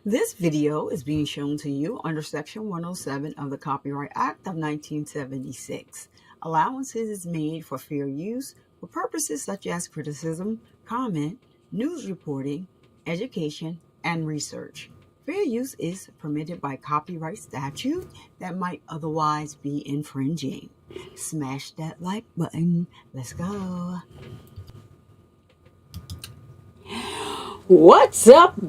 This video is being shown to you under Section 107 of the Copyright Act of 1976. Allowances is made for fair use for purposes such as criticism, comment, news reporting, education, and research. Fair use is permitted by copyright statute that might otherwise be infringing. Smash that like button. Let's go. What's up,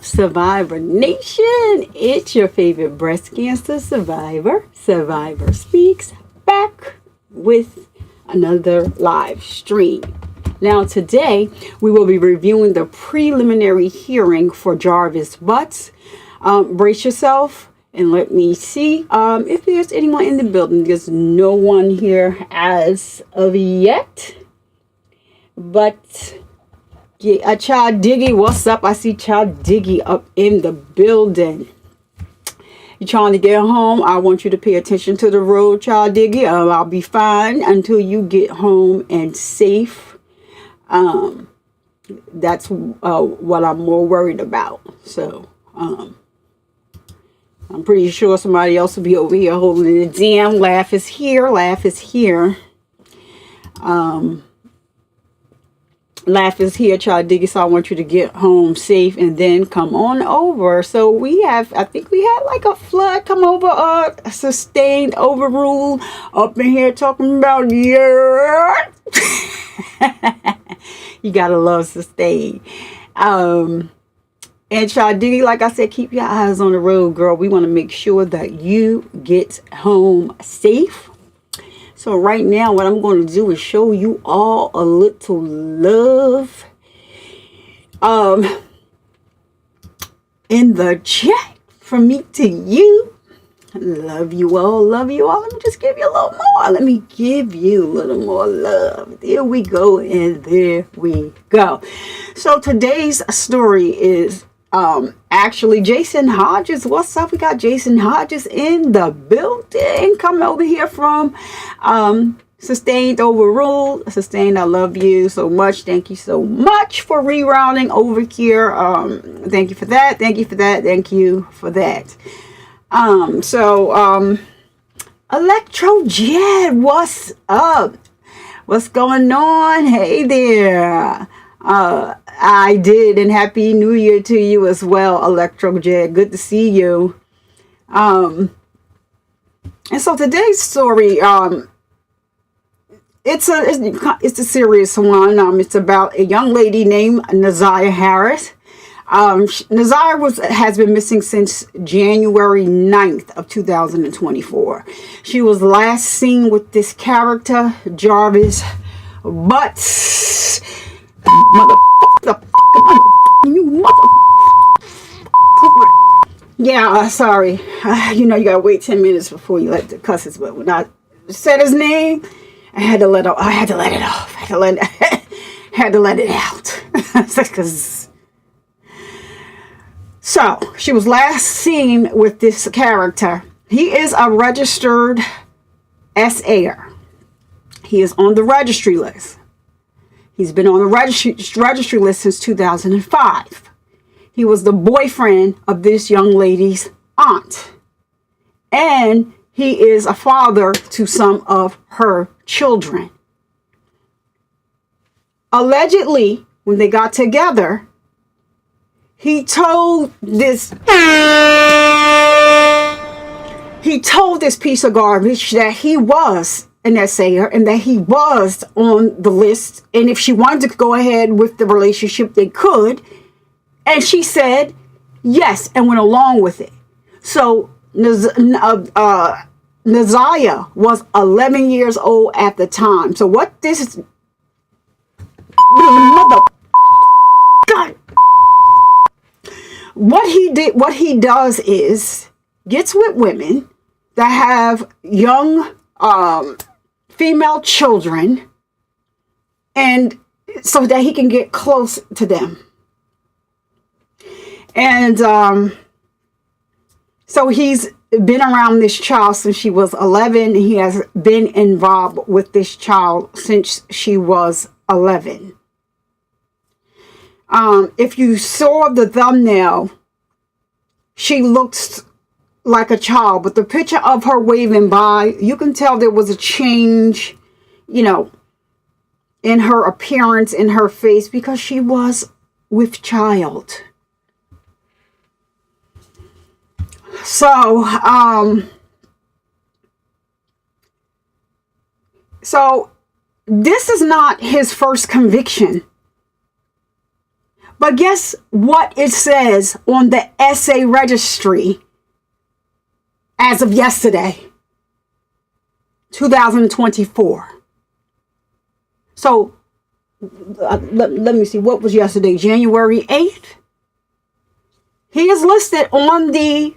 Survivor Nation? It's your favorite breast cancer survivor, Survivor Speaks, back with another live stream. Now today, we will be reviewing the preliminary hearing for Jarvis Butts. Brace yourself and let me see if there's anyone in the building. There's no one here as of yet, but... yeah, Child Diggy, what's up? I see Child Diggy up in the building. You trying to get home? I want you to pay attention to the road, Child Diggy. I'll be fine until you get home and safe. That's what I'm more worried about. So, I'm pretty sure somebody else will be over here holding it down. Laugh is here. Laugh is here. Laugh is here, Child Diggy, so I want you to get home safe and then come on over. So I think we had like a flood come over, a sustained overrule up in here talking about, yeah. You gotta love sustain. And Child Diggy, like I said, keep your eyes on the road, girl. We want to make sure that you get home safe. So right now, what I'm going to do is show you all a little love in the chat from me to you. Love you all. Love you all. Let me just give you a little more. Let me give you a little more love. There we go. And there we go. So today's story is actually Jason Hodges. What's up? We got Jason Hodges in the building. Coming over here from Sustained Overruled. Sustained, I love you so much. Thank you so much for rerouting over here. Thank you for that. Thank you for that. Thank you for that. Electro Jed, what's up? What's going on? Hey there. I did, and Happy New Year to you as well, Electro Jed. Good to see you. And so today's story, it's a serious one. It's about a young lady named Naziah Harris. Naziah has been missing since January 9th of 2024. She was last seen with this character, Jarvis Butts. Yeah, sorry. You gotta wait 10 minutes before you let the cusses. But when I said his name, I had to let it off. I had to let it out. So she was last seen with this character. He is a registered SAer. He is on the registry list. He's been on the registry list since 2005. He was the boyfriend of this young lady's aunt. And he is a father to some of her children. Allegedly, when they got together, he told this piece of garbage that he was an SAer and that he was on the list, and if she wanted to go ahead with the relationship, they could. And she said yes and went along with it. So Naziah was 11 years old at the time. So what this what he does is gets with women that have young female children, and so that he can get close to them. And so he's been around this child since she was 11. He has been involved with this child since she was 11. If you saw the thumbnail, she looks like a child, but the picture of her waving by, you can tell there was a change, in her appearance, in her face, because she was with child. So, this is not his first conviction. But guess what it says on the SA registry as of yesterday, 2024. So, let me see, what was yesterday? January 8th? He is listed on the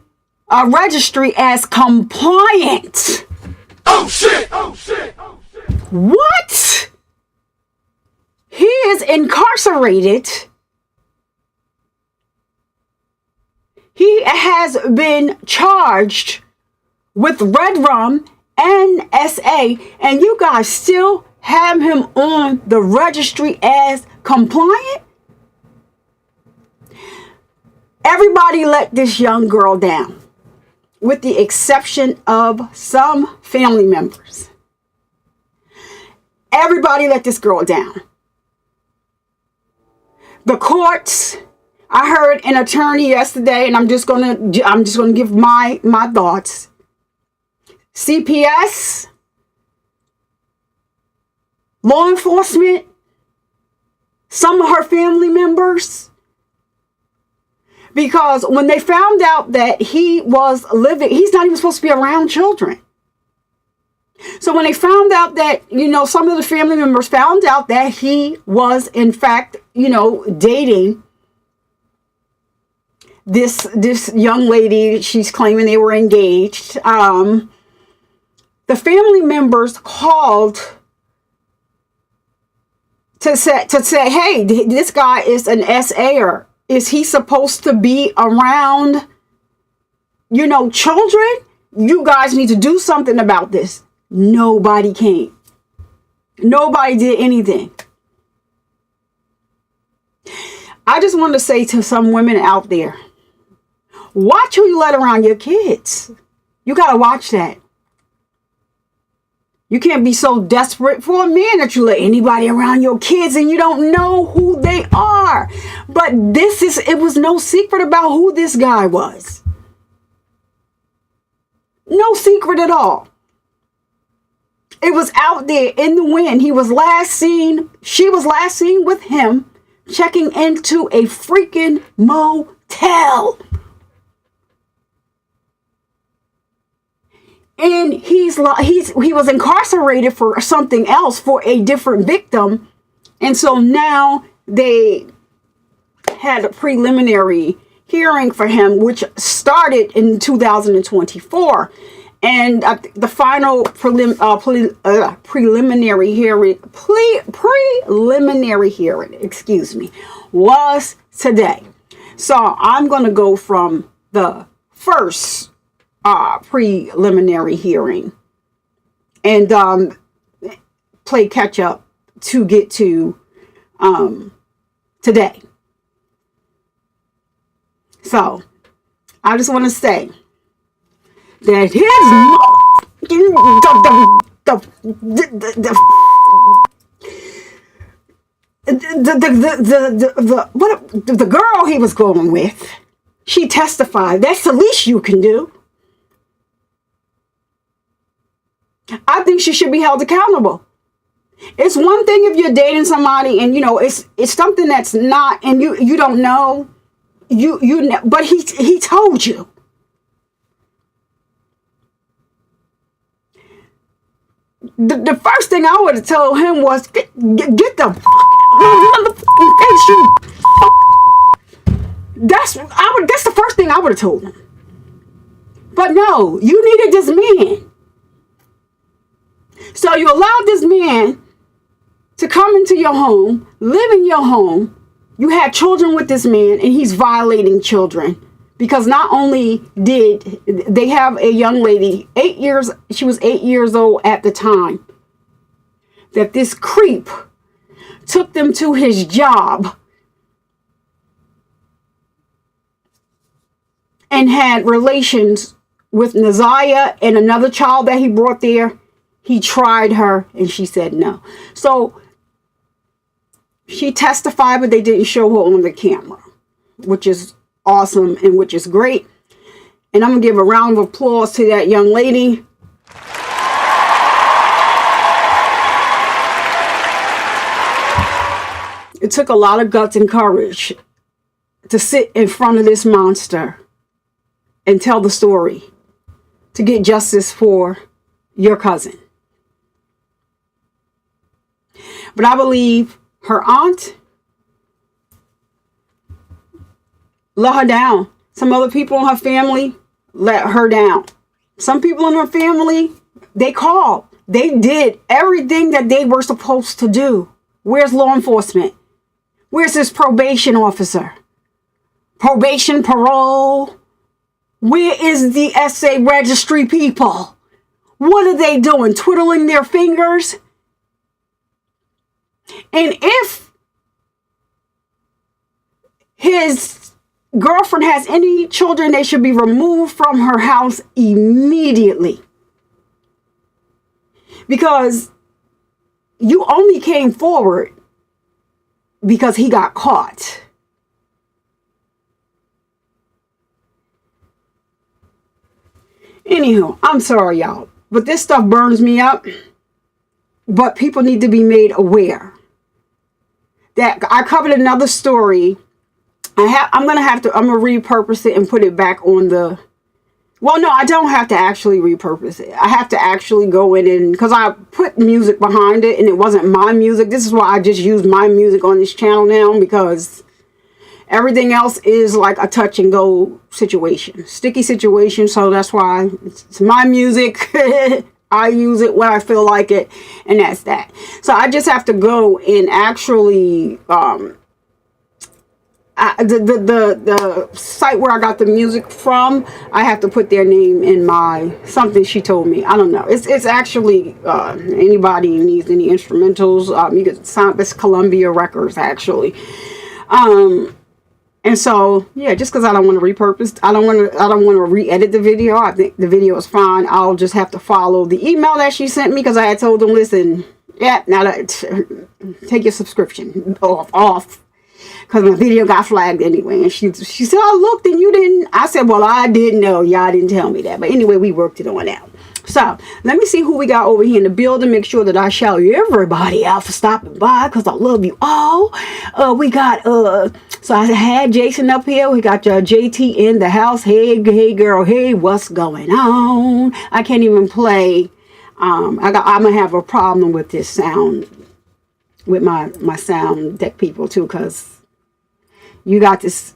registry as compliant. Oh shit! Oh shit! Oh shit! What? He is incarcerated. He has been charged with redrum and SA, and you guys still have him on the registry as compliant? Everybody let this young girl down, with the exception of some family members. Everybody let this girl down. The courts, I heard an attorney yesterday, and I'm just gonna give my thoughts. CPS, law enforcement, some of her family members, because when they found out that he was living, he's not even supposed to be around children. So when they found out that, some of the family members found out that he was in fact, dating this young lady, she's claiming they were engaged. The family members called to say, hey, this guy is an SA'er. Is he supposed to be around, children? You guys need to do something about this. Nobody came. Nobody did anything. I just want to say to some women out there, watch who you let around your kids. You got to watch that. You can't be so desperate for a man that you let anybody around your kids and you don't know who they are. But it was no secret about who this guy was. No secret at all. It was out there in the wind. She was last seen with him checking into a freaking motel. And he was incarcerated for something else, for a different victim. And so now they had a preliminary hearing for him, which started in 2024. And the final preliminary hearing, was today. So I'm going to go from the first preliminary hearing and play catch up to get to today. So I just want to say that his the girl he was going with, she testified. That's the least you can do. I think she should be held accountable. It's one thing if you're dating somebody and it's something that's not, and you don't know, but he told you. The first thing I would have told him was get the motherfucking face, you. That's the first thing I would have told him. But no, you needed this man. So you allowed this man to come into your home, live in your home. You had children with this man, and he's violating children. Because not only did they have a young lady, she was 8 years old at the time, that this creep took them to his job and had relations with Naziah and another child that he brought there. He tried her and she said no. So she testified, but they didn't show her on the camera, which is awesome and which is great. And I'm going to give a round of applause to that young lady. It took a lot of guts and courage to sit in front of this monster and tell the story to get justice for your cousin. But I believe her aunt let her down. Some other people in her family let her down. Some people in her family, they called. They did everything that they were supposed to do. Where's law enforcement? Where's this probation officer? Probation, parole? Where is the SA registry people? What are they doing? Twiddling their fingers? And if his girlfriend has any children, they should be removed from her house immediately. Because you only came forward because he got caught. Anywho, I'm sorry, y'all, but this stuff burns me up. But people need to be made aware that I covered another story. I'm going to repurpose it and put it back on the, well, no, I don't have to actually repurpose it. I have to actually go in and, because I put music behind it and it wasn't my music. This is why I just use my music on this channel now, because everything else is like a touch and go situation, sticky situation. So that's why it's my music. I use it when I feel like it, and that's that. So I just have to go and actually, the site where I got the music from, I have to put their name in my, something she told me. I don't know. It's actually, anybody needs any instrumentals, you can sound this Columbia Records, actually. And so, yeah, just because I don't want to repurpose, I don't want to re-edit the video. I think the video is fine. I'll just have to follow the email that she sent me, because I had told them, listen, yeah, now that take your subscription off, because my video got flagged anyway. And she said, I looked and you didn't. I said, well, I didn't know. Y'all didn't tell me that. But anyway, we worked it on out. So let me see who we got over here in the building. Make sure that I shout everybody out for stopping by, because I love you all. We got, so I had Jason up here. We got JT in the house. Hey girl. Hey, what's going on? I can't even play. I'm gonna have a problem with this sound, with my sound deck people too, because you got this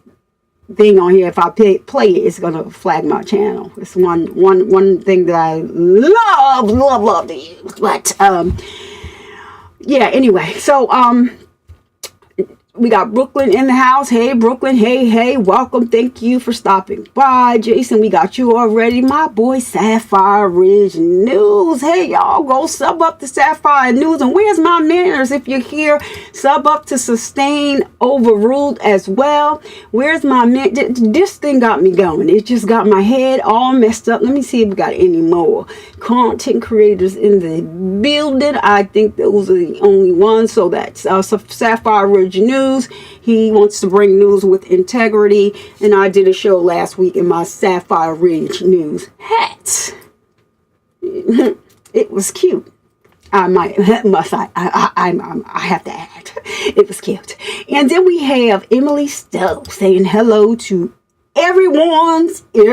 thing on here. If I play it, it's gonna flag my channel. It's one thing that I love to use. But yeah, anyway, so we got Brooklyn in the house. Hey Brooklyn, hey, welcome. Thank you for stopping by. Jason, we got you already. My boy Sapphire Ridge News. Hey y'all, go sub up to Sapphire News. And where's my manners? If you're here, sub up to Sustain Overruled as well. Where's my man? This thing got me going. It just got my head all messed up. Let me see if we got any more content creators in the building. I think those are the only ones. So that's Sapphire Ridge News. He wants to bring news with integrity, and I did a show last week in my Sapphire Ridge News hat. It was cute. I have to add, it was cute. And then we have Emily Stowe saying hello to everyone's. And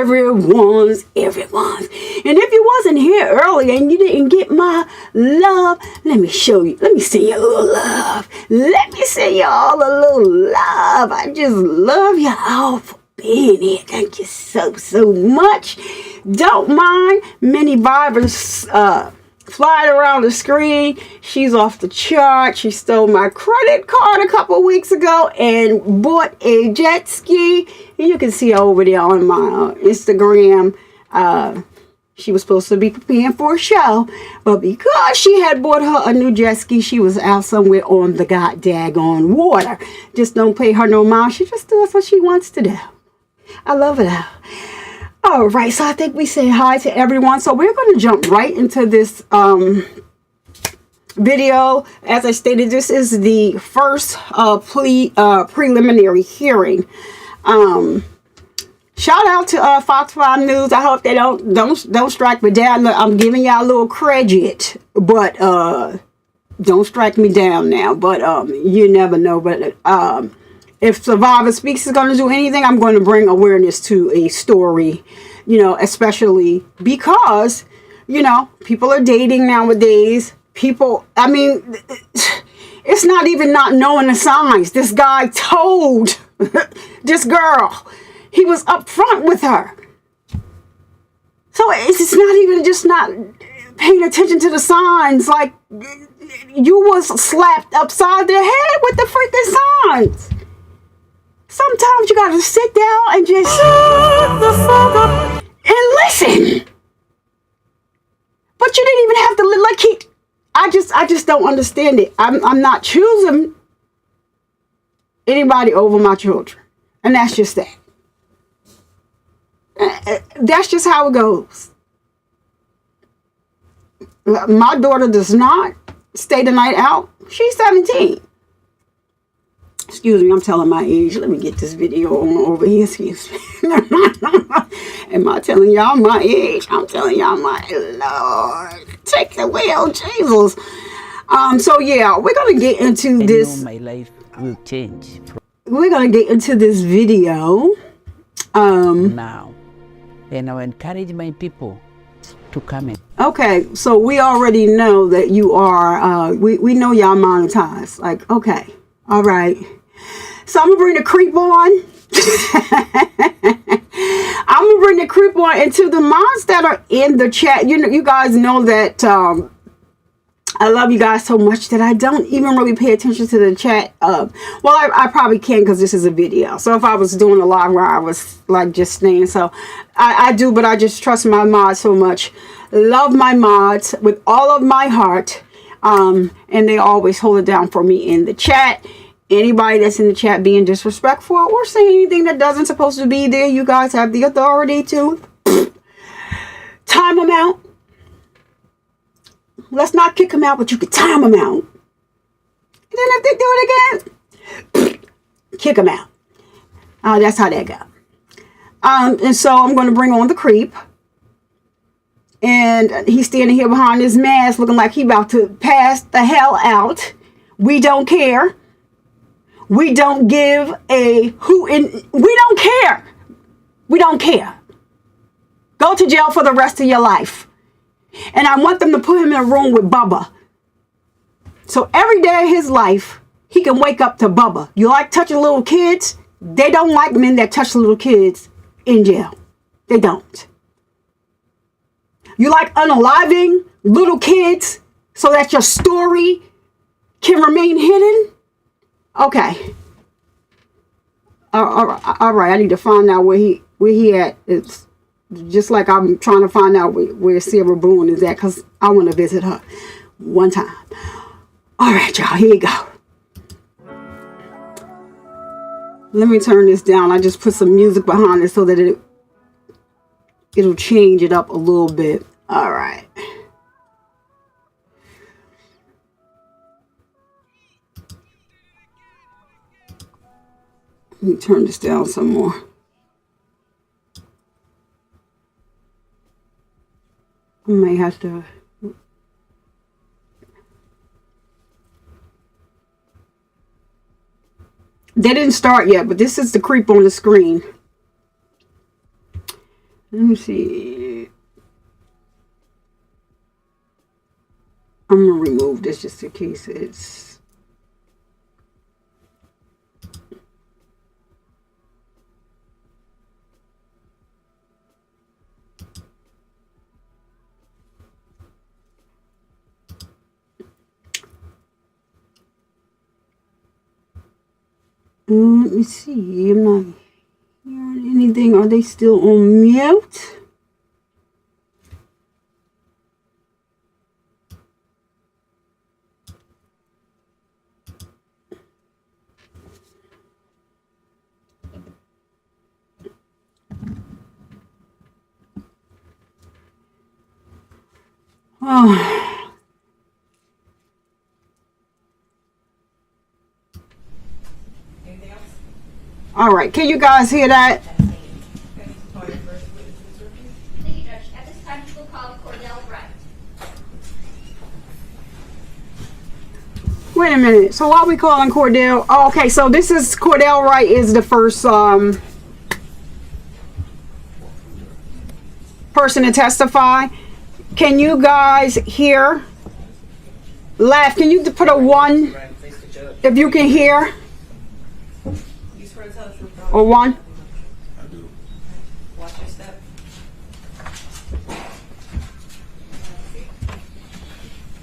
if you wasn't here earlier and you didn't get my love, let me show you. Let me send you a little love. Let me send you all a little love. I just love you all for being here. Thank you so much. Don't mind Minnie Vibers flying around the screen. She's off the chart. She stole my credit card a couple weeks ago and bought a jet ski. And you can see her over there on my Instagram. She was supposed to be preparing for a show, but because she had bought her a new jet ski, she was out somewhere on the daggone water. Just don't pay her no mind. She just does what she wants to do. I love it. All right, so I think we say hi to everyone. So we're going to jump right into this video. As I stated, this is the first preliminary hearing. Shout out to Fox 5 News. I hope they don't strike me down. I'm giving y'all a little credit, but don't strike me down now. But you never know. But if Survivor Speaks is going to do anything, I'm going to bring awareness to a story, especially because, people are dating nowadays. I mean, it's not even not knowing the signs. This guy told this girl he was up front with her. So it's not even just not paying attention to the signs. Like, you was slapped upside the head with the freaking signs. Sometimes you gotta sit down and just shut the fuck up and listen. But you didn't even have to I just don't understand it. I'm not choosing anybody over my children. And that's just that. That's just how it goes. My daughter does not stay the night out. She's 17. Excuse me, I'm telling my age. Let me get this video on over here. Excuse me. Am I telling y'all my age? I'm telling y'all my Lord. Take the wheel, Jesus. So yeah, we're gonna get into this. My life will change. We're gonna get into this video. Now, and I'll encourage my people to come in. Okay, so we already know that you are. We know y'all monetized. Like, okay, all right. So I'm gonna bring the creep on. I'm gonna bring the creep on, and to the mods that are in the chat. You guys know that I love you guys so much that I don't even really pay attention to the chat. Well, I probably can because this is a video. So if I was doing a live where I was like just staying, so I do, but I just trust my mods so much. Love my mods with all of my heart, and they always hold it down for me in the chat. Anybody that's in the chat being disrespectful or saying anything that doesn't supposed to be there, you guys have the authority to time them out. Let's not kick them out, but you can time them out. And then if they do it again, kick them out. That's how that goes. And so I'm going to bring on the creep. And he's standing here behind his mask looking like he about to pass the hell out. We don't care. We don't give a who in. We don't care. We don't care. Go to jail for the rest of your life. And I want them to put him in a room with Bubba. So every day of his life, he can wake up to Bubba. You like touching little kids? They don't like men that touch little kids in jail. They don't. You like unaliving little kids so that your story can remain hidden? Okay. All right. I need to find out where he at. It's just like I'm trying to find out where Sarah Boone is at, because I want to visit her one time. All right, y'all. Here you go. Let me turn this down. I just put some music behind it so that it'll change it up a little bit. All right. Let me turn this down some more. I may have to. They didn't start yet, but this is the creep on the screen. Let me see. I'm going to remove this just in case it's. Let me see. I'm not hearing anything. Are they still on mute? Oh. Anything else? All right, can you guys hear that? Thank you, Judge. At this time, you will call Cordell Wright. Wait a minute. So why are we calling Cordell? Oh, okay, so this is Cordell Wright is the first person to testify. Can you guys hear? Laugh. Can you put a 1 if you can hear? You swear to tell the truth, Or 1? I do. watch your step.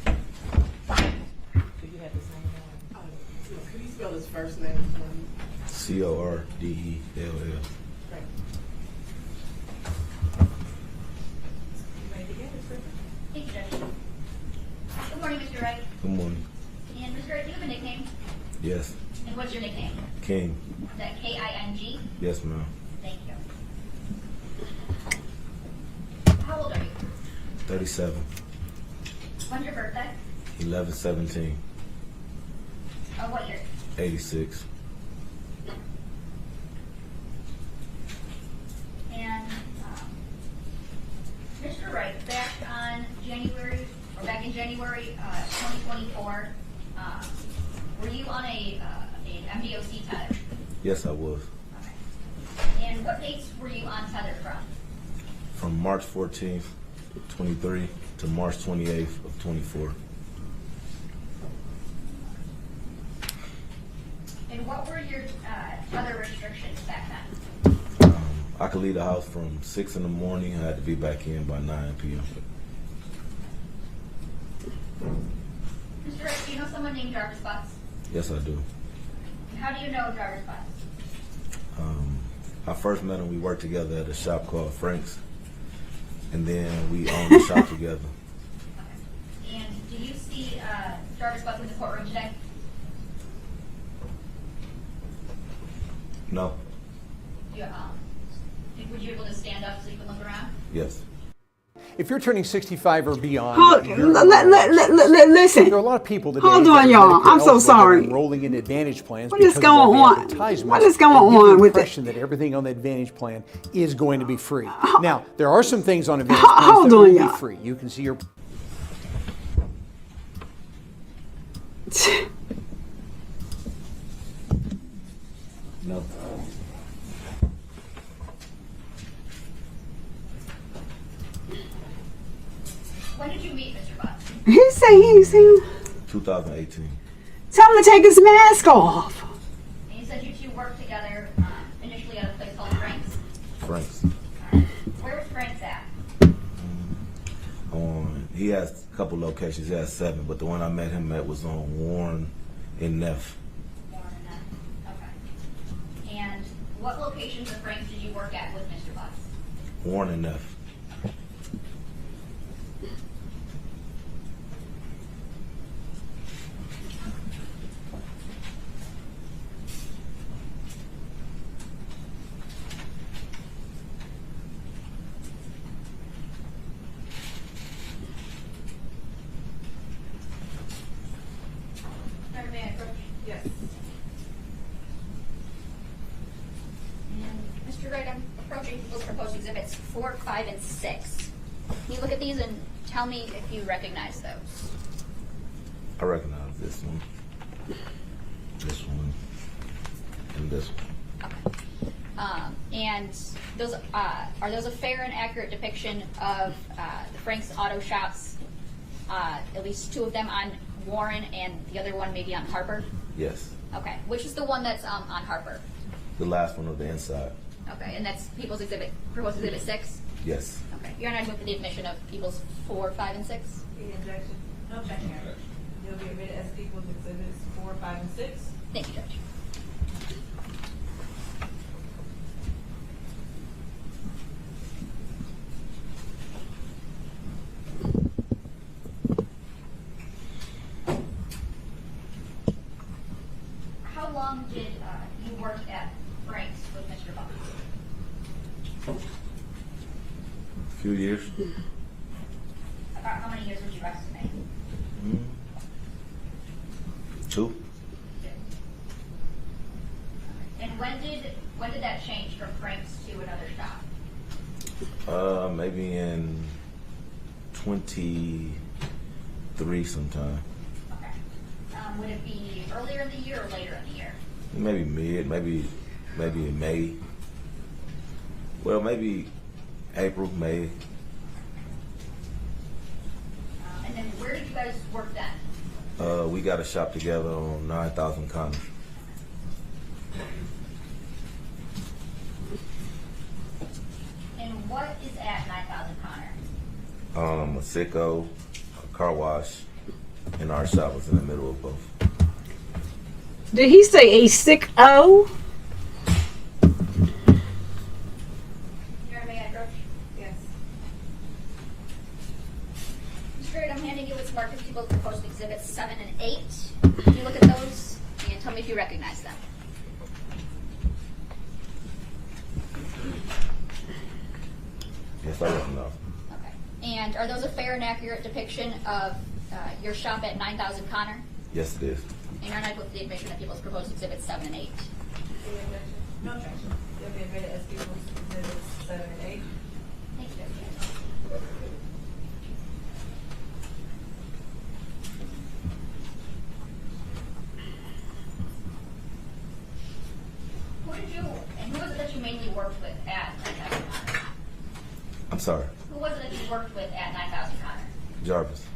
Do you have his name down? Could you spell his first name for me? Cordell. Right. You ready to get it, sir? Thank you, Judge. Good morning, Mr. Wright. Good morning. And Mr. Wright, do you have a nickname? Yes. And what's your nickname? King. Is that King? Yes, ma'am. Thank you. How old are you? 37. When's your birthday? 11/17. What year? 86. And Mr. Wright, back in January 2024, were you on an MDOC tether? Yes, I was. Okay. And what dates were you on tether from? From March 14th, 23 to March 28th of 24. And what were your other restrictions back then? I could leave the house from 6 in the morning. I had to be back in by 9 p.m. Mr. Wright, do you know someone named Jarvis Butts? Yes, I do. And how do you know Jarvis Butts? I first met him. We worked together at a shop called Frank's. And then we owned the shop together. Okay. And do you see Jarvis Butts in the courtroom today? No. Would you be able to stand up so you can look around? Yes. If you're turning 65 or beyond, Listen. there are a lot of people today Hold that on, are y'all. Medicare I'm so eligible that are sorry. enrolling in Advantage plans What is because of all going the on? advertisements What is going that give on the with it? impression that everything on the Advantage plan is going to be free. Now, there are some things on Advantage Hold plans that on, will be y'all. free. You can see your No. When did you meet Mr. Butts? He said he ain't seen. 2018. Tell him to take his mask off. And you said you two worked together initially at a place called Frank's. Frank's. Where was Frank's at? He has a couple locations. He has 7, but the one I met him at was on Warren in Neff. Okay. And what locations of Frank's did you work at with Mr. Butts? Warren and Neff. May I approach? Yes. And Mr. Wright, I'm approaching people's proposed exhibits 4, 5, and 6. Can you look at these and tell me if you recognize those? I recognize this one, and this one. And those are those a fair and accurate depiction of the Frank's Auto Shops? At least 2 of them on Warren and the other one maybe on Harper? Yes. Okay. Which is the one that's on Harper? The last one of the inside. Okay. And that's People's Exhibit, proposed exhibit 6? Yes. Okay. You're not moving for the admission of People's 4, 5, and 6? The injection. No objection, Your Honor. You'll be admitted as People's Exhibits 4, 5, and 6. Thank you, Judge. How long did you work at Frank's with Mr. Butts? A few years. About how many many years would you estimate? 2. And when did that change from Frank's to another shop? Maybe in 23 sometime. Okay. Would it be earlier in the year or later in the year? Maybe maybe in May. Well, maybe April, May. And then where did you guys work then? We got a shop together on 9,000 Connor. And what is at 9,000 Connor? A sicko, a car wash, and our shop was in the middle of both. Did he say a sick O? You're a man, Brooke? Yes. Straight, I'm handing you what's marked as people's proposed exhibits 7 and 8. Can you look at those and tell me if you recognize them? Yes, I recognize. Okay. And are those a fair and accurate depiction of your shop at 9,000 Connor? Yes, it is. And you're not with the admission of people's proposed exhibits 7 and 8? Any objection? No objection. They'll be admitted as people's exhibits 7 and 8. Thank you. Who was it that you mainly worked with at 9,000 Connor? I'm sorry. Who was it that you worked with at 9,000 Connor? Jarvis.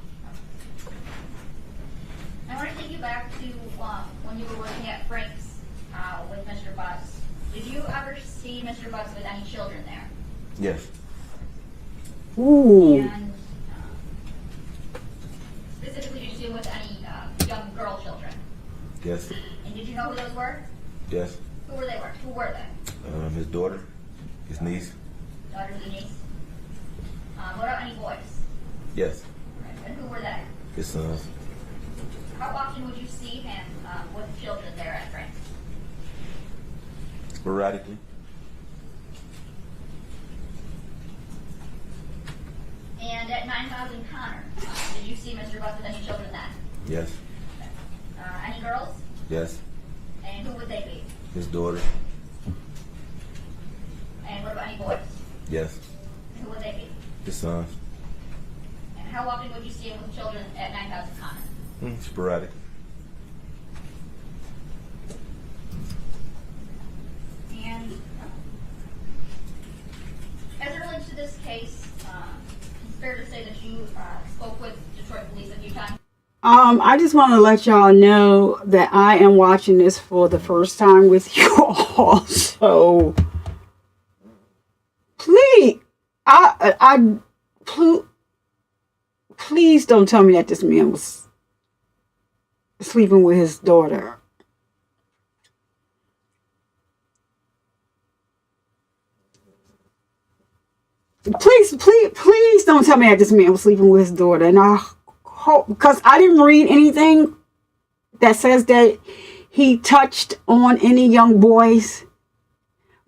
I want to take you back to when you were working at Frank's with Mr. Butts. Did you ever see Mr. Butts with any children there? Yes. Ooh. And specifically, did you see him with any young girl children? Yes. And did you know who those were? Yes. Who were they? Who were they? His daughter, his niece. Daughters and niece. What about any boys? Yes. And who were they? His sons. How often would you see him with children there at Frank's? Sporadically. And at 9,000 Connor, did you see Mr. Butts with any children then? Yes. Any girls? Yes. And who would they be? His daughter. And what about any boys? Yes. And who would they be? His sons. And how often would you see him with children at 9,000 Connor? Sporadic. And as it relates to this case, it's fair to say that you spoke with Detroit police a few times. I just want to let y'all know that I am watching this for the first time with you all. So please, please don't tell me that this man was sleeping with his daughter. Please don't tell me that this man was sleeping with his daughter. And I hope, because I didn't read anything that says that he touched on any young boys,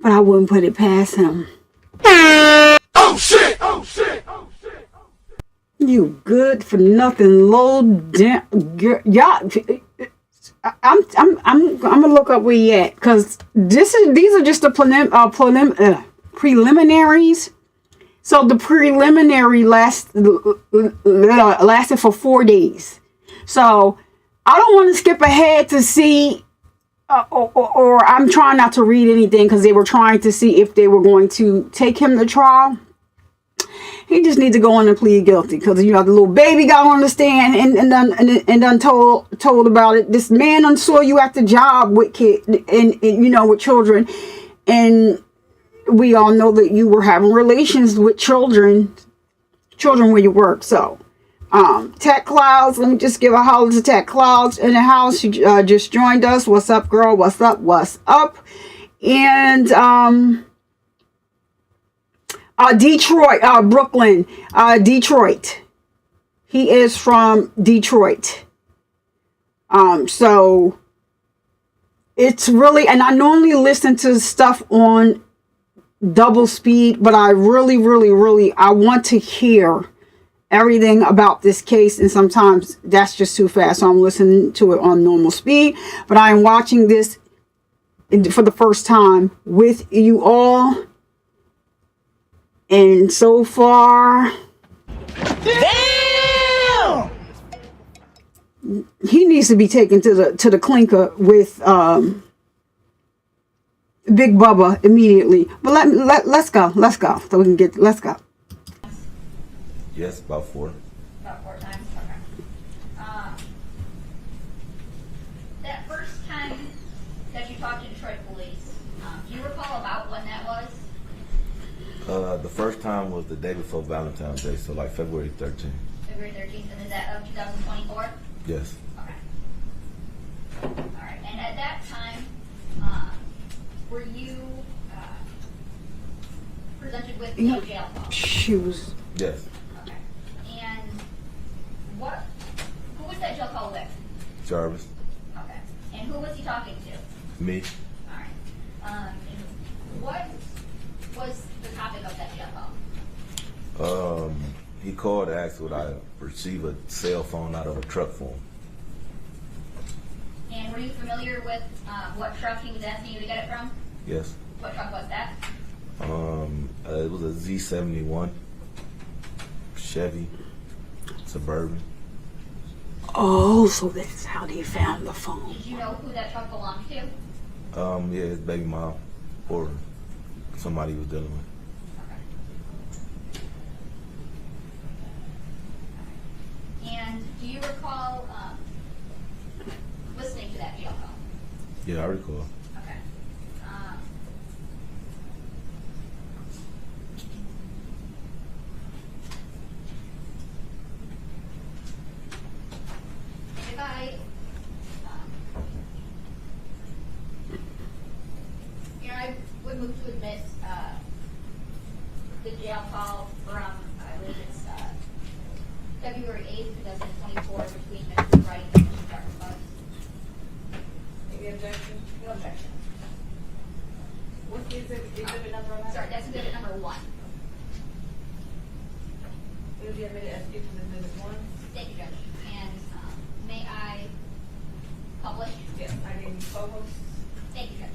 but I wouldn't put it past him. Oh shit! Oh shit! Oh shit! You good for nothing, low down, y'all. I'm gonna look up where he at, because these are just the preliminaries. So the preliminary lasted for 4 days. So I don't want to skip ahead to see, or I'm trying not to read anything because they were trying to see if they were going to take him to trial. He just needs to go on and plead guilty, because the little baby got on the stand and done told about it. This man done saw you at the job with kids and with children, and we all know that you were having relations with children where you work. So, Tech Clouds, let me just give a holler to Tech Clouds in the house. She just joined us. What's up, girl? What's up? What's up? And Detroit, Brooklyn, Detroit. He is from Detroit. So it's really, and I normally listen to stuff on double speed, but I really, I want to hear everything about this case, and sometimes that's just too fast, so I'm listening to it on normal speed. But I am watching this for the first time with you all, and so far, damn, he needs to be taken to the clinker with Big Bubba immediately. But let's go so we can get, let's go. Yes, about 4. About 4 times? Okay. That first time that you talked to Detroit police, do you recall about when that was? The first time was the day before Valentine's Day, so like February 13th. February 13th, and is that of 2024? Yes. Okay. All right. And at that time, were you presented with no jail call? Shoes. Yes. Okay. And who was that jail call with? Jarvis. Okay. And who was he talking to? Me. All right. And what was the topic of that jail call? He called to ask would I receive a cell phone out of a truck for him. And were you familiar with what truck he was asking you to get it from? Yes. What truck was that? It was a Z71 Chevy Suburban. Oh, so that's how they found the phone. Did you know who that truck belonged to? Yeah, his baby mom or somebody he was dealing with. Okay. And do you recall listening to that jail call? Yeah, I recall. Okay. If I, I would move to admit the jail call from, I believe it's February 8th, 2024, between Mr. Wright and Mr. Jarvis Butts. Any objection? No objection. What's the exhibit number on that? Sorry, that's exhibit number 1. It'll be admitted as if it's exhibit 1. Thank you, Judge. And may I publish? Yes, I gave you photos. Thank you, Judge.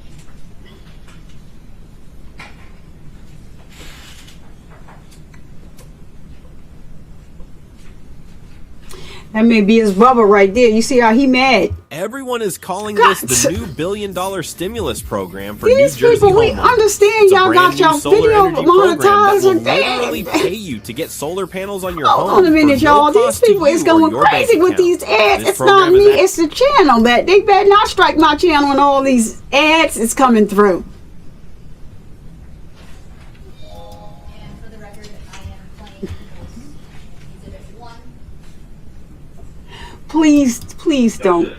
That may be his Bubba right there. You see how he mad? Everyone is calling God. this the new $1 billion stimulus program for These New Jersey people, we homeowners. understand It's a y'all brand got y'all new solar video energy program that monetized will and literally things. pay you to get solar panels on your Hold home. on a minute, for no y'all. These cost to people you is or going your bank crazy with account. these ads. This It's not program is me, it's the channel. That they better not strike my channel when all these ads is coming through. And for the record, I am playing exhibit 1. Please don't.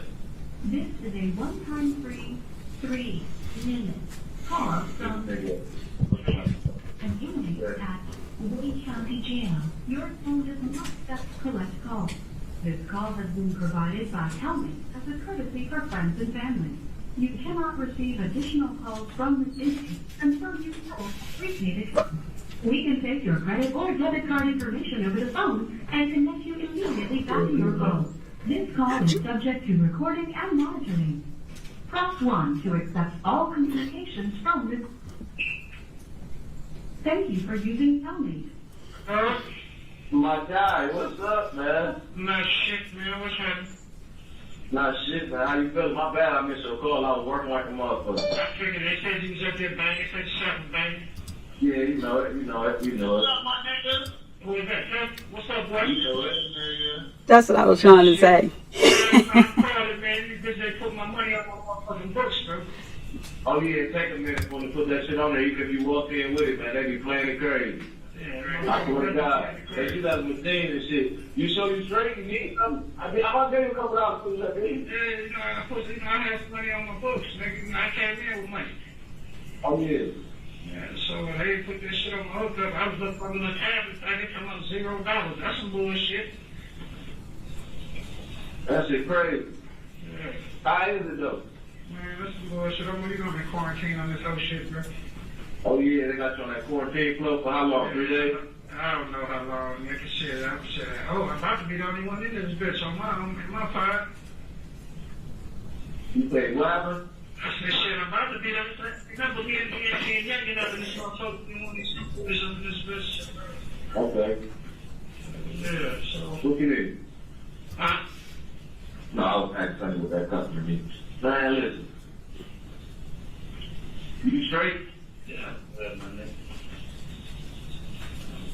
This is a one-time free 3-minute call from an inmate at Wayne County Jail. Your phone does not accept collect calls. This call has been provided by Helmet as a courtesy for friends and family. You cannot receive additional calls from this inmate until you call prepaid phone. We can take your credit or debit card information over the phone and connect you immediately back to your phone. This call is subject to recording and monitoring. Press 1 to accept all communications from this. Thank you for using Telmate. My guy, what's up, man? Not shit, man. What's happening? Nah, shit, man. How you feeling? My bad, I missed your call. I was working like a motherfucker. I figured they said you was up there banging, said something banging. Yeah, you know it. What's up, my nigga? Who is that, Tim? What's up, boy? You know it. That's what I was trying to say. I'm proud of it, man. You bitch, they put my money on my motherfucking books, bro. Oh, yeah, take a minute for them to put that shit on there. Even if you walk in with it, man, they be playing it crazy. Yeah, man. I swear to God. They do that machine and shit. You show you straight, you need something. I mean, I'm going to give you a couple dollars for that, baby. Yeah, you know, I had some money on my books, nigga. I came in with money. Oh, yeah. Yeah, so they put this shit on my hookup. I was up on the tablet. I didn't come up $0. That's some bullshit. That shit crazy. Yeah. How is it, though? Man, that's some bullshit. I'm really gonna be quarantined on this whole shit, bro. Oh, yeah, they got you on that quarantine club for how long? 3 days? I don't know how long, nigga. Shit, I'm sure Oh, I'm about to be the only one in this bitch on my part. You say what happened? I said, shit, I'm about to be the remember me and young enough and this motherfucker you want these boys on this bitch. Okay. Yeah, so. What you need? Huh? No, I was asking something what that customer needs. Man, listen. You straight? Yeah, I'm good, my nigga.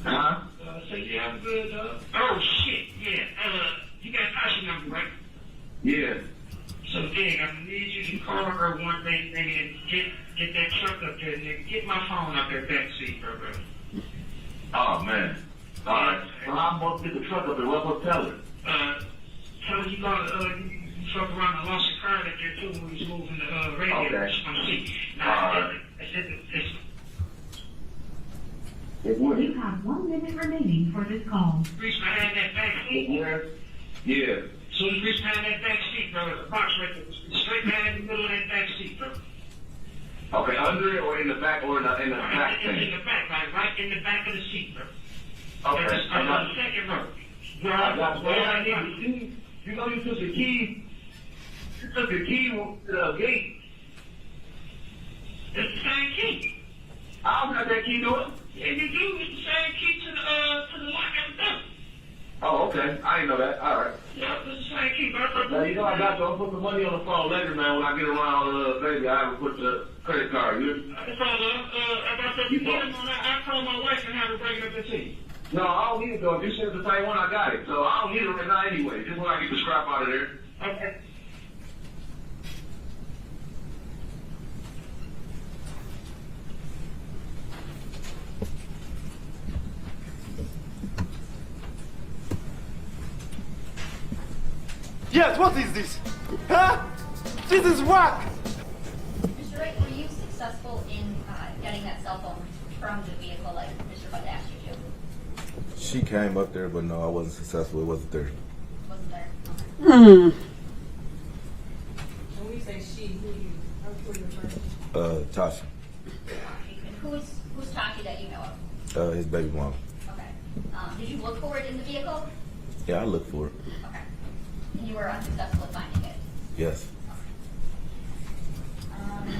Huh? So yeah, I'm good, oh shit, yeah. You got Tasha number, right? Yeah. So Dig, I'm gonna need you to call her one day, nigga, and get that truck up there, nigga. Get my phone up there back seat, bro. Oh man. Alright. Well, I'm supposed to get the truck up there. What will tell her? Tell her you gotta you fuck around and lost a car that there too when he's moving the radio on the seat. Now I said this. You have 1 minute remaining for this call. Reach behind that back seat. Where? Yeah. So you reach behind that back seat, bro. There's a box right there. Straight behind the middle of that back seat, bro. Okay, under it or in the back or in the back thing? In the back, like right in the back of the seat, bro. Okay. On the second row. I got what I need to see. You know you took the key. You took the key to the gate. It's the same key. I don't got that key to it. Yeah, you do. It's the same key to the lock at the door. Oh, okay. I didn't know that. All right. Yeah, it's the same key, bro. Now, you know I got you. I'll put the money on the phone later, man. When I get around, baby, I will put the credit card. You? It's all about the you on that. I call my wife and have her bring it up to you. No, I don't need it though. If you said the same one, I got it. So I don't need it right now anyway. Just when I get the scrap out of there. Okay. Yes, what is this? Huh? This is what? Mr. Wright, were you successful in getting that cell phone from the vehicle like Mr. Butts asked you to? She came up there, but no, I wasn't successful. It wasn't there. Wasn't there? Hmm. When we say she, who you refer to? Tasha, And who's Taki that you know of? his baby mom. Okay. Did you look for it in the vehicle? Yeah, I looked for it. Okay. And you were unsuccessful at finding it? Yes. And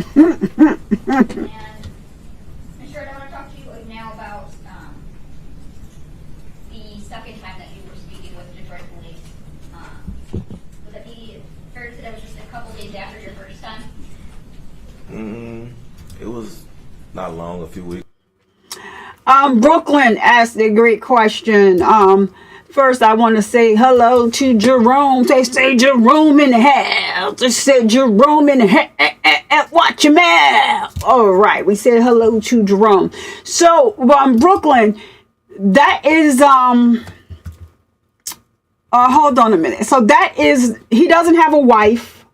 Mr. Wright, I want to talk to you now about the second time that you were speaking with Detroit police. Would it be fair to say that was just a couple days after your first time? It was not long, a few weeks. Brooklyn asked a great question. First, I want to say hello to Jerome. They say Jerome in hell. They said Jerome in hell. Watch your mouth. All right, we said hello to Jerome. So, Brooklyn, that is hold on a minute. So that is, he doesn't have a wife.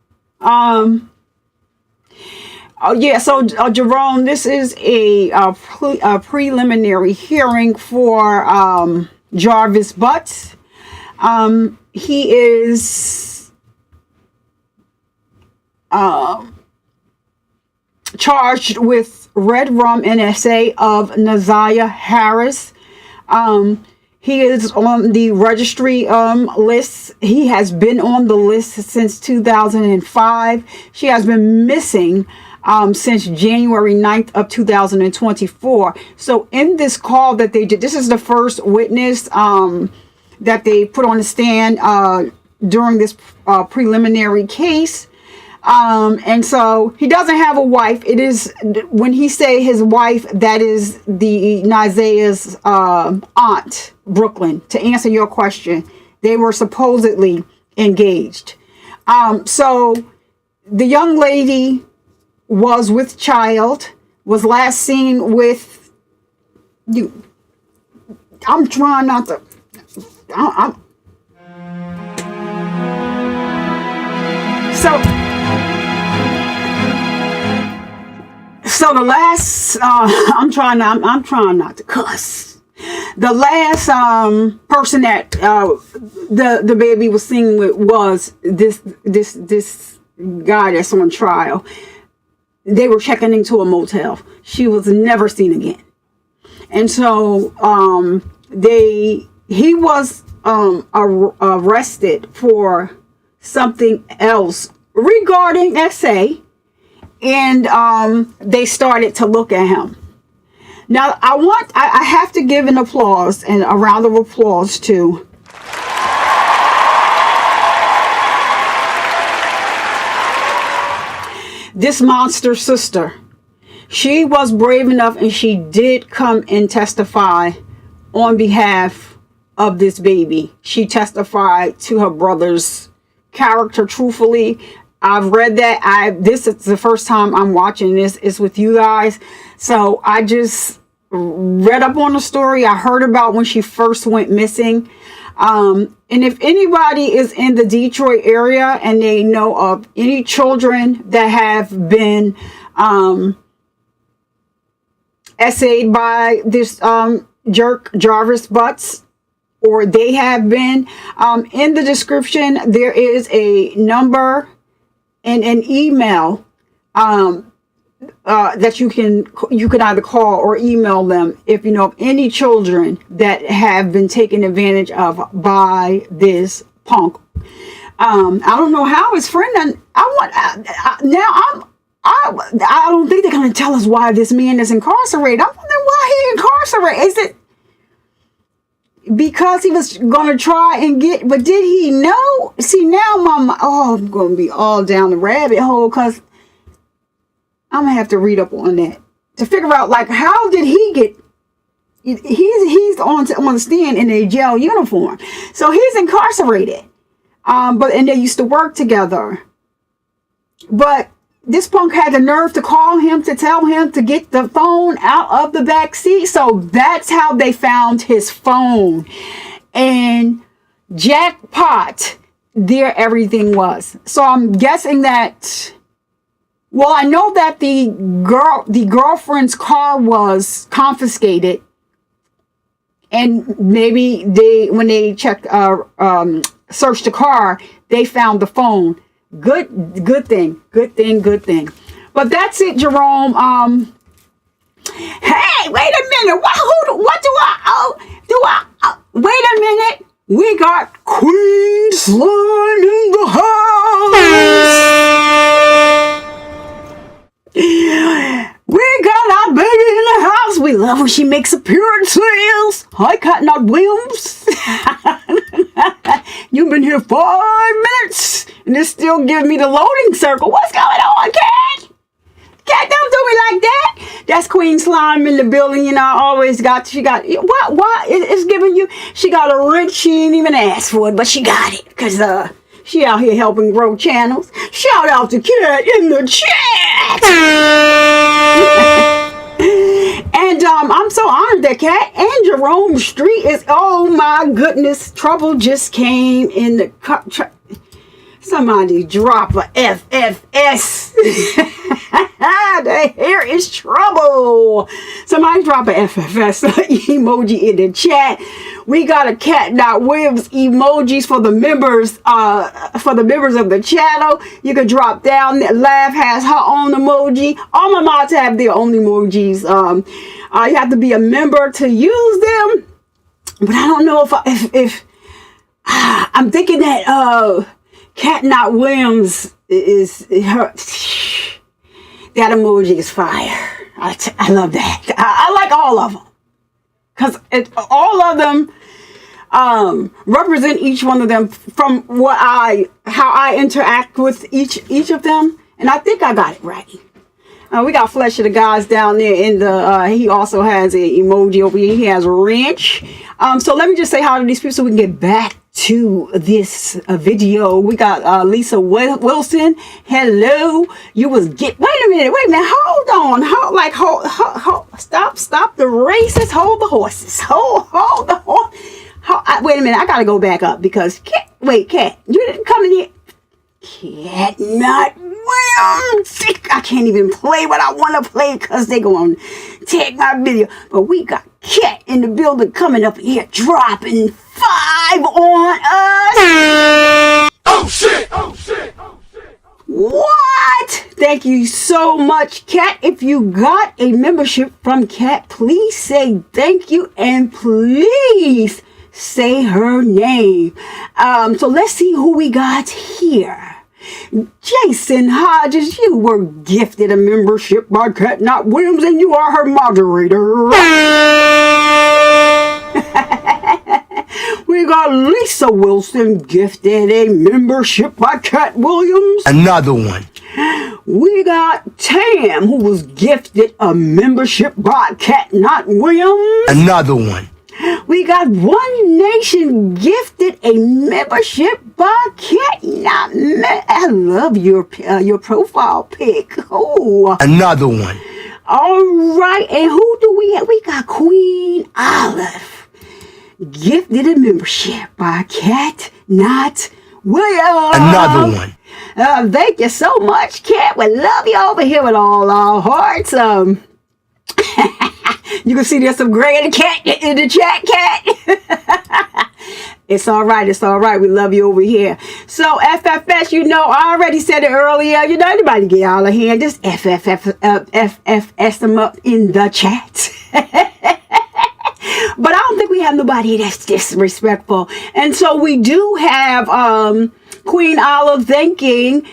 Oh yeah, so Jerome, this is a preliminary hearing for Jarvis Butts. He is charged with redrum NSA of Naziah Harris. He is on the registry list. He has been on the list since 2005. She has been missing since January 9th of 2024. So in this call that they did, this is the first witness that they put on the stand during this preliminary case. And so he doesn't have a wife. It is, when he say his wife, that is the Naziah's aunt, Brooklyn. To answer your question, they were supposedly engaged. So the young lady was with child, was last seen with you. I'm trying not to. So the last, I'm trying not to cuss. The last person that the baby was seen with was this guy that's on trial. They were checking into a motel. She was never seen again. And so he was arrested for something else regarding SA, and they started to look at him. Now I have to give an applause and a round of applause to this monster sister. She was brave enough, and she did come and testify on behalf of this baby. She testified to her brother's character truthfully. I've read that. This is the first time I'm watching this. It's with you guys. So I just read up on the story. I heard about when she first went missing. And if anybody is in the Detroit area and they know of any children that have been essayed by this jerk Jarvis Butts, or they have been, in the description there is a number and an email that you can either call or email them if you know of any children that have been taken advantage of by this punk. I don't know how his friend. I don't think they're going to tell us why this man is incarcerated. I'm wondering why he incarcerated. Is it because he was going to try and get, but did he know? See, now I'm going to be all down the rabbit hole, because I'm going to have to read up on that to figure out, like, how did he get, he's on the stand in a jail uniform. So he's incarcerated. And they used to work together. But this punk had the nerve to call him to tell him to get the phone out of the back seat. So that's how they found his phone. And jackpot, there everything was. So I'm guessing that, well, I know that the girlfriend's car was confiscated. And maybe when they checked, searched the car, they found the phone. Good thing. But that's it, Jerome. Hey, wait a minute. What do I wait a minute. We got Queen Slime in the house. We got our baby in the house. We love when she makes appearances. Hi, Cotton Williams. You've been here 5 minutes, and it's still giving me the loading circle. What's going on, Cat? Cat, don't do me like that. That's Queen Slime in the building. You know, I always she got, what? It's giving you, she got a rich, she ain't even asked for it, but she got it, because, she out here helping grow channels. Shout out to Cat in the chat. And I'm so honored that Cat and Jerome Street is, oh my goodness, trouble just came in the somebody drop a FFS. The hair is trouble. Somebody drop a FFS emoji in the chat. We got a Cat.Williams emojis for the members of the channel. You can drop down. Laugh has her own emoji. All my mods have their own emojis. You have to be a member to use them. But I don't know if I'm thinking that Cat.Williams is her. That emoji is fire. I love that. I like all of them, because all of them represent each one of them from how I interact with each of them, and I think I got it right. We got Flesh of the Gods down there in the. He also has an emoji over here. He has a wrench. So let me just say hi to these people so we can get back to this video. We got Lisa Wilson. Hello. You was wait a minute. Hold on. Stop the races. Hold the horses. Hold the horse. Wait a minute. I gotta go back up because Cat, you didn't come in here. Cat not Williams. I can't even play what I want to play because they're going to take my video. But we got Cat in the building coming up here, dropping 5 on us. Oh shit! What? Thank you so much, Kat. If you got a membership from Kat, please say thank you and please say her name. So let's see who we got here. Jason Hodges, you were gifted a membership by Kat Not Williams and you are her moderator. We got Lisa Wilson gifted a membership by Kat Williams. Another one. We got Tam, who was gifted a membership by Kat Not Williams. Another one. We got One Nation gifted a membership by Kat Not. I love your profile pic. Oh, another one. All right, and who do we have? We got Queen Olive. Gifted a membership by Kat Not Williams. Another one. Thank you so much, Kat. We love you over here with all our hearts. You can see there's some gray in the chat, Kat. It's all right. It's all right. We love you over here. So FFS, you know, I already said it earlier. You know, anybody get all a hand, just FFS them up in the chat. But I don't think we have nobody that's disrespectful. And so we do have Queen Olive thanking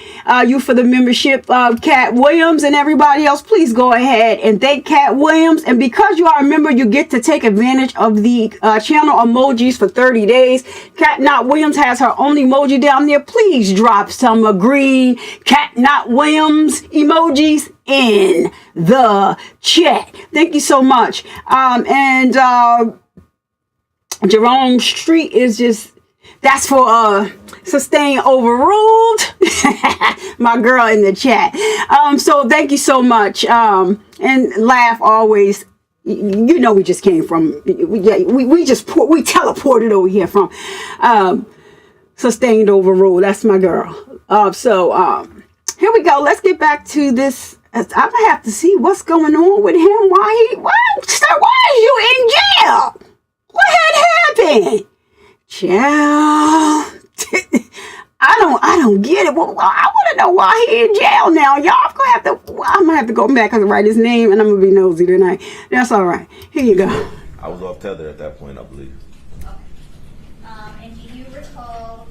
you for the membership of Kat Williams, and everybody else, please go ahead and thank Kat Williams. And because you are a member, you get to take advantage of the channel emojis for 30 days. Kat Not Williams has her own emoji down there. Please drop some green Kat Not Williams emojis in the chat. Thank you so much. And Jerome Street is just, that's for Sustain Overruled. My girl in the chat. So thank you so much. And laugh always. You know, we just came from, we teleported over here from Sustained Overruled. That's my girl. Here we go. Let's get back to this. I'm gonna have to see what's going on with him. Why is you in jail? What had happened? Child. I don't get it. Well, I want to know why he in jail now. Y'all, I'm gonna have to go back and write his name, and I'm gonna be nosy tonight. That's all right. Here you go. I was off tether at that point, I believe. Okay. And do you recall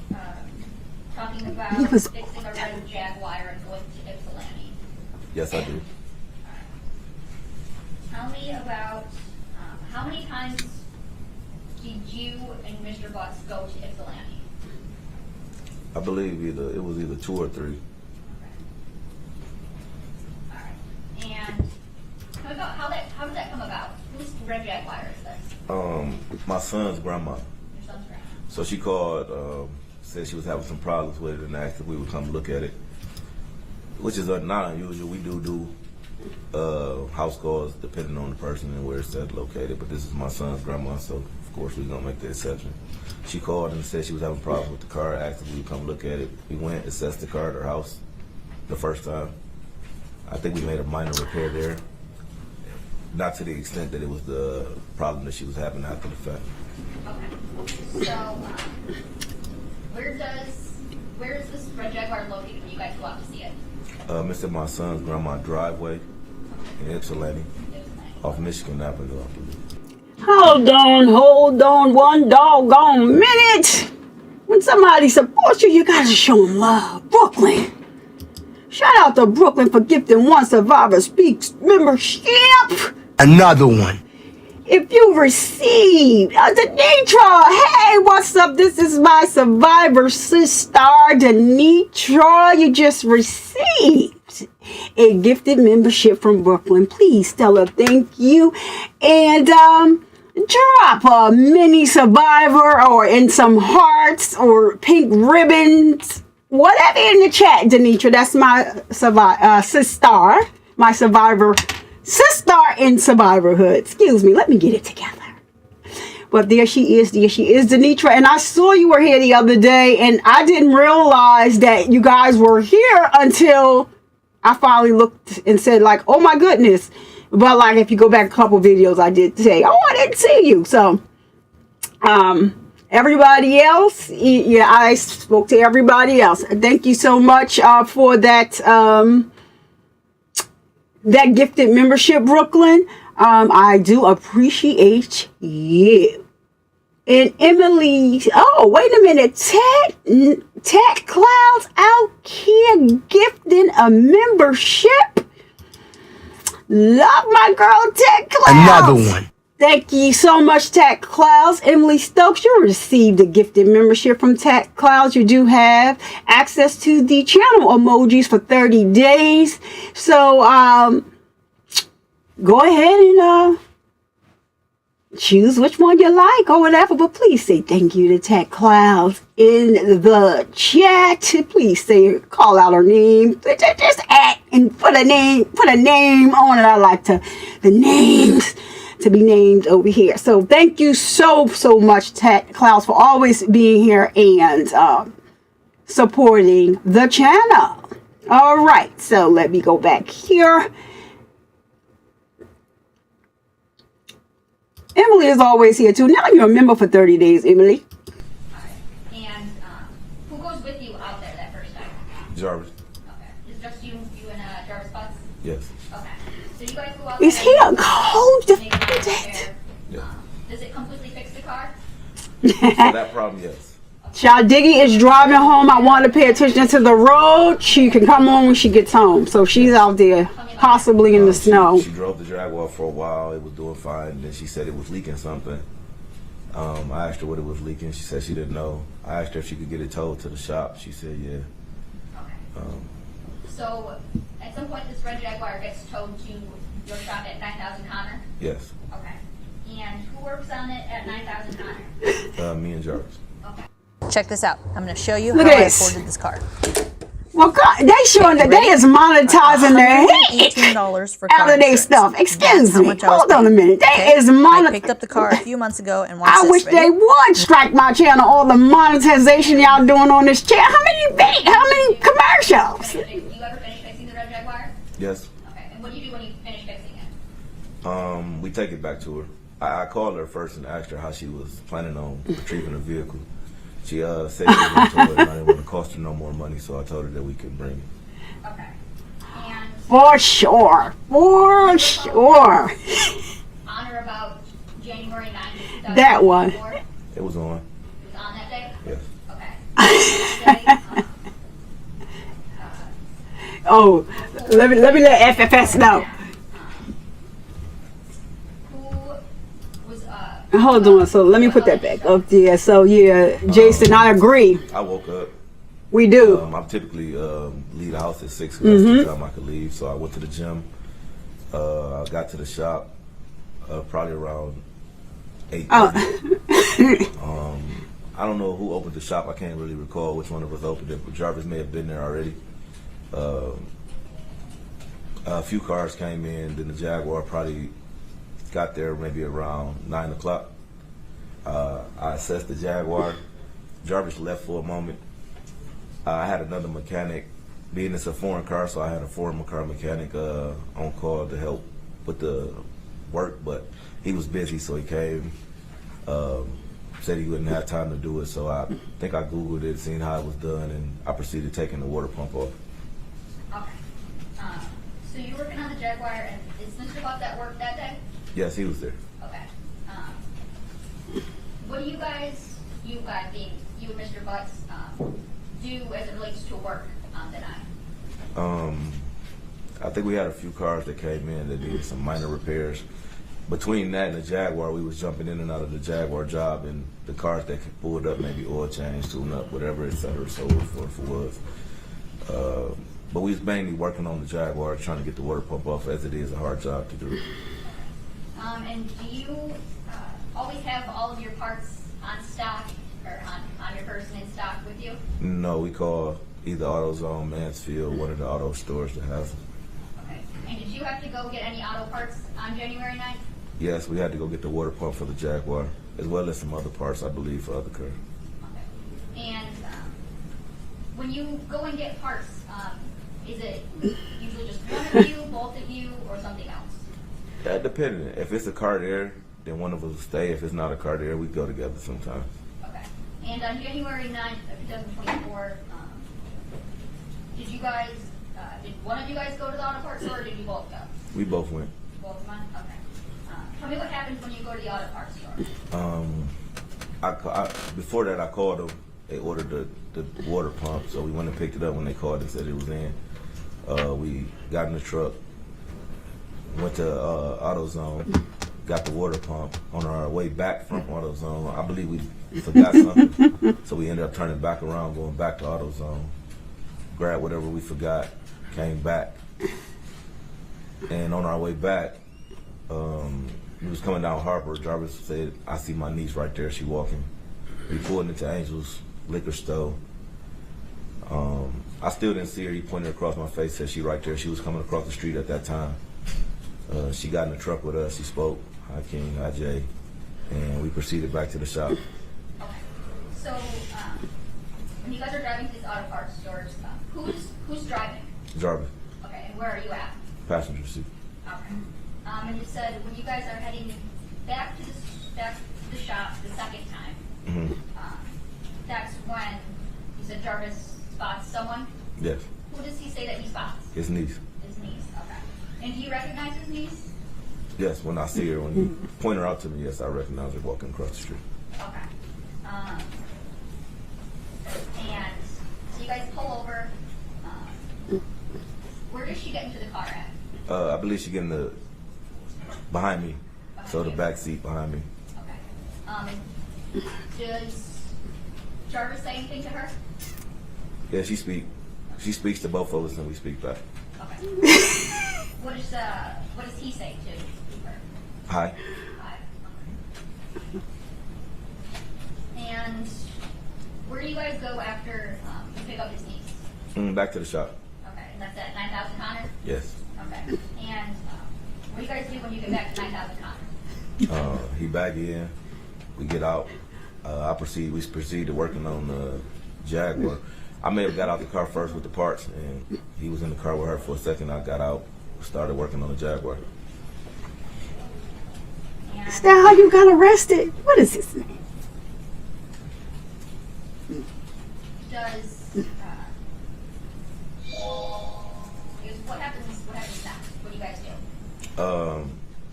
talking about fixing a red Jaguar and going to Ypsilanti? Yes, I do. Tell me about how many times did you and Mr. Butts go to Ypsilanti? I believe it was either 2 or 3. Okay. All right. And how did that come about? Whose red Jaguar is this? My son's grandma. Your son's grandma. So she called, said she was having some problems with it, and asked if we would come look at it, which is not unusual. We do house calls depending on the person and where it's located, but this is my son's grandma, so of course we're gonna make the exception. She called and said she was having problems with the car, asked if we would come look at it. We went, assessed the car at her house the first time. I think we made a minor repair there, not to the extent that it was the problem that she was having after the fact. Okay. So, where is this red Jaguar located when you guys go out to see it? It's in my son's grandma's driveway in Ypsilanti, off Michigan Avenue, I believe. Hold on one doggone minute. When somebody supports you, you gotta show them love. Brooklyn. Shout out to Brooklyn for gifting One Survivor Speaks membership. Another one. If you received Denitra, hey, what's up? This is my Survivor sister, Denitra. You just received a gifted membership from Brooklyn. Please tell her thank you. And drop a mini Survivor or in some hearts or pink ribbons, whatever in the chat, Denitra. That's my sister, my Survivor sister in Survivorhood. Excuse me, let me get it together. But there she is, Denitra. And I saw you were here the other day, and I didn't realize that you guys were here until I finally looked and said, like, oh my goodness. But like, if you go back a couple videos, I did say, oh, I didn't see you. So, everybody else, yeah, I spoke to everybody else. Thank you so much for that that gifted membership, Brooklyn. I do appreciate you. And Emily, oh, wait a minute. Ted Clouds out here gifting a membership. Love my girl, Ted Clouds. Another one. Thank you so much, Ted Clouds. Emily Stokes, you received a gifted membership from Ted Clouds. You do have access to the channel emojis for 30 days. So, go ahead and choose which one you like or whatever, but please say thank you to Ted Clouds in the chat. Please say, call out her name. Just act and put a name on it. I like the names to be named over here. So thank you so much, Ted Clouds, for always being here and supporting the channel. All right, so let me go back here. Emily is always here too. Now you're a member for 30 days, Emily. And who goes with you out there that first time? Jarvis. Okay. Is just you and Jarvis Butts? Yes. Okay. So you guys go out Is there. he a cold make it defendant? repair. Yeah. Does it completely fix the car? For that problem, yes. Child Diggy is driving home. I want to pay attention to the road. She can come on when she gets home. So she's out there possibly in the snow. She drove the Jaguar for a while. It was doing fine. And then she said it was leaking something. I asked her what it was leaking. She said she didn't know. I asked her if she could get it towed to the shop. She said, yeah. Okay. So at some point this red Jaguar gets towed to your shop at 9000 Connor? Yes. Okay. And who works on it at 9000 Connor? Me and Jarvis. Okay. Check this out. I'm going to show you Look how at I this. afforded this car. Well, God, they showing that they is monetizing their $18 for car out of their insurance. stuff. Excuse How me. much I was Hold on a paying. minute. They Okay? is I monetizing. picked up the car a few months ago and watch I this. wish Ready? they would strike my channel. All the monetization y'all doing on this channel. How many commercials? Do you ever finish fixing the red Jaguar? Yes. Okay. And what do you do when you finish fixing it? We take it back to her. I called her first and asked her how she was planning on retrieving the vehicle. She said she was going to tow it and I didn't want to cost her no more money, so I told her that we could bring it. Okay. And For sure. For sure. on or about January 9th, That one. 2024? It was on. It was on that day? Yes. Okay. Oh, let me let FFS know. Who was Hold on. So let me put that back up there. So yeah, Jason, I agree. I woke up. We do. I typically leave the house at 6 because that's the time I could leave. So I went to the gym. I got to the shop probably around 8:30. I don't know who opened the shop. I can't really recall which one of us opened it, but Jarvis may have been there already. A few cars came in. Then the Jaguar probably got there maybe around 9 o'clock. I assessed the Jaguar. Jarvis left for a moment. I had another mechanic, being it's a foreign car, so I had a foreign car mechanic on call to help with the work, but he was busy, so he came, said he wouldn't have time to do it, so I think I Googled it, seen how it was done, and I proceeded taking the water pump off. Okay. So you're working on the Jaguar, and is Mr. Butts at work that day? Yes, he was there. Okay. What do you guys being you and Mr. Butts, do as it relates to work on the night? I think we had a few cars that came in that needed some minor repairs. Between that and the Jaguar, we was jumping in and out of the Jaguar job, and the cars that pulled up, maybe oil change, tune up, whatever, et cetera, so forth it was. But we was mainly working on the Jaguar, trying to get the water pump off, as it is a hard job to do. And do you always have all of your parts on stock or on your person in stock with you? No, we call either AutoZone, Mansfield, one of the auto stores that has them. Okay. And did you have to go get any auto parts on January 9th? Yes, we had to go get the water pump for the Jaguar, as well as some other parts, I believe, for other cars. Okay. And when you go and get parts, is it usually just one of you, both of you, or something else? That depending. If it's a car there, then one of us will stay. If it's not a car there, we go together sometimes. Okay. And on January 9th of 2024, did you guys, did one of you guys go to the auto parts store, or did you both go? We both went. Both went? Okay. Tell me what happens when you go to the auto parts store. Before that, I called them. They ordered the water pump, so we went and picked it up when they called and said it was in. We got in the truck, went to AutoZone, got the water pump. On our way back from AutoZone, I believe we forgot something, so we ended up turning back around, going back to AutoZone, grabbed whatever we forgot, came back, and on our way back, we was coming down Harper. Jarvis said, "I see my niece right there. She walking." We pulled into Angel's liquor store. I still didn't see her. He pointed across my face, said she right there. She was coming across the street at that time. She got in the truck with us. She spoke, "Hi King, hi Jay," and we proceeded back to the shop. Okay. So, when you guys are driving to these auto parts stores, who's driving? Jarvis, Okay, and where are you at? passenger seat. Okay. And you said when you guys are heading back to the shop the second time, Mm-hmm. that's when you said Jarvis spots someone. Yes, Who does he say that he spots? his niece. His niece. Okay. And do you recognize his niece? Yes, when I see her, when you point her out to me, yes, I recognize her walking across the street. Okay. And so you guys pull over. Where does she get into the car at? I believe she getting behind me, so the back seat behind me. Okay. Does Jarvis say anything to her? Yeah, she speaks to both of us, and we speak back. Okay. What does he say to her? Hi. Hi. Okay. And where do you guys go after you pick up his niece? Back to the shop. Okay, and that's at 9,000 Connor? Yes. Okay. And what do you guys do when you get back to 9,000 Connor? He back in. We get out. We proceed to working on the Jaguar. I may have got out the car first with the parts, and he was in the car with her for a second. I got out, started working on the Jaguar. Is that how you got arrested? What is his name? Does what happens next? What do you guys do?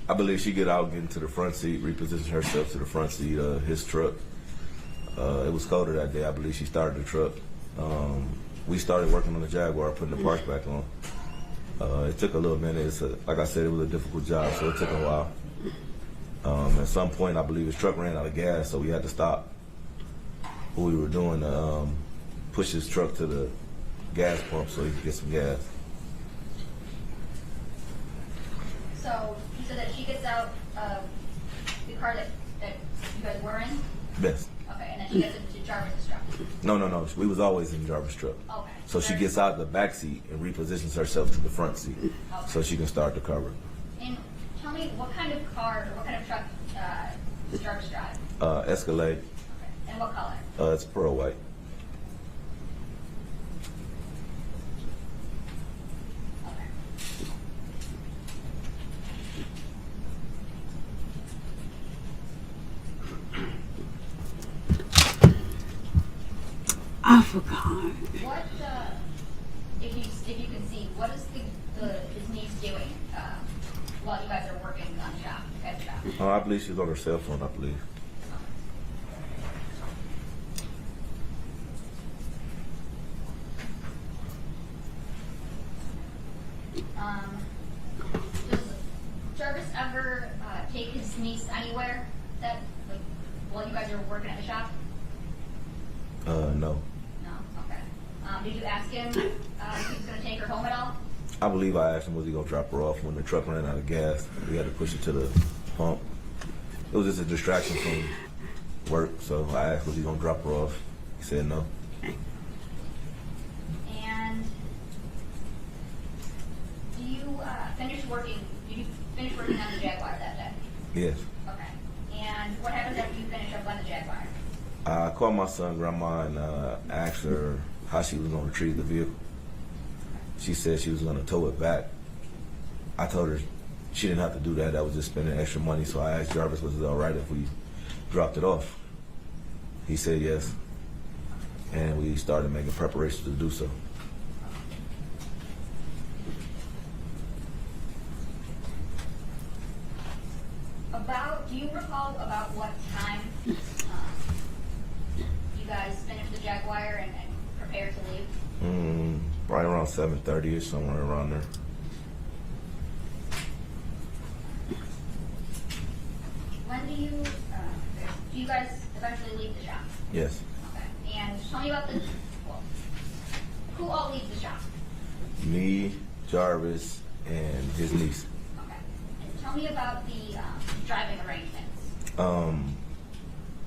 I believe she get out, get into the front seat, reposition herself to the front seat of his truck. It was colder that day. I believe she started the truck. We started working on the Jaguar, putting the parts back on. It took a little minute. Like I said, it was a difficult job, so it took a while. At some point, I believe his truck ran out of gas, so we had to stop what we were doing to push his truck to the gas pump so he could get some gas. So you said that she gets out of the car that you guys were in? Yes. Okay, and then she gets into Jarvis' truck? No. We was always in Jarvis' truck. Okay. So she gets out the back seat and repositions herself to the front seat so she can start the cover. And tell me, what kind of car or what kind of truck does Jarvis drive? Escalade. Okay. And what color? It's pearl white. Okay. I forgot. What, if you can see, what is his niece doing while you guys are working on at the shop? I believe she's on her cell phone, I believe. Does Jarvis ever take his niece anywhere while you guys are working at the shop? No. No? Okay. Did you ask him if he was going to take her home at all? I believe I asked him was he gonna drop her off when the truck ran out of gas. We had to push it to the pump. It was just a distraction from work, so I asked was he gonna drop her off. He said no. And did you finish working on the Jaguar that day? Yes. Okay. And what happens after you finish up on the Jaguar? I called my son grandma and asked her how she was gonna retrieve the vehicle. She said she was gonna tow it back. I told her she didn't have to do that. That was just spending extra money. So I asked Jarvis, was it all right if we dropped it off? He said yes, and we started making preparations to do so. Do you recall about what time you guys finished the Jaguar and prepared to leave? Right around 7:30ish, somewhere around there. When do you guys eventually leave the shop? Yes. Okay. And tell me about who all leaves the shop? Me, Jarvis, and his niece. Okay. And tell me about the driving arrangements.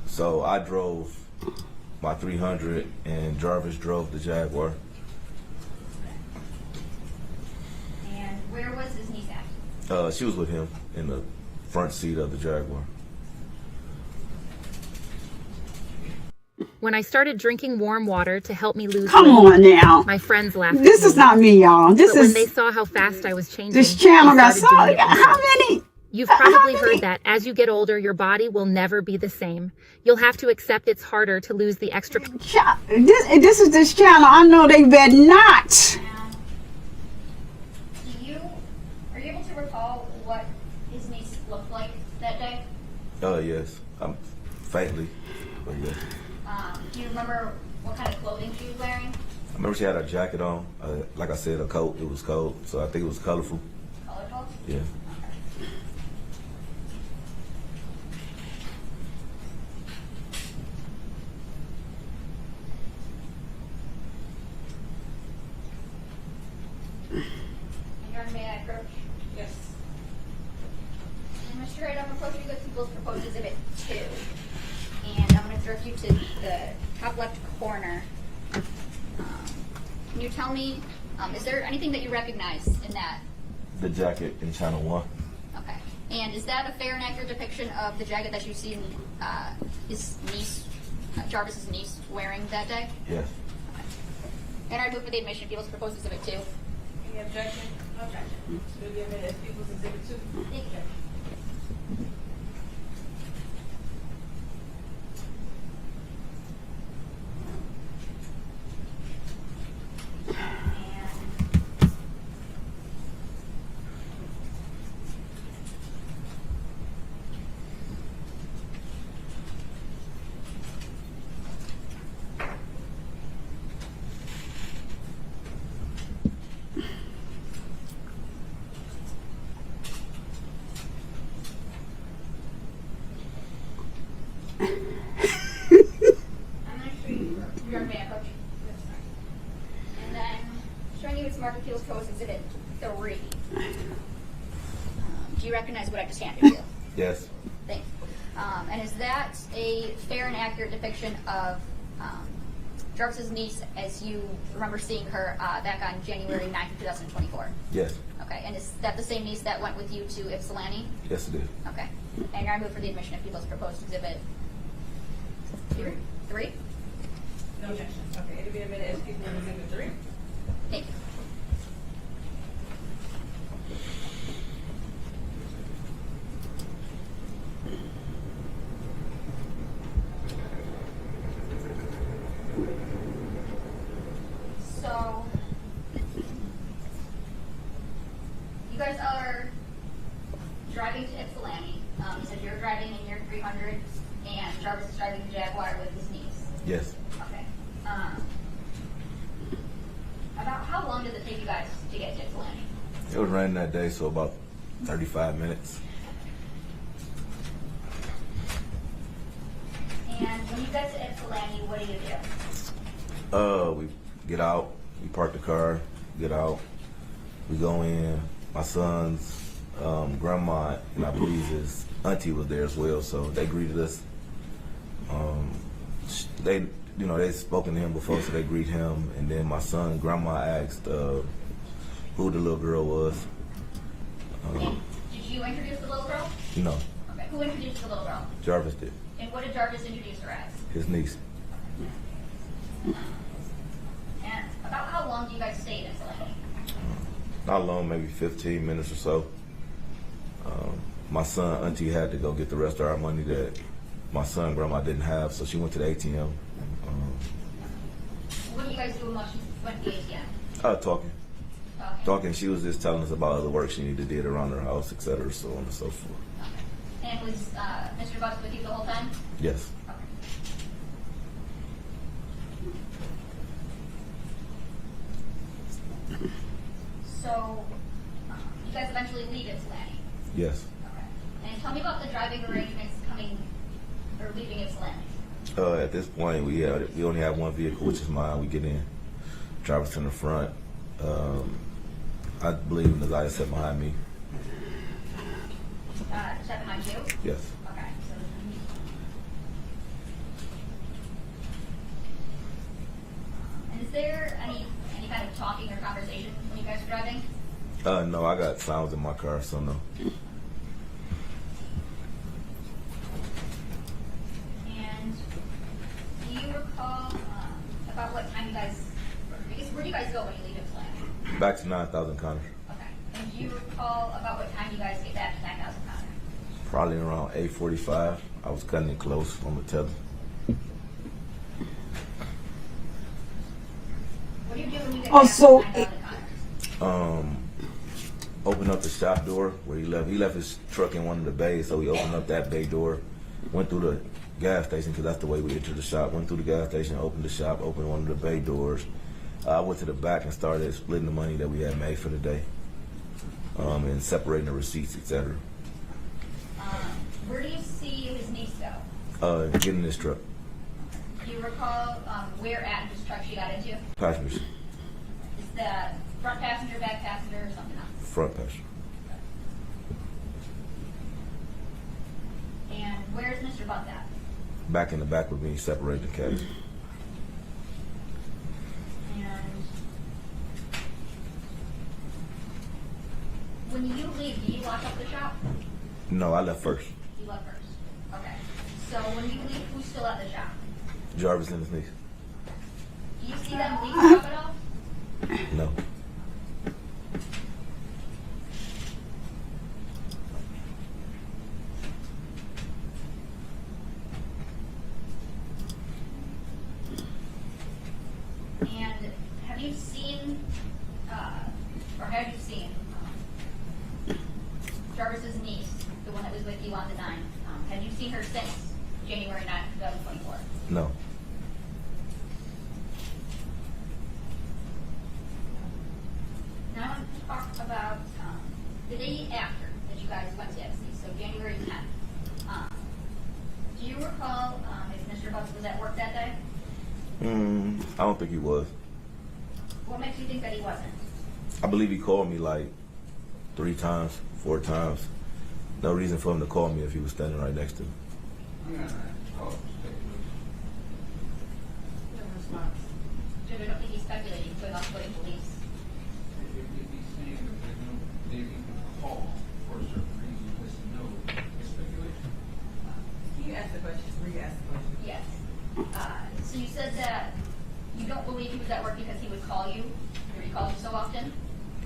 So I drove my 300, and Jarvis drove the Jaguar. And where was his niece at? She was with him in the front seat of the Jaguar. When I started drinking warm water to help me lose Come weight, on now. my friends laughed This at is me. not me, y'all. This But is when they saw how fast I was changing, this channel they got started doing it how themselves. many? You've probably heard that as you get older, your body will never be the same. You'll have to accept it's harder to lose the extra. This is this channel. I know they bet not. Are you able to recall what his niece looked like that day? Yes. Faintly, but yes. Do you remember what kind of clothing she was wearing? I remember she had a jacket on. Like I said, a coat. It was cold, so I think it was colorful. Colorful? Yeah. May I approach? Yes. And Mr. Wright, I'm approaching you with People's Proposed Exhibit 2. And I'm going to direct you to the top left corner. Can you tell me, is there anything that you recognize in that? The jacket in channel 1. Okay. And is that a fair and accurate depiction of the jacket that you see his niece, Jarvis's niece, wearing that day? Yes. Okay. And I move for the admission of People's Proposed Exhibit 2. Any objection? Objection. Will be admitted as People's Exhibit 2. Thank you. Mark Appeals Proposed Exhibit 3. Do you recognize what I just handed you? Yes. Thanks. And is that a fair and accurate depiction of Jarvis's niece as you remember seeing her back on January 9th, 2024? Yes. Okay. And is that the same niece that went with you to Ypsilanti? Yes, it is. Okay. And I move for the admission of People's Proposed Exhibit 3? No objection. Okay, it'll be admitted as People's Exhibit 3. Thank you. So, you guys are driving to Ypsilanti. You said you're driving in your 300, and Jarvis is driving the Jaguar with his niece. Yes. Okay. About how long does it take you guys to get to Ypsilanti? It was raining that day, so about 35 minutes. And when you get to Ypsilanti, what do you do? We get out, we park the car, get out, we go in. My son's grandma and I believe his auntie was there as well, so they greeted us. They they'd spoken to him before, so they greet him. And then my son, grandma asked who the little girl was. Did you introduce the little girl? No, Okay. Who introduced the little girl? Jarvis did. And what did Jarvis introduce her as? His niece. And about how long do you guys stay in Ypsilanti? Not long, maybe 15 minutes or so. My son, auntie had to go get the rest of our money that my son grandma didn't have, so she went to the ATM. What do you guys do when she went to the ATM? Talking. Talking. She was just telling us about other work she needed to do around her house, etc., so on and so forth. Okay. And was Mr. Butts with you the whole time? Yes. Okay. So, you guys eventually leave Ypsilanti? Yes. Okay. And tell me about the driving arrangements coming or leaving Ypsilanti. At this point, we only have one vehicle, which is mine. We get in, driver's in the front. I believe Nazaya sat behind me. Sat behind you? Yes. Okay. And is there any kind of talking or conversation when you guys are driving? No, I got sounds in my car, so no. And do you recall about what time you guys, I guess, where do you guys go when you leave Ypsilanti? Back to 9,000 Connors. Okay. And do you recall about what time you guys get back to 9,000 Connors? Probably around 8:45. I was cutting it close on the tether. What do you do when you get Oh, back so to 9,000 Connors? Opened up the shop door where he left his truck in one of the bays, so we opened up that bay door, went through the gas station, because that's the way we entered the shop, went through the gas station, opened the shop, opened one of the bay doors. I went to the back and started splitting the money that we had made for the day, and separating the receipts, etc. Where do you see his niece go? Getting this truck. Do you recall where at his truck she got into? Passengers. Is that front passenger, back passenger, or something else? Front passenger. And where's Mr. Butts at? Back in the back with me, separating the cash. And when you leave, do you lock up the shop? No, I left first. You left first. Okay. So when you leave, who's still at the shop? Jarvis and his niece. Do you see them leave the shop at all? No. And have you seen, Jarvis's niece, the one that was with you on the 9th, have you seen her since January 9th, 2024? No. Now I want to talk about the day after that you guys went to FC, so January 10th. Do you recall if Mr. Butts was at work that day? I don't think he was. What makes you think that he wasn't? I believe he called me like 3 times, 4 times. No reason for him to call me if he was standing right next to me. So I don't think he's speculating, going off putting police. Can you ask the question? Re-ask the question. Yes. So you said that you don't believe he was at work because he would call you, or he called you so often?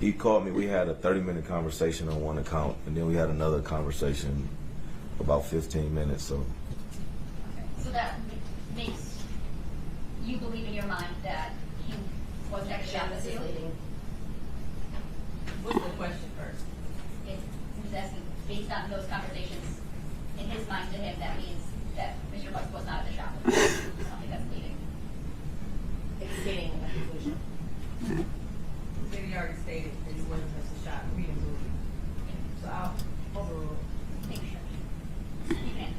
He called me. We had a 30-minute conversation on one account, and then we had another conversation about 15 minutes. So, Okay. So that makes you believe in your mind that he was actually at the scene? What's the question first? He was asking, based on those conversations, in his mind to him, that means that Mr. Butts was not at the shop. I don't think that's leading. Exceeding a conclusion. Maybe you already stated that he wasn't at the shop. We didn't believe it. So I'll overrule. Make sure. You can.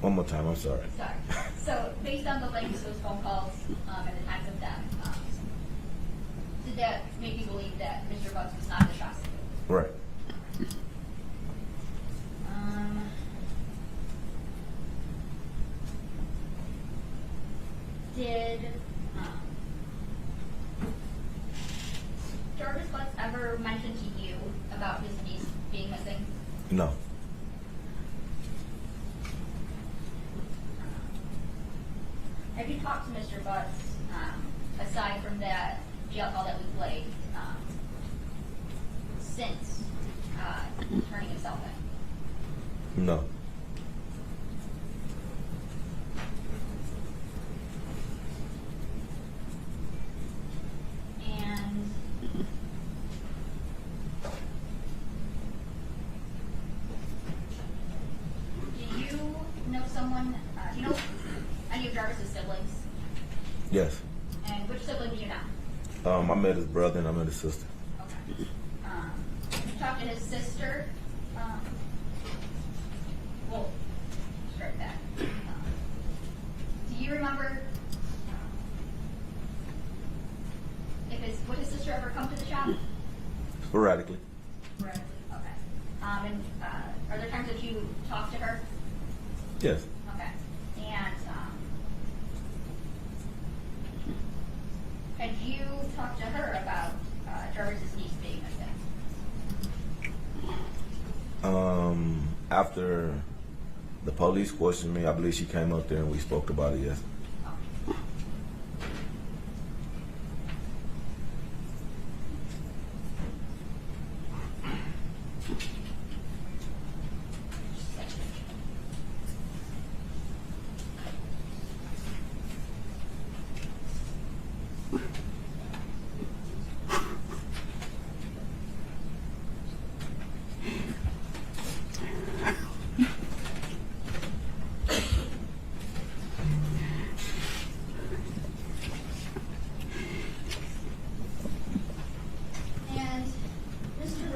one more time. I'm sorry. Sorry. So based on the length of those phone calls and the times of them, did that make you believe that Mr. Butts was not at the shop? Right. Did Jarvis Butts ever mention to you about his niece being missing? No. Have you talked to Mr. Butts, aside from that jail call that we played, since turning himself in? No. Yes. And which sibling do you know? I met his brother and I met his sister. Okay. You talked to his sister. Well, start that. Do you remember would his sister ever come to the shop? Sporadically. Sporadically. Okay. And are there times that you talk to her? Yes. Okay. And had you talked to her about Jarvis's niece being missing? After the police questioned me, I believe she came up there and we spoke about it, yes.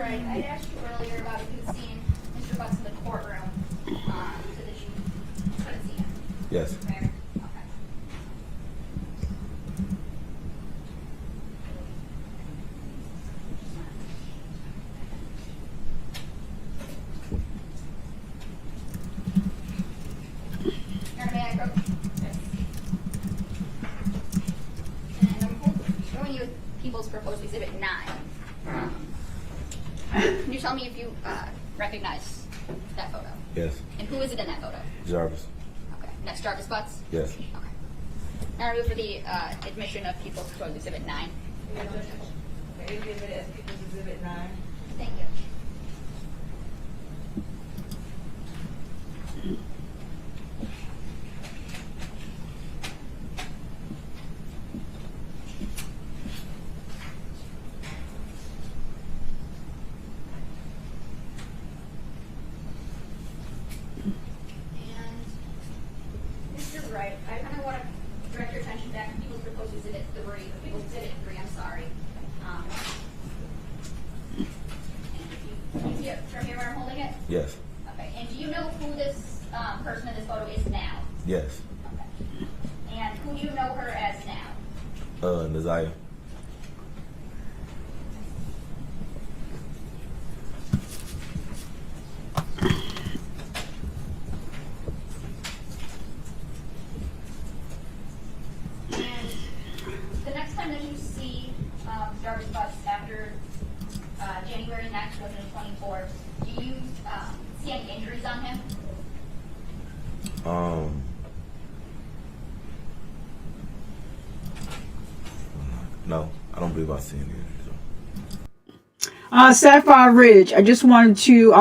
I asked you earlier about if you'd seen Mr. Butts in the courtroom, so that you couldn't see him. Yes. Fair? Okay. May I go? And I'm showing you People's Proposed Exhibit 9. Can you tell me if you recognize that photo? Yes. And who is it in that photo? Jarvis. Okay. That's Jarvis Butts? Yes. Okay. Now I move for the admission of People's Proposed Exhibit 9. Okay, give it as People's Exhibit 9. Thank you. Right. I kind of want to direct your attention back to People's Proposed Exhibit 3, People's Exhibit 3, I'm sorry. Can you see it from here where I'm holding it? Yes. Okay. And do you know who this person in this photo is now? Yes. Okay. And who do you know her as now? Nazaya. Jarvis Butts after January 9th, 2024, do you see any injuries on him? No, I don't believe I see any injuries. Sapphire Ridge, I just wanted to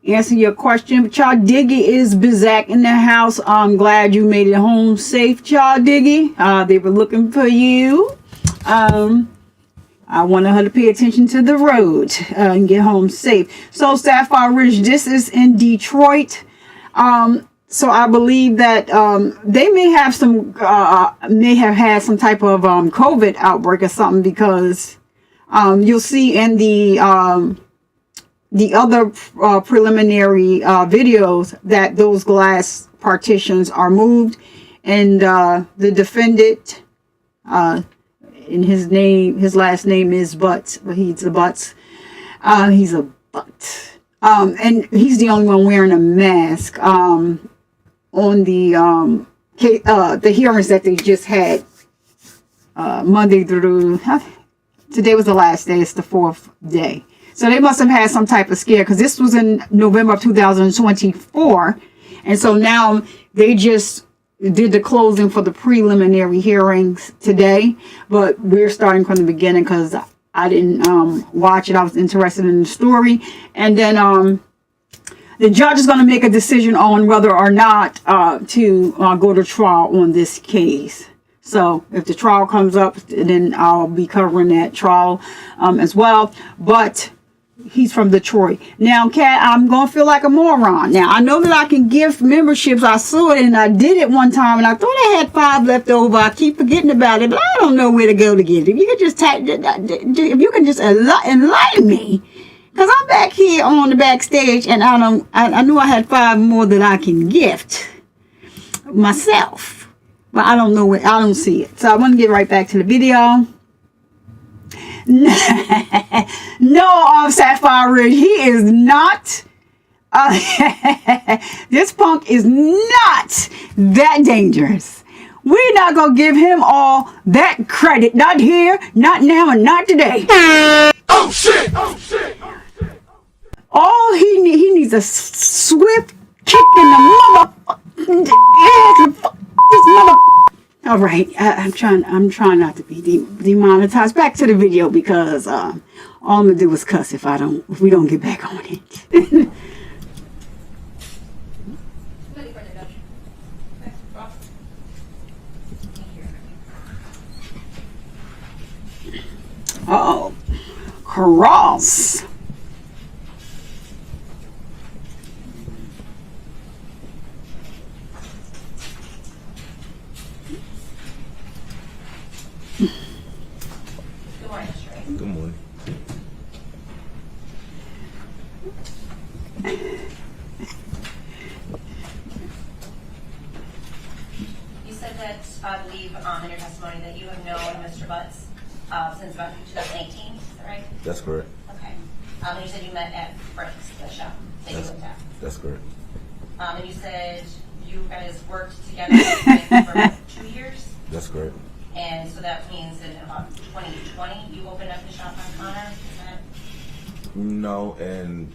answer your question. Child Diggy is Bizak in the house. I'm glad you made it home safe, Child Diggy. They were looking for you. I wanted her to pay attention to the road and get home safe. So Sapphire Ridge, this is in Detroit. So I believe that they may have had some type of COVID outbreak or something, because you'll see in the other preliminary videos that those glass partitions are moved, and the defendant, and his last name is Butts, but he's a Butts. He's a butt. And he's the only one wearing a mask on the hearings that they just had Monday through, today was the last day, it's the fourth day. So they must have had some type of scare, because this was in November of 2024. And so now they just did the closing for the preliminary hearings today, but we're starting from the beginning because I didn't watch it. I was interested in the story, and then the judge is going to make a decision on whether or not to go to trial on this case. So if the trial comes up, then I'll be covering that trial as well. But He's from Detroit. Now, Kat, I'm going to feel like a moron. Now, I know that I can gift memberships. I saw it and I did it one time and I thought I had 5 left over. I keep forgetting about it, but I don't know where to go to get it. If you could just if you can just enlighten me. Because I'm back here on the backstage and I knew I had 5 more that I can gift myself. But I don't know where, I don't see it. So I want to get right back to the video. No, Sapphire Ridge, he is not. This punk is not that dangerous. We're not gonna give him all that credit. Not here, not now, and not today. Oh shit! Oh shit! All he needs a swift kick in the mother. This mother. All right, I'm trying not to be demonetized. Back to the video because all I'm gonna do is cuss if we don't get back on it. Oh, cross. Good morning. You said that, I believe, in your testimony that you have known Mr. Butts since about 2018, is that right? That's correct. Okay. And you said you met at Frank's, the shop that you went at. That's correct. And you said you guys worked together for about 2 years? That's correct. And so that means that in about 2020, you opened up the shop on Connor? Is that? No, in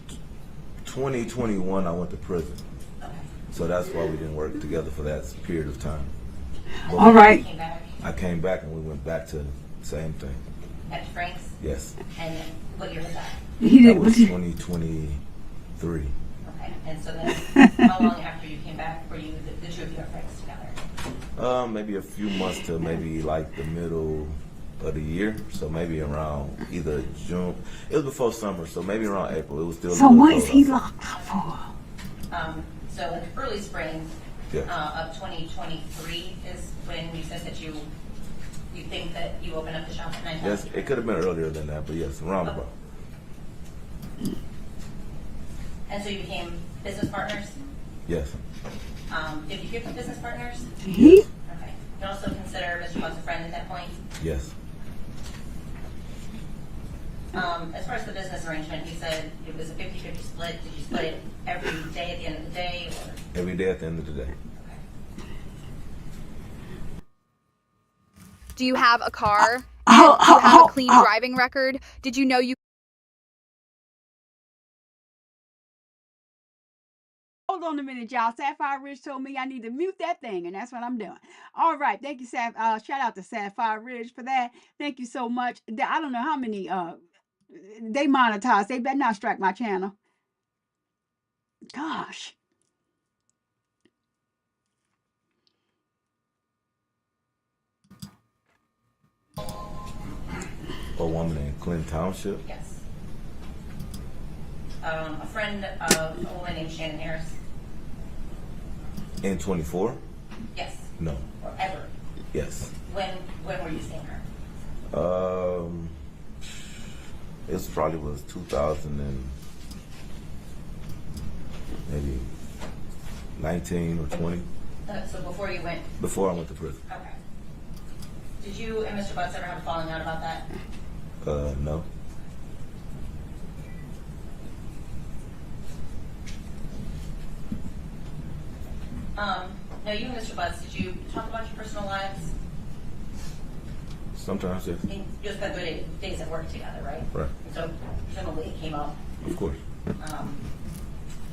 2021, I went to prison. Okay. So that's why we didn't work together for that period of time. But All right. I came back and we went back to the same thing. At Frank's? Yes. And then what year was that? That was 2023. Okay. And so then how long after you came back were you, the two of you at Frank's together? Maybe a few months to maybe like the middle of the year. So maybe around either June. It was before summer, so maybe around April. It was still. So what is he locked up for? So like early spring Yeah. of 2023 is when you said that you think that you opened up the shop at 9 times? Yes, it could have been earlier than that, but yes, around about. And so you became business partners? Yes. 50-50 business partners? Yes. Okay. You can also consider Mr. Butts a friend at that point? Yes. As far as the business arrangement, you said it was a 50-50 split. Did you split it every day at the end of the day? Or? Every day at the end of the day. Do you have a car? Do you have a clean driving record? Did you know you... Hold on a minute, y'all. Sapphire Ridge told me I need to mute that thing, and that's what I'm doing. All right. Thank you, shout out to Sapphire Ridge for that. Thank you so much. I don't know how many they monetize. They better not strike my channel. Gosh. A woman in Clinton Township? Yes. A friend of a woman named Shannon Harris? In 24? Yes. No. Or ever? Yes. When were you seeing her? It probably was 2000 and maybe 19 or 20. So before you went? Before I went to prison. Okay. Did you and Mr. Butts ever have a falling out about that? No. Now you and Mr. Butts, did you talk about your personal lives? Sometimes, yes. And you spent good days at work together, right? Right. And so presumably it came up. Of course.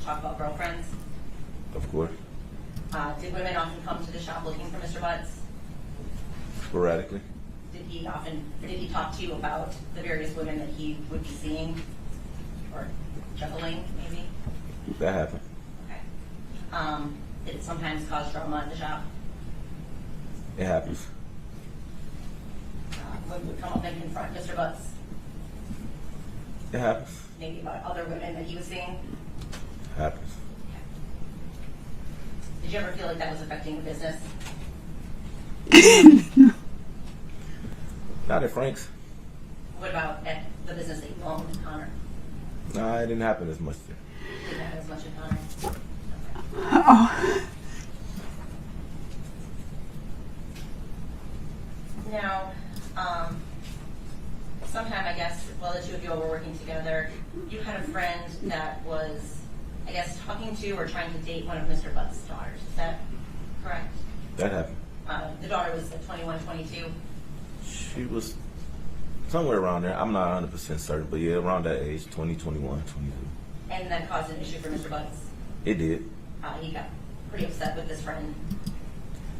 Talk about girlfriends. Of course. Did women often come to the shop looking for Mr. Butts? Sporadically. Did he talk to you about the various women that he would be seeing? Or juggling, maybe? That happened. Okay. Did it sometimes cause drama in the shop? It happens. Women would come up and confront Mr. Butts? It happens. Maybe about other women that he was seeing? Happens. Did you ever feel like that was affecting the business? Not at Frank's. What about at the business that you owned, Connor? No, it didn't happen as much there. Didn't happen as much at Connor? Oh. Now, sometime, I guess, while the two of you all were working together, you had a friend that was, I guess, talking to or trying to date one of Mr. Butts' daughters. Is that correct? That happened. The daughter was 21, 22. She was somewhere around there. I'm not 100% certain, but yeah, around that age, 20, 21, 22. And that caused an issue for Mr. Butts. It did. He got pretty upset with this friend.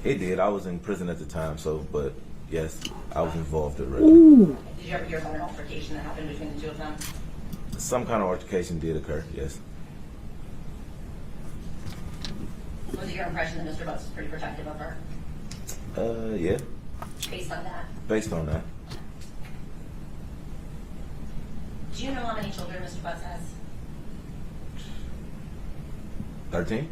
It did. I was in prison at the time, so, but yes, I was involved already. Ooh. Did you ever hear about an altercation that happened between the two of them? Some kind of altercation did occur, yes. Was it your impression that Mr. Butts was pretty protective of her? Yeah. Based on that? Based on that. Do you know how many children Mr. Butts has? 13?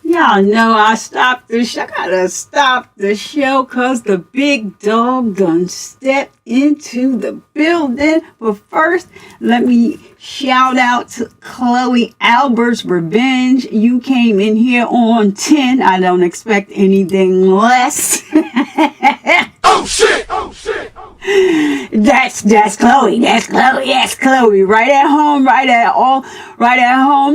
Y'all know I stopped the show. I gotta stop the show because the big dog done stepped into the building. But first, let me shout out to Chloe Albert's Revenge. You came in here on 10. I don't expect anything less. Oh shit! Oh shit! That's Chloe. That's Chloe. That's Chloe. Right at home. Right at home.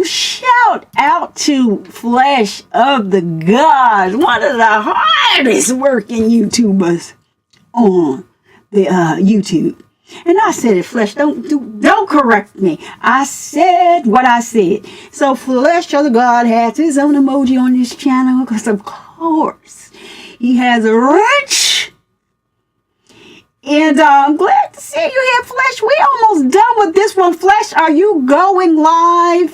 Shout out to Flesh of the Gods, one of the hardest working YouTubers on the YouTube. And I said it, Flesh. Don't correct me. I said what I said. So Flesh of the God has his own emoji on his channel because of course he has a rich. And I'm glad to see you here, Flesh. We almost done with this one. Flesh, are you going live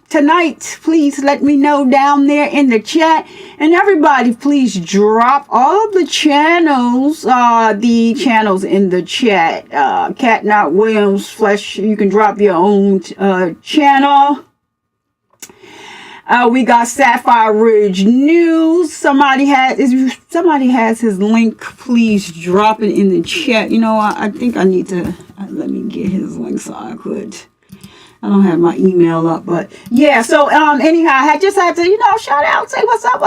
tonight? Please let me know down there in the chat. And everybody, please drop all the channels in the chat. Cat Not Williams, Flesh, you can drop your own channel. We got Sapphire Ridge News. Somebody has his link. Please drop it in the chat. You know, I think I need to let me get his link so I could. I don't have my email up, but yeah. So anyhow, I just had to shout out, say what's up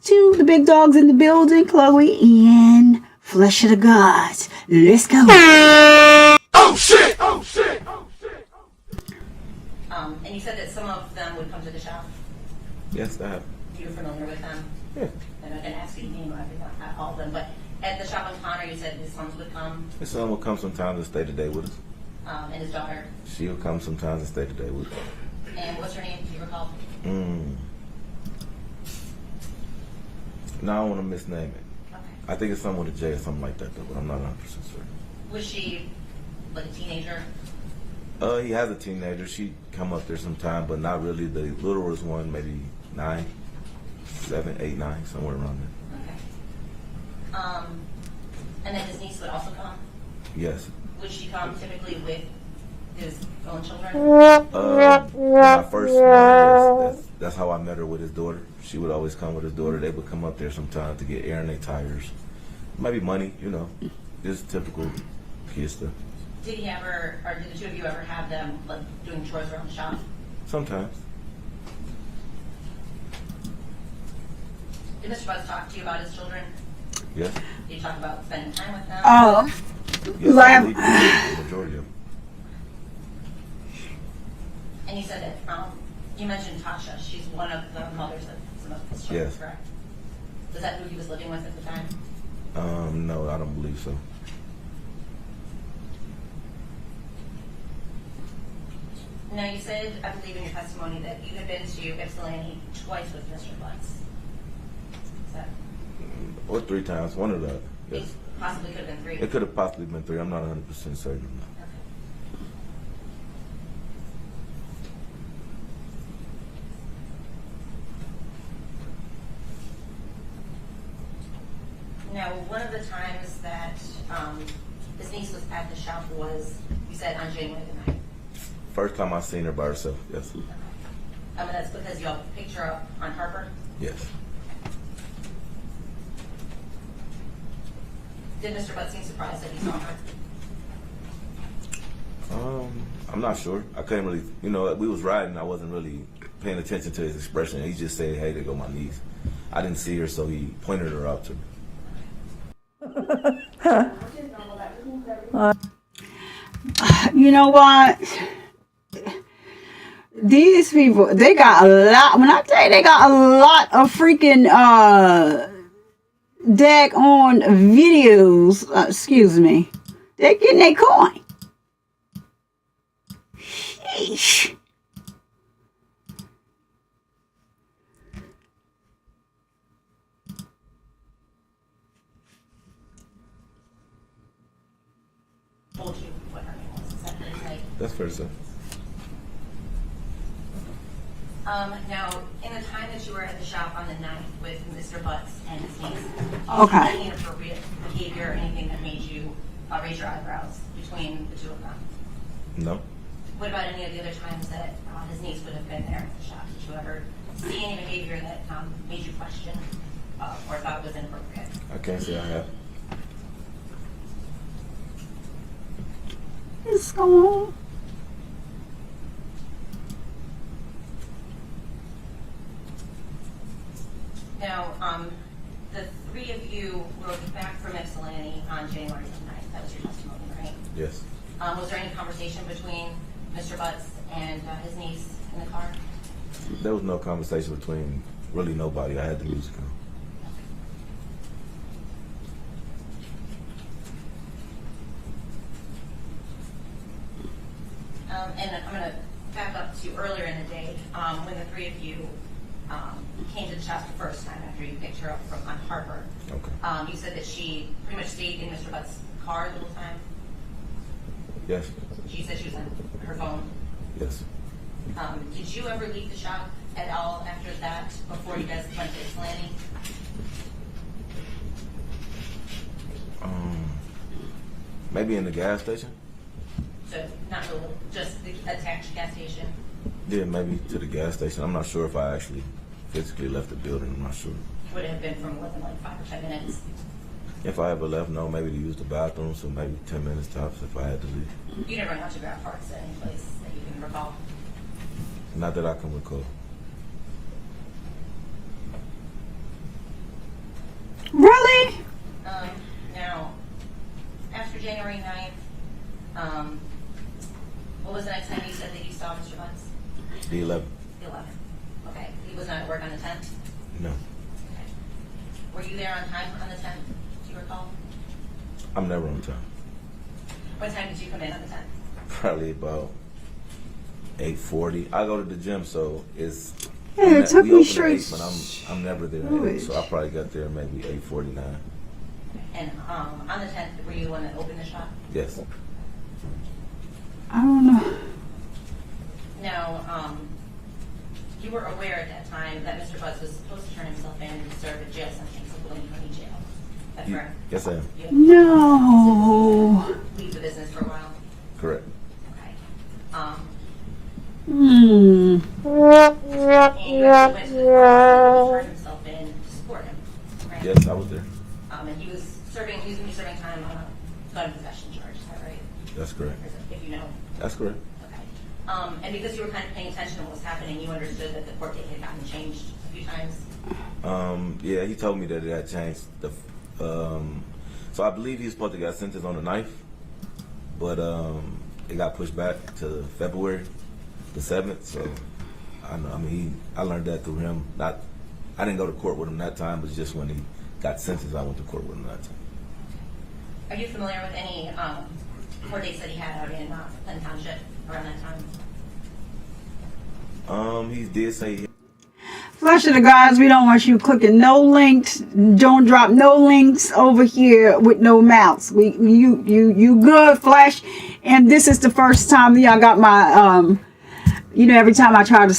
to the big dogs in the building, Chloe and Flesh of the Gods. Let's go. Oh shit! Oh shit! And you said that some of them would come to the shop. Yes, I have. You're familiar with them? Yeah. And I didn't ask you to name all of them, but at the shop on Connor, you said his sons would come. His son will come sometimes and stay today with us. And his daughter. She'll come sometimes and stay today with us. And what's her name? Do you recall? No, I don't want to misname it. Okay. I think it's something with a J or something like that, though, but I'm not 100% certain. Was she like a teenager? He has a teenager. She come up there sometime, but not really. The littlest one, maybe 9, 7, 8, 9, somewhere around there. Okay. And then his niece would also come? Yes. Would she come typically with his own children? When I first met her, yes, that's how I met her with his daughter. She would always come with his daughter. They would come up there sometimes to get air in their tires. Maybe money, just typical kid stuff. Did he ever, or did the two of you ever have them like doing chores around the shop? Sometimes. Did Mr. Butts talk to you about his children? Yes. Did you talk about spending time with them? Yes, I believe the majority of them. And you said that, you mentioned Tasha. She's one of the mothers of some of his children, Yes. correct? Was that who he was living with at the time? No, I don't believe so. Now, you said, I believe in your testimony, that you had been to Ypsilanti twice with Mr. Butts. Is that? Or 3 times, one of the. Yes. It possibly could have been 3. It could have possibly been 3. I'm not 100% certain. Okay. Now, one of the times that his niece was at the shop was, you said, on January the 9th. First time I seen her by herself, yes. And that's because y'all picked her up on Harper? Yes. Did Mr. Butts seem surprised that he saw her? I'm not sure. I couldn't really, we was riding. I wasn't really paying attention to his expression. He just said, "Hey, there go my niece." I didn't see her, so he pointed her out to me. You know what? These people, they got a lot. When I tell you, they got a lot of freaking daggone videos. Excuse me. They're getting their coin. Sheesh. Told you what her name was. Is that what it's like? That's fair to say. Now, in the time that you were at the shop on the 9th with Mr. Butts and his niece, Okay. any inappropriate behavior or anything that made you raise your eyebrows between the two of them? No. What about any of the other times that his niece would have been there at the shop? Did you ever see any behavior that made you question or thought was inappropriate? I can't say I have. What's going on? Now, the three of you rode back from Ypsilanti on January 9th. That was your testimony, right? Yes. Was there any conversation between Mr. Butts and his niece in the car? There was no conversation between really nobody. I had the music on. And I'm going to back up to earlier in the day when the three of you came to the shop the first time after you picked her up from on Harper. Okay. You said that she pretty much stayed in Mr. Butts' car the whole time. Yes. She said she was on her phone. Yes. Did you ever leave the shop at all after that before you guys went to Ypsilanti? Maybe in the gas station. So not really, just the attached gas station. Yeah, maybe to the gas station. I'm not sure if I actually physically left the building. I'm not sure. Would it have been for more than like 5 or 10 minutes? If I ever left, no, maybe to use the bathroom, so maybe 10 minutes tops if I had to leave. You didn't run out to grab parts at any place that you can recall? Not that I can recall. Really? Now, after January 9th, what was the next time you said that you saw Mr. Butts? The 11th. The 11th. Okay. He was not at work on the 10th? No. Okay. Were you there on time on the 10th? Do you recall? I'm never on time. What time did you come in on the 10th? Probably about 8:40. I go to the gym, so it's. Yeah, it took we me open at straight. 8, but I'm never there at 8, so I probably got there maybe 8:49. And on the 10th, were you the one that opened the shop? Yes. I don't know. Now, you were aware at that time that Mr. Butts was supposed to turn himself in and serve a jail sentence at William County Jail. Is that correct? Yes, I am. No. Leave the business for a while? Correct. Okay. Hmm. And you actually went to the court and turned himself in to support him, right? Yes, I was there. And he was going to be serving time on a gun possession charge, is that right? That's correct. If you know. That's correct. Okay. And because you were kind of paying attention to what was happening, you understood that the court date had gotten changed a few times? Yeah, he told me that it had changed. So I believe he was supposed to get sentenced on the 9th, but it got pushed back to February the 7th. So I learned that through him. I didn't go to court with him that time, but just when he got sentenced, I went to court with him that time. Are you familiar with any court dates that he had out in Clinton Township around that time? He did say. Flash of the guys, we don't want you clicking no links. Don't drop no links over here with no mouse. You good, Flash? And this is the first time y'all got my every time I try to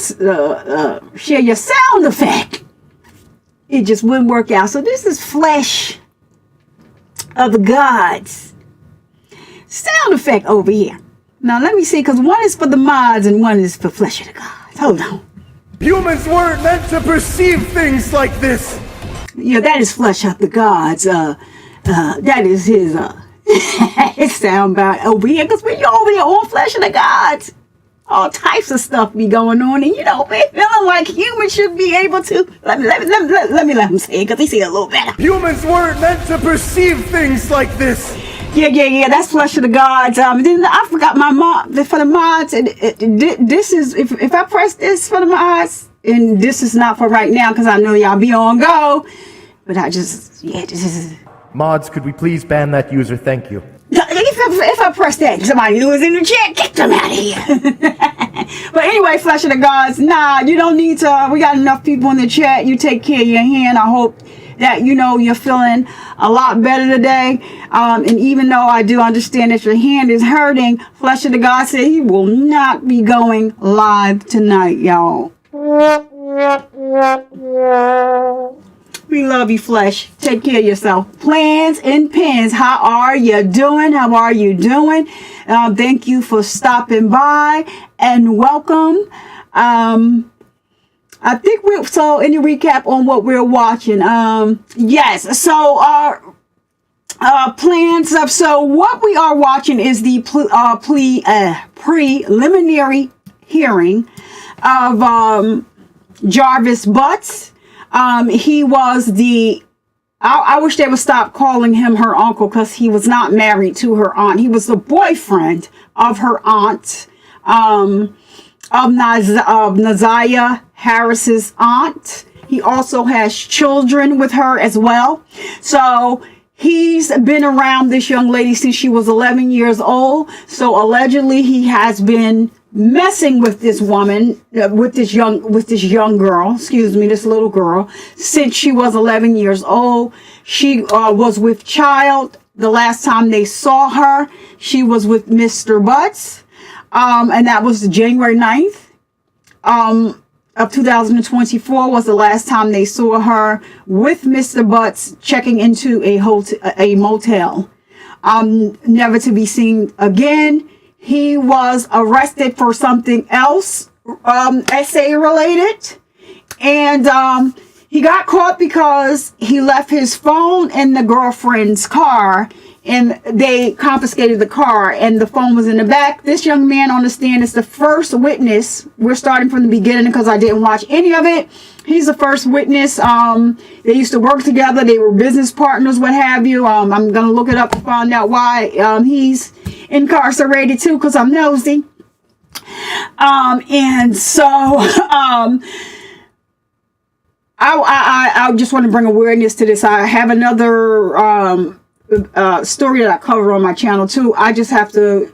share your sound effect, it just wouldn't work out. So this is Flash of the gods. sound effect over here. Now let me see, because one is for the mods and one is for Flesh of the Gods. Hold on. Humans weren't meant to perceive things like this. Yeah, that is Flesh of the Gods. That is his his soundbite over here, because when you're over here on Flesh of the Gods, all types of stuff be going on, and you know, we're feeling like humans should be able to. Let me let him say it, because he see it a little better. Humans weren't meant to perceive things like this. Yeah. That's Flesh of the Gods. Then I forgot my mod for the mods. And this is if I press this for the mods, and this is not for right now because I know y'all be on go. But this is. Mods, could we please ban that user? Thank you. If I press that, somebody who is in the chat, get them out of here. But anyway, Flesh of the Gods, nah, you don't need to. We got enough people in the chat. You take care of your hand. I hope that you're feeling a lot better today. And even though I do understand that your hand is hurting, Flesh of the Gods said he will not be going live tonight, y'all. We love you, Flesh. Take care of yourself. Plans and pins. How are you doing? Thank you for stopping by and welcome. I think so any recap on what we're watching. Yes. So plans up. So what we are watching is the preliminary hearing of Jarvis Butts. He was I wish they would stop calling him her uncle, because he was not married to her aunt. He was the boyfriend of her aunt, of Naziah Harris's aunt. He also has children with her as well. So he's been around this young lady since she was 11 years old. So allegedly he has been messing with this woman, with this young girl, this little girl, since she was 11 years old. She was with child. The last time they saw her, she was with Mr. Butts. And that was January 9th. Of 2024 was the last time they saw her with Mr. Butts checking into a motel. Never to be seen again. He was arrested for something else, essay related. And he got caught because he left his phone in the girlfriend's car, and they confiscated the car, and the phone was in the back. This young man on the stand is the first witness. We're starting from the beginning because I didn't watch any of it. He's the first witness. They used to work together. They were business partners, what have you. I'm going to look it up to find out why he's incarcerated too, because I'm nosy. And so I just want to bring awareness to this. I have another story that I cover on my channel too. I just have to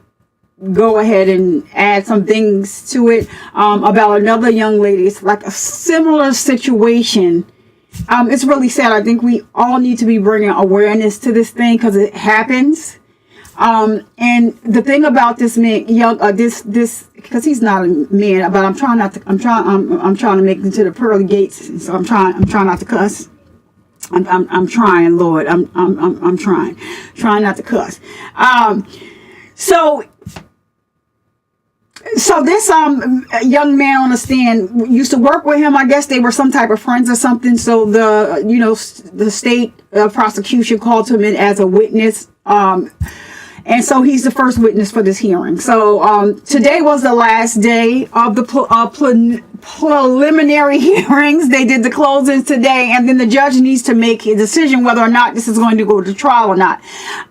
go ahead and add some things to it about another young lady. It's like a similar situation. It's really sad. I think we all need to be bringing awareness to this thing because it happens. And the thing about this man, this because he's not a man, but I'm trying to make it to the pearly gates. So I'm trying not to cuss. I'm trying, Lord. I'm trying not to cuss. So this young man on the stand used to work with him. I guess they were some type of friends or something. So the state prosecution called him in as a witness. And so he's the first witness for this hearing. So today was the last day of the preliminary hearings. They did the closings today, and then the judge needs to make a decision whether or not this is going to go to trial or not.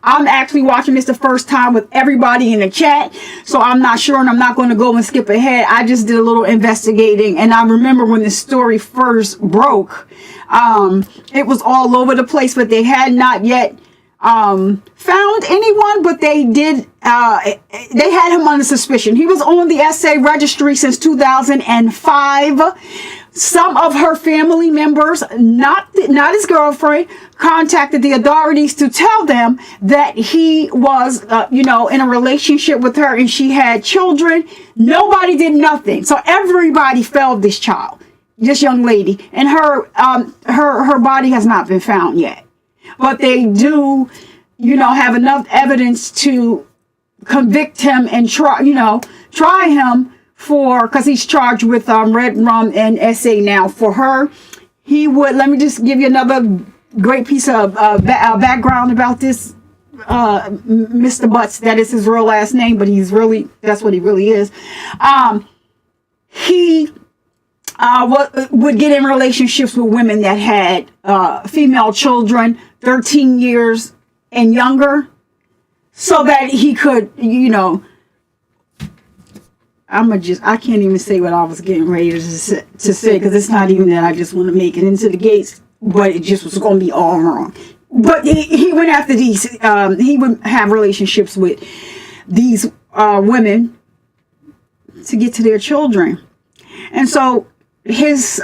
I'm actually watching this the first time with everybody in the chat, so I'm not sure, and I'm not going to go and skip ahead. I just did a little investigating, and I remember when this story first broke, it was all over the place, but they had not yet found anyone, but they did. They had him under suspicion. He was on the SA registry since 2005. Some of her family members, not his girlfriend, contacted the authorities to tell them that he was, in a relationship with her and she had children. Nobody did nothing. So everybody fell this child, this young lady, and her body has not been found yet. But they do, have enough evidence to convict him and try him for, because he's charged with redrum and SA now. For her, he would, let me just give you another great piece of background about this Mr. Butts. That is his real last name, but that's what he really is. He would get in relationships with women that had female children 13 years and younger, so that he could, I can't even say what I was getting ready to say, because it's not even that I just want to make it into the gates, but it just was going to be all wrong. But he went after these, he would have relationships with these women to get to their children. And so his,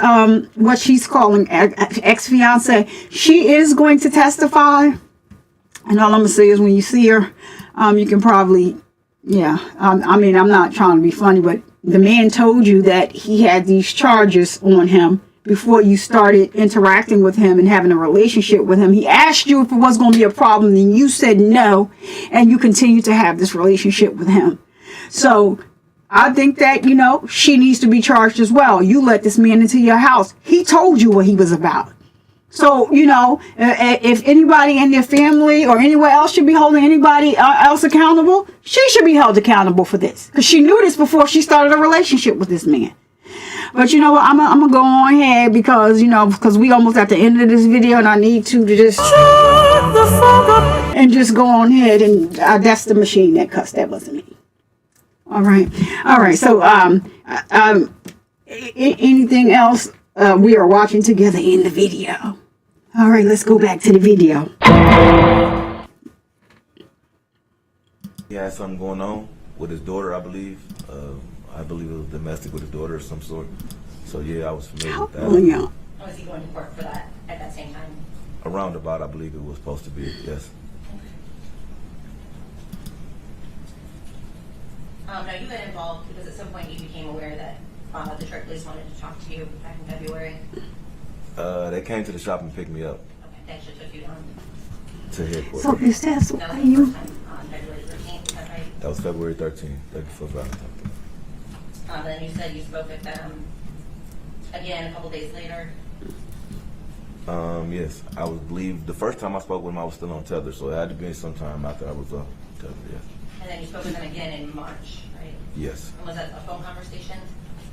what she's calling ex-fiance, she is going to testify. And all I'm going to say is when you see her, you can probably, I'm not trying to be funny, but the man told you that he had these charges on him before you started interacting with him and having a relationship with him. He asked you if it was going to be a problem, and you said no, and you continue to have this relationship with him. So I think that, she needs to be charged as well. You let this man into your house. He told you what he was about. So, if anybody in their family or anywhere else should be holding anybody else accountable, she should be held accountable for this. Because she knew this before she started a relationship with this man. But you know what? I'm going to go on ahead because we almost at the end of this video, and I need to just shut the fuck up and just go on ahead, and that's the machine that cussed. That wasn't me. All right. So, anything else? We are watching together in the video. All right, let's go back to the video. He had something going on with his daughter, I believe. I believe it was domestic with his daughter of some sort. So yeah, I was familiar with that. Oh, yeah. Was he going to court for that at that same time? Around about, I believe it was supposed to be, yes. Now you got involved because at some point you became aware that the Detroit police wanted to talk to you back in February. They came to the shop and picked me up. Okay, that should took you down to headquarters. So is that That was the first time on February 13th, is that right? That was February 13th, day before Valentine's Day. Then you said you spoke with them again a couple days later. Yes, I would believe the first time I spoke with him, I was still on tether, so it had to be sometime after I was off tether. Yes. And then you spoke with them again in March, right? Yes. And was that a phone conversation?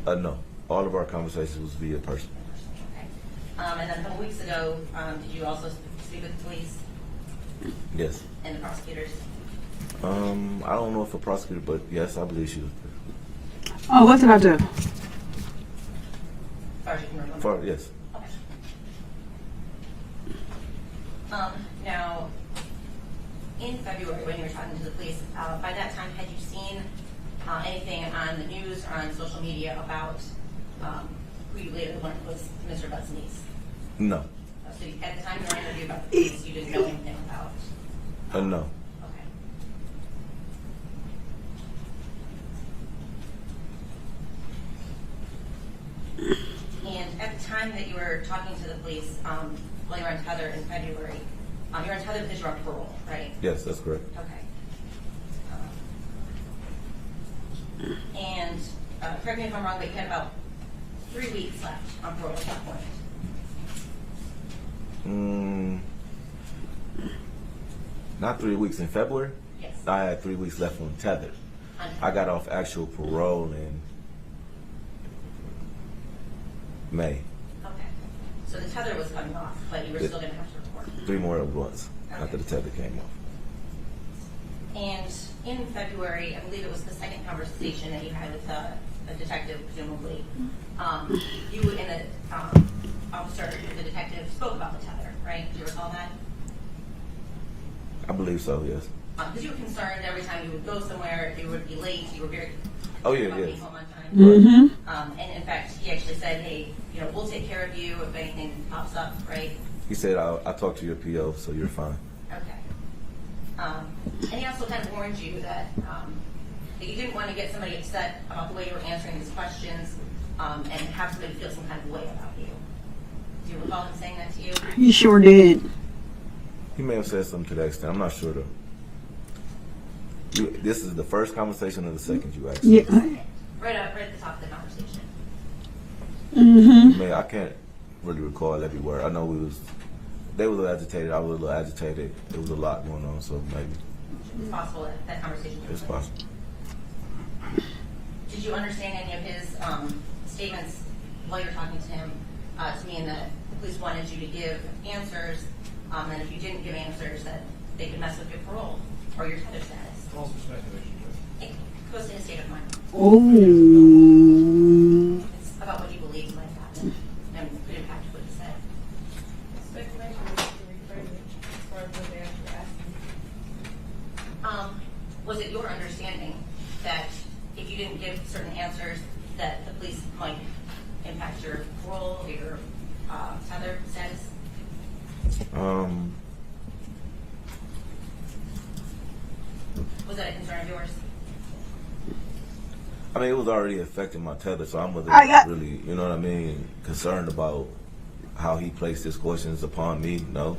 No, all of our conversations was via person. Okay. And then a couple weeks ago, did you also speak with the police? Yes. And the prosecutors? I don't know if a prosecutor, but yes, I believe she was. Oh, what did I do? As far as you can remember? Yes. Okay. Now, in February, when you were talking to the police, by that time, had you seen anything on the news or on social media about who you later learned was Mr. Butts' niece? No. So at the time you were interviewed about the police, you didn't know anything about? No. And at the time that you were talking to the police, while you were on tether in February, you were on tether because you were on parole, right? Yes, that's correct. Okay. And correct me if I'm wrong, but you had about 3 weeks left on parole at that point. Not 3 weeks in February. Yes. I had 3 weeks left on tether. I got off actual parole in May. Okay. So the tether was coming off, but you were still going to have to report. 3 more months after the tether came off. And in February, I believe it was the second conversation that you had with a detective, presumably, you and the officer, the detective, spoke about the tether, right? Do you recall that? I believe so, yes. Because you were concerned every time you would go somewhere, you would be late, you were very Oh, yeah, about yes. being home on time. Mm-hmm. And in fact, he actually said, hey, we'll take care of you if anything pops up, right? He said, I'll talk to your PO, so you're fine. Okay. And he also kind of warned you that you didn't want to get somebody upset about the way you were answering these questions and have somebody feel some kind of way about you. Do you recall him saying that to you? He sure did. He may have said something to that extent. I'm not sure, though. This is the first conversation or the second you asked? Yeah. Right at the top of the conversation. Mm-hmm. Man, I can't really recall every word. I know they were a little agitated. I was a little agitated. There was a lot going on, so maybe. It's possible that conversation. It's possible. Did you understand any of his statements while you're talking to him to mean that the police wanted you to give answers, and if you didn't give answers, that they could mess with your parole or your tether status? Also speculation. It goes to his state of mind. Oh. It's about what he believes might happen and could impact what he said. Speculation is to rephrase it as far as what they actually asking. Was it your understanding that if you didn't give certain answers, that the police might impact your parole or your tether status? Was that a concern of yours? I mean, it was already affecting my tether, so I wasn't really, you know what I mean, concerned about how he placed his questions upon me, no.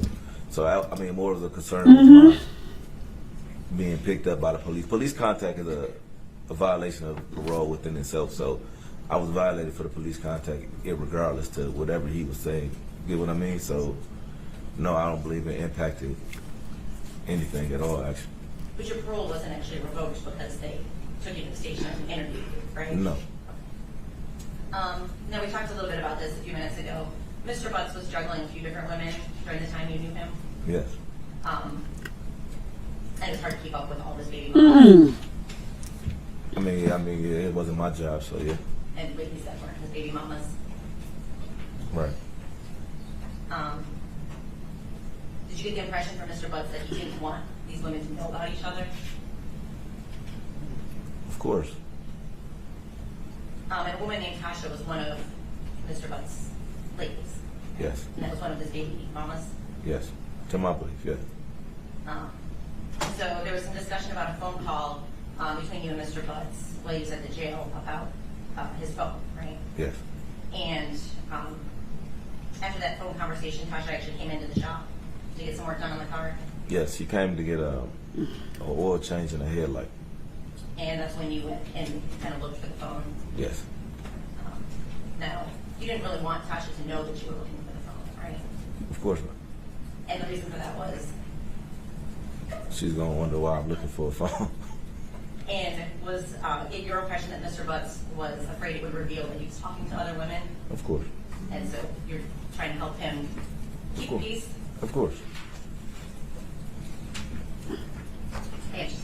So, I mean, more of a concern was my being picked up by the police. Police contact is a violation of parole within itself, so I was violated for the police contact irregardless to whatever he was saying. You get what I mean? So, no, I don't believe it impacted anything at all, actually. But your parole wasn't actually revoked because they took you to the station and interviewed you, right? No. Now, we talked a little bit about this a few minutes ago. Mr. Butts was juggling a few different women during the time you knew him. Yes. And it was hard to keep up with all this baby mamas. I mean, yeah, it wasn't my job, so yeah. And ladies that weren't his baby mamas. Right. Did you get the impression from Mr. Butts that he didn't want these women to know about each other? Of course. And a woman named Tasha was one of Mr. Butts' ladies. Yes. And that was one of his baby mamas. Yes. To my belief, yes. So there was some discussion about a phone call between you and Mr. Butts while he was at the jail about his phone, right? Yes. And after that phone conversation, Tasha actually came into the shop to get some work done on the car. Yes, he came to get a oil change and a headlight. And that's when you went and kind of looked for the phone. Yes. Now, you didn't really want Tasha to know that you were looking for the phone, right? Of course not. And the reason for that was? She's going to wonder why I'm looking for a phone. And was it your impression that Mr. Butts was afraid it would reveal that he was talking to other women? Of course. And so you're trying to help him keep peace? Of course. Yes.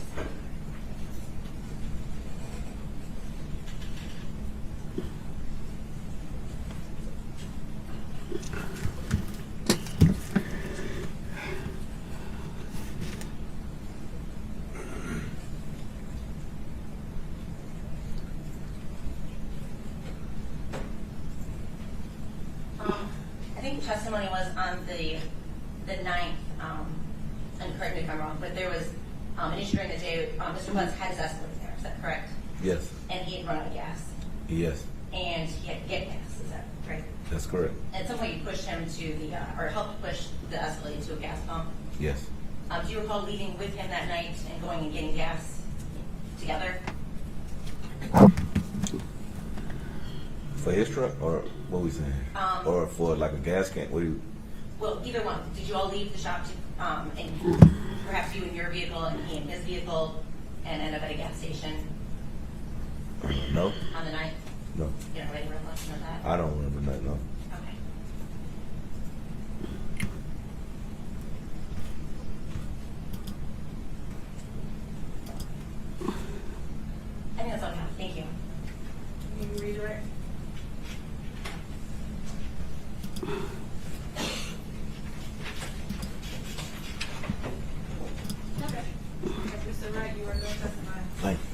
I think the testimony was on the 9th, and correct me if I'm wrong, but there was an issue during the day. Mr. Butts had his escalator there, is that correct? Yes. And he had run out of gas. Yes. And he had to get gas, is that right? That's correct. At some point you pushed him to the, or helped push the escalator to a gas pump. Yes. Do you recall leaving with him that night and going and getting gas together? For his truck, or what we saying? Or for like a gas can? What do you? Well, either one. Did you all leave the shop to, and perhaps you in your vehicle and he in his vehicle, and end up at a gas station? No. On the 9th? No. You don't have any recollection of that? I don't remember that. No. Okay. I think that's all I have. Thank you. Can you redirect? Okay. Mr. Wright, you are going to testify. Thank you.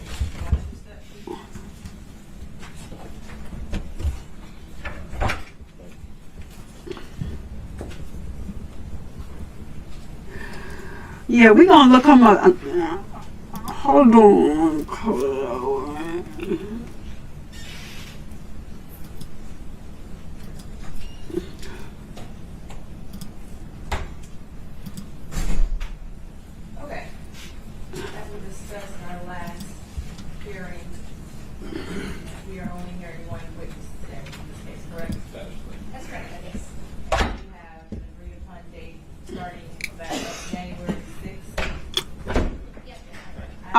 Yeah, we're going to look him up. Hold on. Okay. As we discussed in our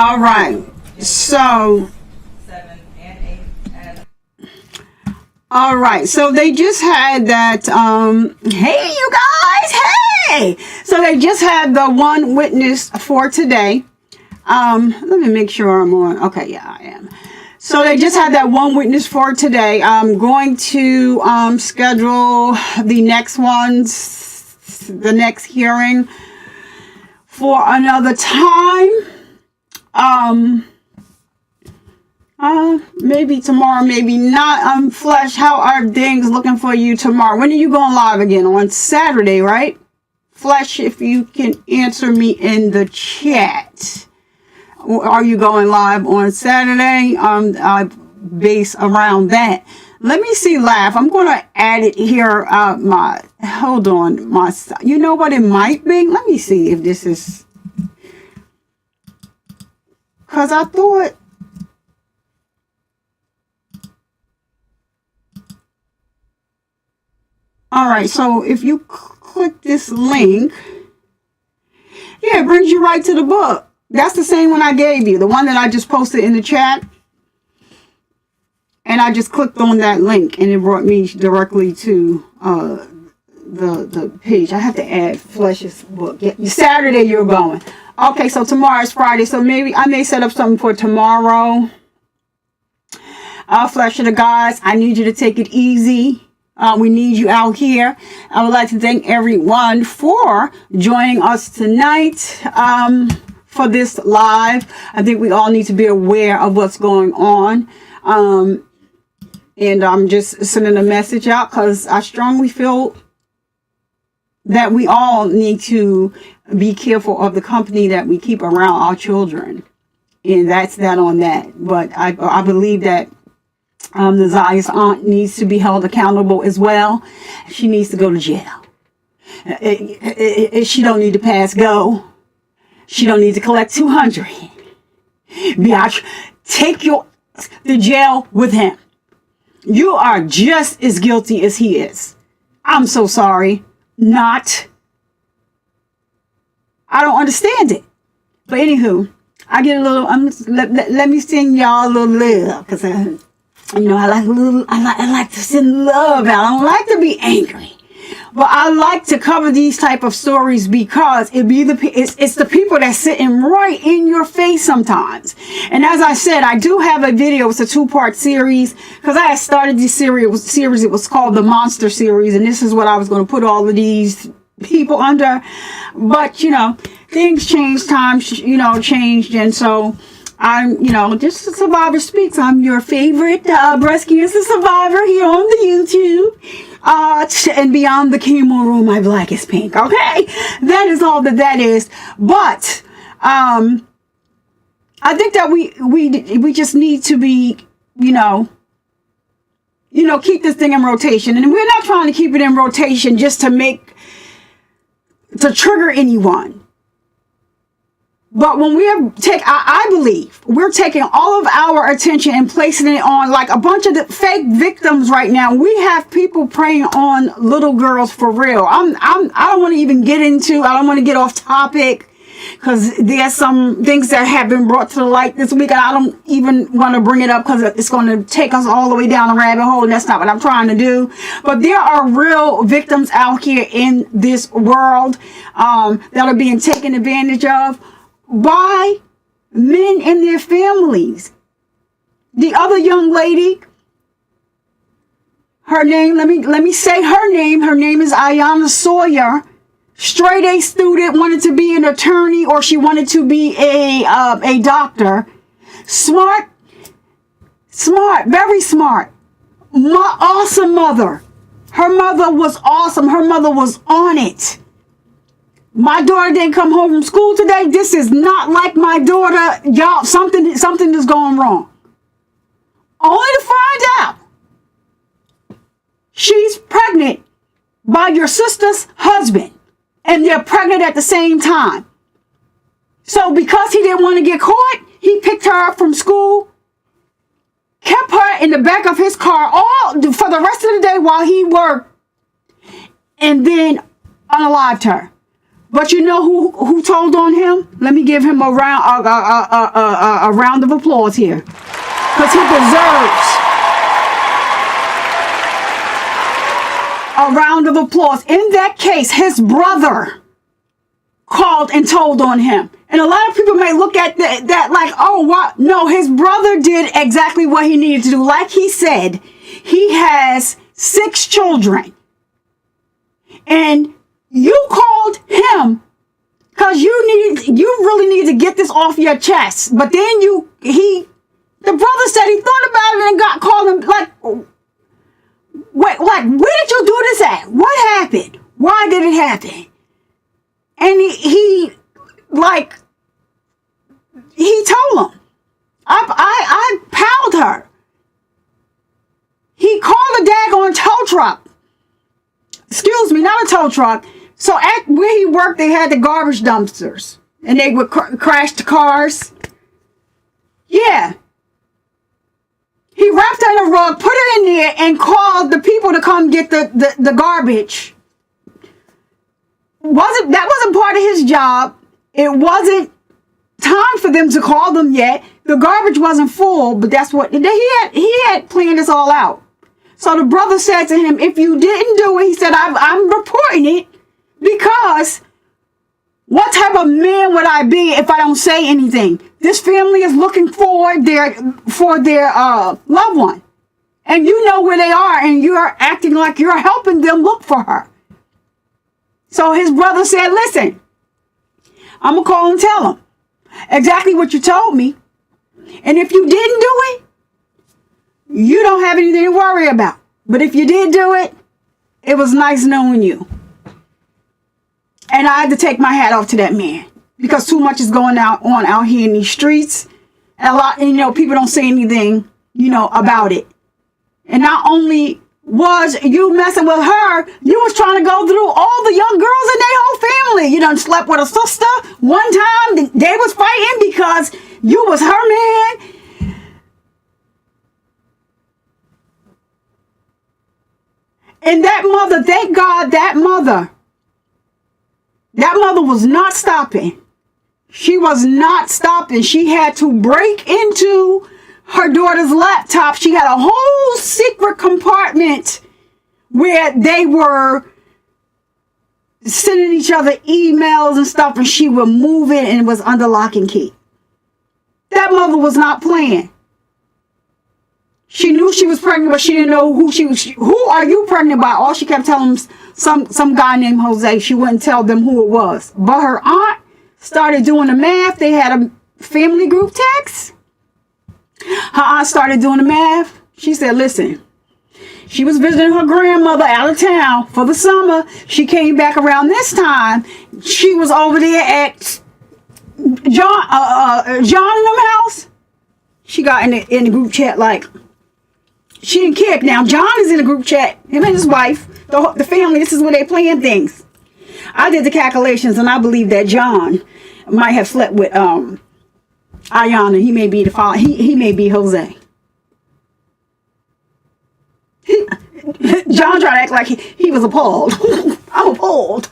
All right. So. All right. So they just had that. Hey, you guys. Hey. So they just had the one witness for today. Let me make sure I'm on. Okay. Yeah, I am. So they just had that one witness for today. I'm going to schedule the next ones, the next hearing for another time. Maybe tomorrow, maybe not. Flesh, how are things looking for you tomorrow? When are you going live again? On Saturday, right? Flesh, if you can answer me in the chat. Are you going live on Saturday? I base around that. Let me see, laugh. I'm going to add it here. Hold on. You know what it might be? Let me see if this is. Because I thought. All right. So if you click this link. Yeah, it brings you right to the book. That's the same one I gave you, the one that I just posted in the chat. And I just clicked on that link and it brought me directly to the page. I have to add Flesh's book. Yeah, Saturday you're going. Okay, so tomorrow is Friday, so maybe I may set up something for tomorrow. Flesh of the Gods, I need you to take it easy. We need you out here. I would like to thank everyone for joining us tonight. For this live, I think we all need to be aware of what's going on. And I'm just sending a message out because I strongly feel that we all need to be careful of the company that we keep around our children. And that's that on that. But I believe that the Zaya's aunt needs to be held accountable as well. She needs to go to jail. She don't need to pass go. She don't need to collect 200. Biatch, take you to jail with him. You are just as guilty as he is. I'm so sorry. Not. I don't understand it. But anywho, I get a little. Let me sing y'all a little love, cause I like to send love out. I don't like to be angry. But I like to cover these type of stories because it's the people that's sitting right in your face sometimes. And as I said, I do have a video. It's a 2-part series because I had started this series. It was called the Monster Series, and this is what I was going to put all of these people under. But things changed, times changed, and so I'm just a Survivor Speaks. I'm your favorite breast cancer survivor here on the YouTube. And beyond the chemo room, my black is pink. Okay, that is all that is. But I think that we just need to be keep this thing in rotation, and we're not trying to keep it in rotation just to trigger anyone. But when I believe we're taking all of our attention and placing it on like a bunch of the fake victims right now. We have people preying on little girls for real. I don't want to even get into. I don't want to get off topic because there's some things that have been brought to the light this week, and I don't even want to bring it up because it's going to take us all the way down a rabbit hole, and that's not what I'm trying to do. But there are real victims out here in this world that are being taken advantage of by men and their families. The other young lady, her name, let me say her name. Her name is Iyanah Sawyer. Straight A student, wanted to be an attorney, or she wanted to be a doctor. Smart, very smart. My awesome mother. Her mother was awesome. Her mother was on it. My daughter didn't come home from school today. This is not like my daughter. Y'all, something is going wrong. Only to find out she's pregnant by your sister's husband. And they're pregnant at the same time. So because he didn't want to get caught, he picked her up from school, kept her in the back of his car for the rest of the day while he worked, and then unalived her. But you know who told on him? Let me give him a round of applause here, because he deserves a round of applause. In that case, his brother called and told on him. And a lot of people may look at that like, oh, what? No, his brother did exactly what he needed to do. Like he said, he has 6 children. And you called him because you really need to get this off your chest. But then the brother said he thought about it and called him like, wait, like, where did you do this at? What happened? Why did it happen? And he told him, I palled her. He called a daggone tow truck. Excuse me, not a tow truck. So at where he worked, they had the garbage dumpsters. And they would crash the cars. Yeah. He wrapped it in a rug, put it in there, and called the people to come get the garbage. That wasn't part of his job. It wasn't time for them to call them yet. The garbage wasn't full, but that's what he had planned this all out. So the brother said to him, if you didn't do it, he said, I'm reporting it, because what type of man would I be if I don't say anything? This family is looking for their loved one. And you know where they are, and you're acting like you're helping them look for her. So his brother said, listen, I'm going to call and tell him exactly what you told me. And if you didn't do it, you don't have anything to worry about. But if you did do it, it was nice knowing you. And I had to take my hat off to that man, because too much is going on out here in these streets. And a lot, people don't say anything, about it. And not only was you messing with her, you was trying to go through all the young girls in their whole family. You done slept with a sister. One time they was fighting because you was her man. And that mother, thank God, that mother was not stopping. She was not stopping. She had to break into her daughter's laptop. She had a whole secret compartment where they were sending each other emails and stuff, and she would move it, and it was under lock and key. That mother was not playing. She knew she was pregnant, but she didn't know who she was. Who are you pregnant by? All she kept telling them, some guy named Jose. She wouldn't tell them who it was. But her aunt started doing the math. They had a family group text. Her aunt started doing the math. She said, listen, she was visiting her grandmother out of town for the summer. She came back around this time. She was over there at John and them house. She got in the group chat like, she didn't care. Now, John is in the group chat. Him and his wife, the family, this is where they playing things. I did the calculations, and I believe that John might have slept with Iyanah. He may be the father. He may be Jose. John tried to act like he was appalled. I'm appalled.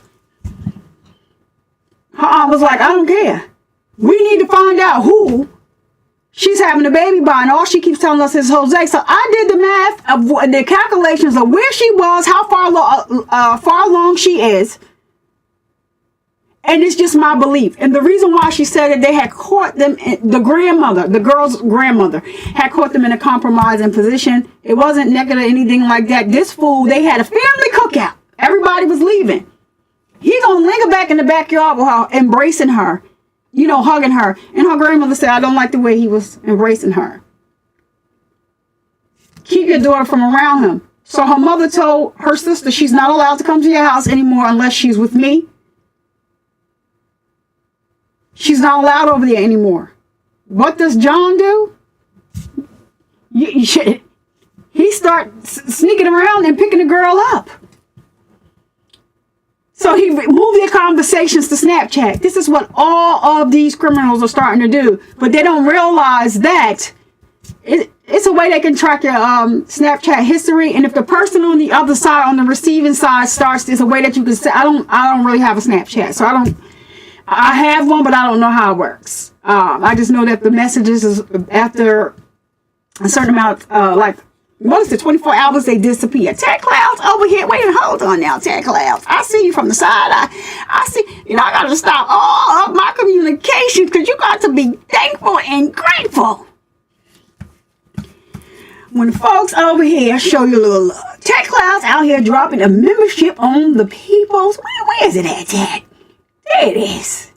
Her aunt was like, I don't care. We need to find out who she's having a baby by, and all she keeps telling us is Jose. So I did the math of the calculations of where she was, how far along she is, and it's just my belief. And the reason why she said that they had caught them, the grandmother, the girl's grandmother, had caught them in a compromising position. It wasn't naked or anything like that. This fool, they had a family cookout. Everybody was leaving. He gonna linger back in the backyard with her, embracing her, hugging her. And her grandmother said, I don't like the way he was embracing her. Keep your daughter from around him. So her mother told her sister she's not allowed to come to your house anymore unless she's with me. She's not allowed over there anymore. What does John do? He starts sneaking around and picking the girl up. So he moved their conversations to Snapchat. This is what all of these criminals are starting to do. But they don't realize that it's a way they can track your Snapchat history, and if the person on the other side, on the receiving side, starts, there's a way that you can say, I don't really have a Snapchat, so I have one, but I don't know how it works. I just know that the messages is after a certain amount, like once the 24 hours, they disappear. Ted Clouds over here. Wait, hold on now, Ted Clouds. I see you from the side. I see. I got to stop all of my communication because you got to be thankful and grateful. When the folks over here show you a little love. Ted Clouds out here dropping a membership on the people's. Where is it at, Ted? There it is.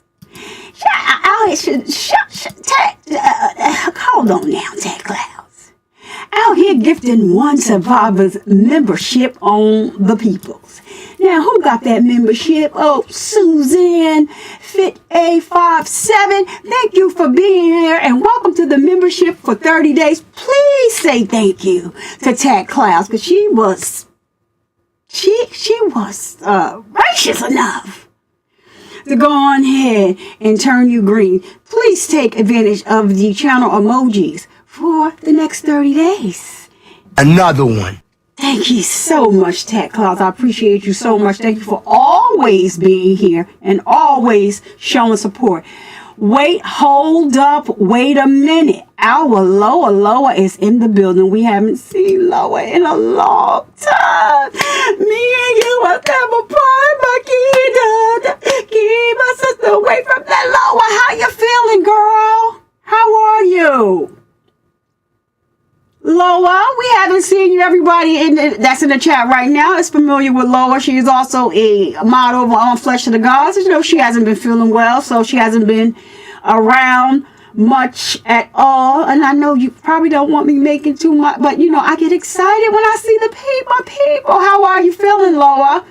Hold on now, Ted Clouds. Out here gifting one survivor's membership on the peoples. Now, who got that membership? Oh, Suzanne Fit A57. Thank you for being here and welcome to the membership for 30 days. Please say thank you to Ted Clouds because she was gracious enough to go on ahead and turn you green. Please take advantage of the channel emojis for the next 30 days. Another one. Thank you so much, Ted Clouds. I appreciate you so much. Thank you for always being here and always showing support. Wait, hold up, wait a minute. Our Loa is in the building. We haven't seen Loa in a long time. Me and you will never part, but keep us away from that Loa. How you feeling, girl? How are you? Loa, we haven't seen you. Everybody that's in the chat right now is familiar with Loa. She is also a model on Flesh of the Gods. She hasn't been feeling well, so she hasn't been around much at all. And I know you probably don't want me making too much, but I get excited when I see my people. How are you feeling, Loa?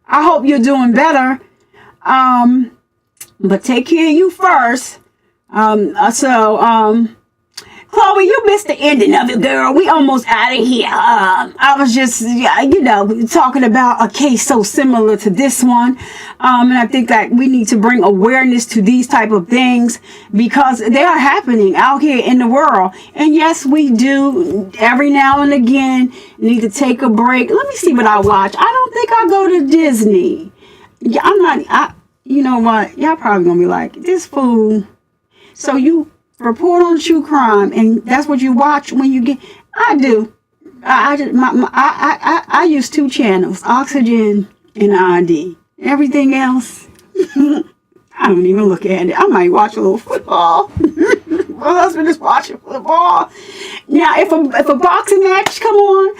I hope you're doing better. But take care of you first. Chloe, you missed the ending of it, girl. We almost out of here. I was just, talking about a case so similar to this one. And I think that we need to bring awareness to these type of things because they are happening out here in the world. And yes, we do every now and again need to take a break. Let me see what I watch. I don't think I go to Disney. You know what? Y'all probably gonna be like, this fool. So you report on true crime, and that's what you watch when you get. I do. I use 2 channels, Oxygen and ID. Everything else, I don't even look at it. I might watch a little football. My husband is watching football. Now, if a boxing match come on,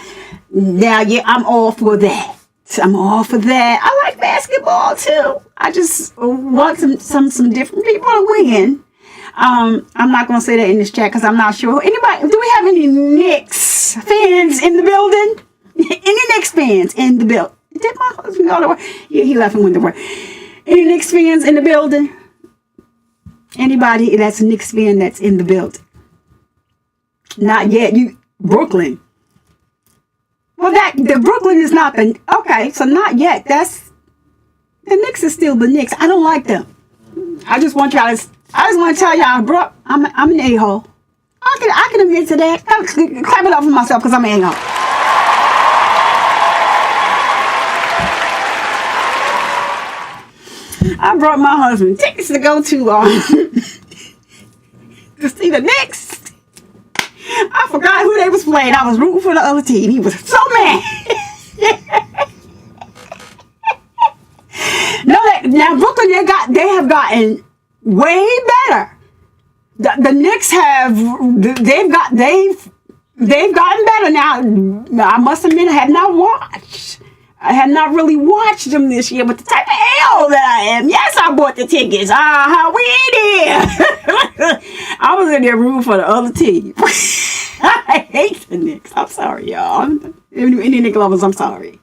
now I'm all for that. I'm all for that. I like basketball too. I just want some different people to win. I'm not going to say that in this chat because I'm not sure. Anybody, do we have any Knicks fans in the building? Any Knicks fans in the building? Did my husband go to work? Yeah, he left and went to work. Any Knicks fans in the building? Anybody that's a Knicks fan that's in the building? Not yet. Brooklyn. Well, the Brooklyn is not the, okay, so not yet. The Knicks is still the Knicks. I don't like them. I just want to tell y'all, bro, I'm an a-hole. I can admit to that. I'm clapping up for myself because I'm an a-hole. I brought my husband tickets to go to see the Knicks. I forgot who they was playing. I was rooting for the other team. He was so mad. Now Brooklyn, they have gotten way better. The Knicks they've gotten better now. I must admit, I had not really watched them this year, but the type of hell that I am, yes, I bought the tickets. We in here. I was in there rooting for the other team. I hate the Knicks. I'm sorry, y'all. Any Knicks lovers, I'm sorry.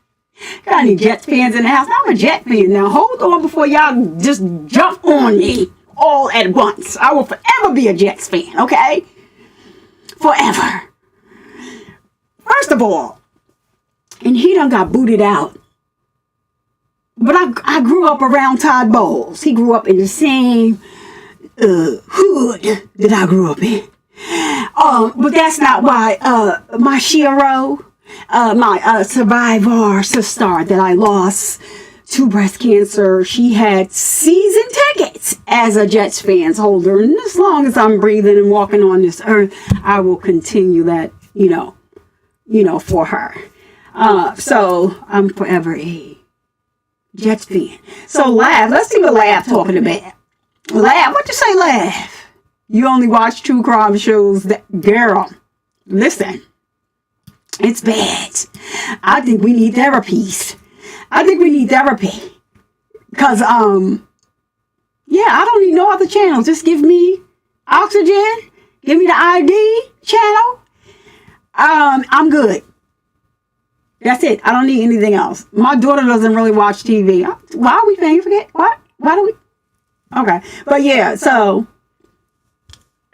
Got any Jets fans in the house? I'm a Jet fan now. Hold on before y'all just jump on me all at once. I will forever be a Jets fan, okay? Forever. First of all, and he done got booted out. But I grew up around Todd Bowles. He grew up in the same hood that I grew up in. But that's not why my Shiro, my survivor sister that I lost to breast cancer, she had season tickets as a Jets fans holder. And as long as I'm breathing and walking on this earth, I will continue that, for her. So I'm forever a Jets fan. So Laugh, let's see what Laugh talking about. Laugh, what you say, Laugh? You only watch true crime shows. Girl, listen, it's bad. I think we need therapies. Because, I don't need no other channel. Just give me Oxygen. Give me the ID channel. I'm good. That's it. I don't need anything else. My daughter doesn't really watch TV. Why are we paying for that? What? Why do we? Okay. But yeah, so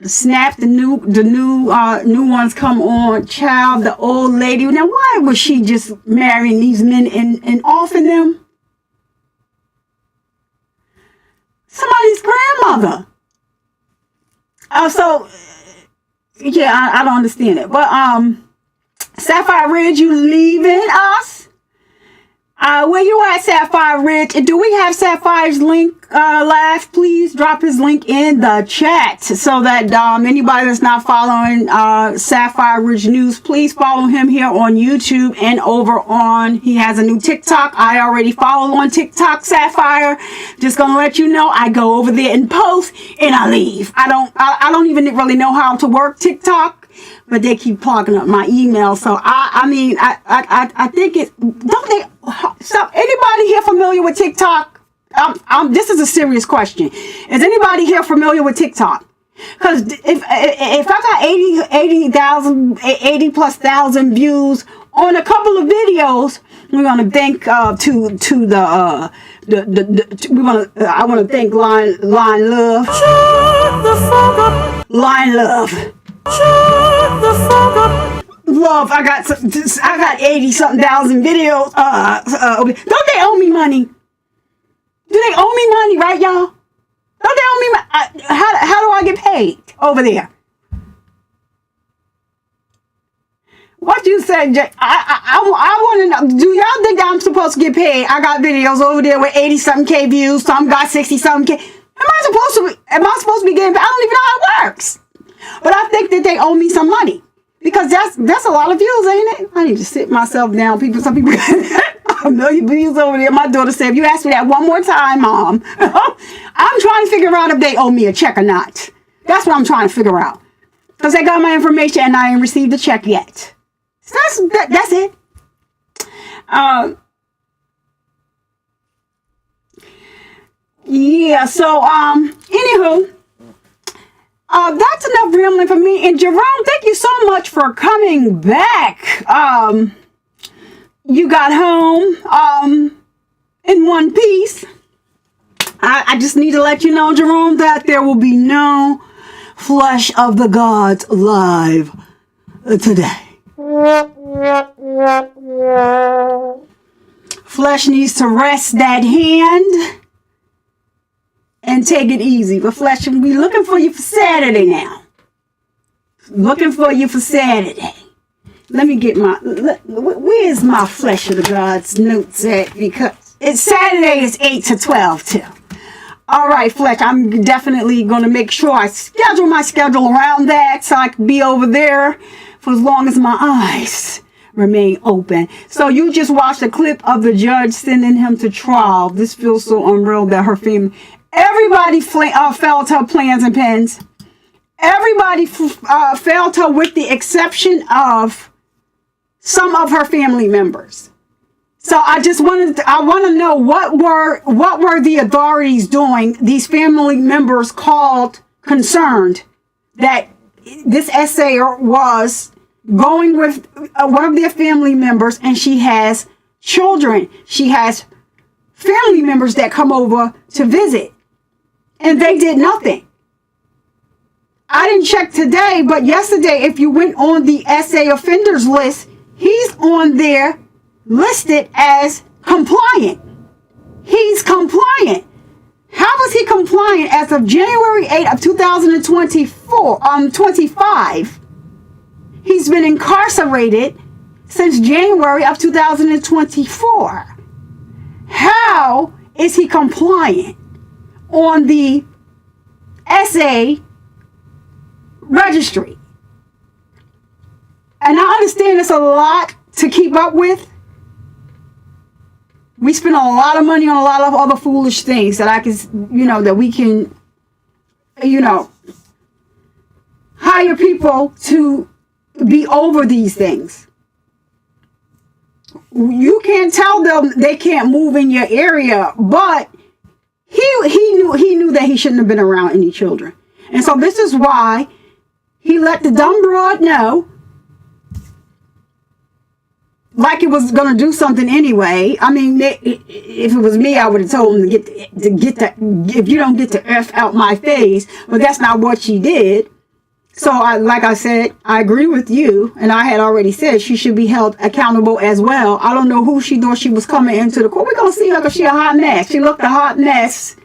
Snap, the new ones come on. Child, the old lady. Now, why was she just marrying these men and offing them? Somebody's grandmother. I don't understand it. But Sapphire Ridge, you leaving us? Where you at, Sapphire Ridge? Do we have Sapphire's link? Laugh, please drop his link in the chat so that anybody that's not following Sapphire Ridge News, please follow him here on YouTube and over on. He has a new TikTok. I already follow on TikTok, Sapphire. Just gonna let you know, I go over there and post and I leave. I don't even really know how to work TikTok, but they keep clogging up my email. So I think it. Don't they? So anybody here familiar with TikTok? This is a serious question. Is anybody here familiar with TikTok? Because if I got 80,000 views on a couple of videos, we're gonna thank I want to thank Line Love. Line Love. Love, I got 80-something thousand videos. Don't they owe me money? Do they owe me money, right, y'all? Don't they owe me money? How do I get paid over there? What you say, Jay? I want to know. Do y'all think I'm supposed to get paid? I got videos over there with 80-something K views. Some got 60-something K. Am I supposed to be getting paid? I don't even know how it works. But I think that they owe me some money. Because that's a lot of views, ain't it? I need to sit myself down. Some people a million views over there. My daughter said, if you ask me that one more time, Mom, I'm trying to figure out if they owe me a check or not. That's what I'm trying to figure out. Because they got my information and I ain't received the check yet. So that's it. Anywho. That's enough rambling for me. And Jerome, thank you so much for coming back. You got home in one piece. I just need to let you know, Jerome, that there will be no Flesh of the Gods live today. Flesh needs to rest that hand and take it easy. But Flesh, we'll be looking for you for Saturday now. Looking for you for Saturday. Let me get where's my Flesh of the Gods notes at? Because it's Saturday is 8 to 12 too. All right, Flesh, I'm definitely going to make sure I schedule my schedule around that so I can be over there for as long as my eyes remain open. So you just watched a clip of the judge sending him to trial. This feels so unreal that her family... Everybody failed her plans and pens. Everybody failed her with the exception of some of her family members. So I want to know what were the authorities doing? These family members called concerned that this assayer was going with one of their family members, and she has children. She has family members that come over to visit. And they did nothing. I didn't check today, but yesterday, if you went on the SA offenders list, he's on there listed as compliant. He's compliant. How is he compliant as of January 8th of 2025? He's been incarcerated since January of 2024. How is he compliant on the SA registry? And I understand it's a lot to keep up with. We spend a lot of money on a lot of other foolish things that I can, that we can, hire people to be over these things. You can't tell them they can't move in your area, but he knew that he shouldn't have been around any children. And so this is why he let the dumb broad know, like it was going to do something anyway. I mean, if it was me, I would have told him to get that, if you don't get the F out my face, but that's not what she did. So, like I said, I agree with you, and I had already said she should be held accountable as well. I don't know who she thought she was coming into the court. We're going to see her because she's a hot mess. She looked a hot mess,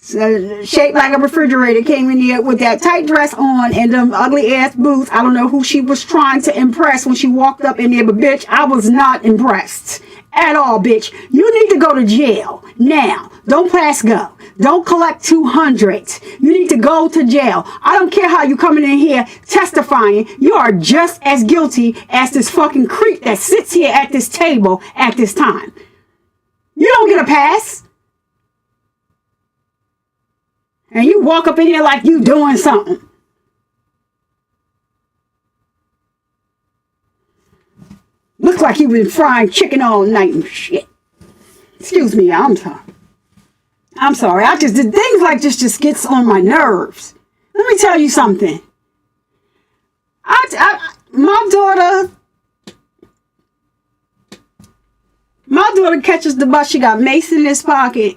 shaped like a refrigerator, came in here with that tight dress on and them ugly-ass boots. I don't know who she was trying to impress when she walked up in there, but, bitch, I was not impressed at all, bitch. You need to go to jail now. Don't pass go. Don't collect 200. You need to go to jail. I don't care how you coming in here testifying. You are just as guilty as this fucking creep that sits here at this table at this time. You don't get a pass. And you walk up in here like you doing something. Looks like you've been frying chicken all night and shit. Excuse me, I'm sorry. I just did things like this just gets on my nerves. Let me tell you something. My daughter catches the bus. She got mace in this pocket.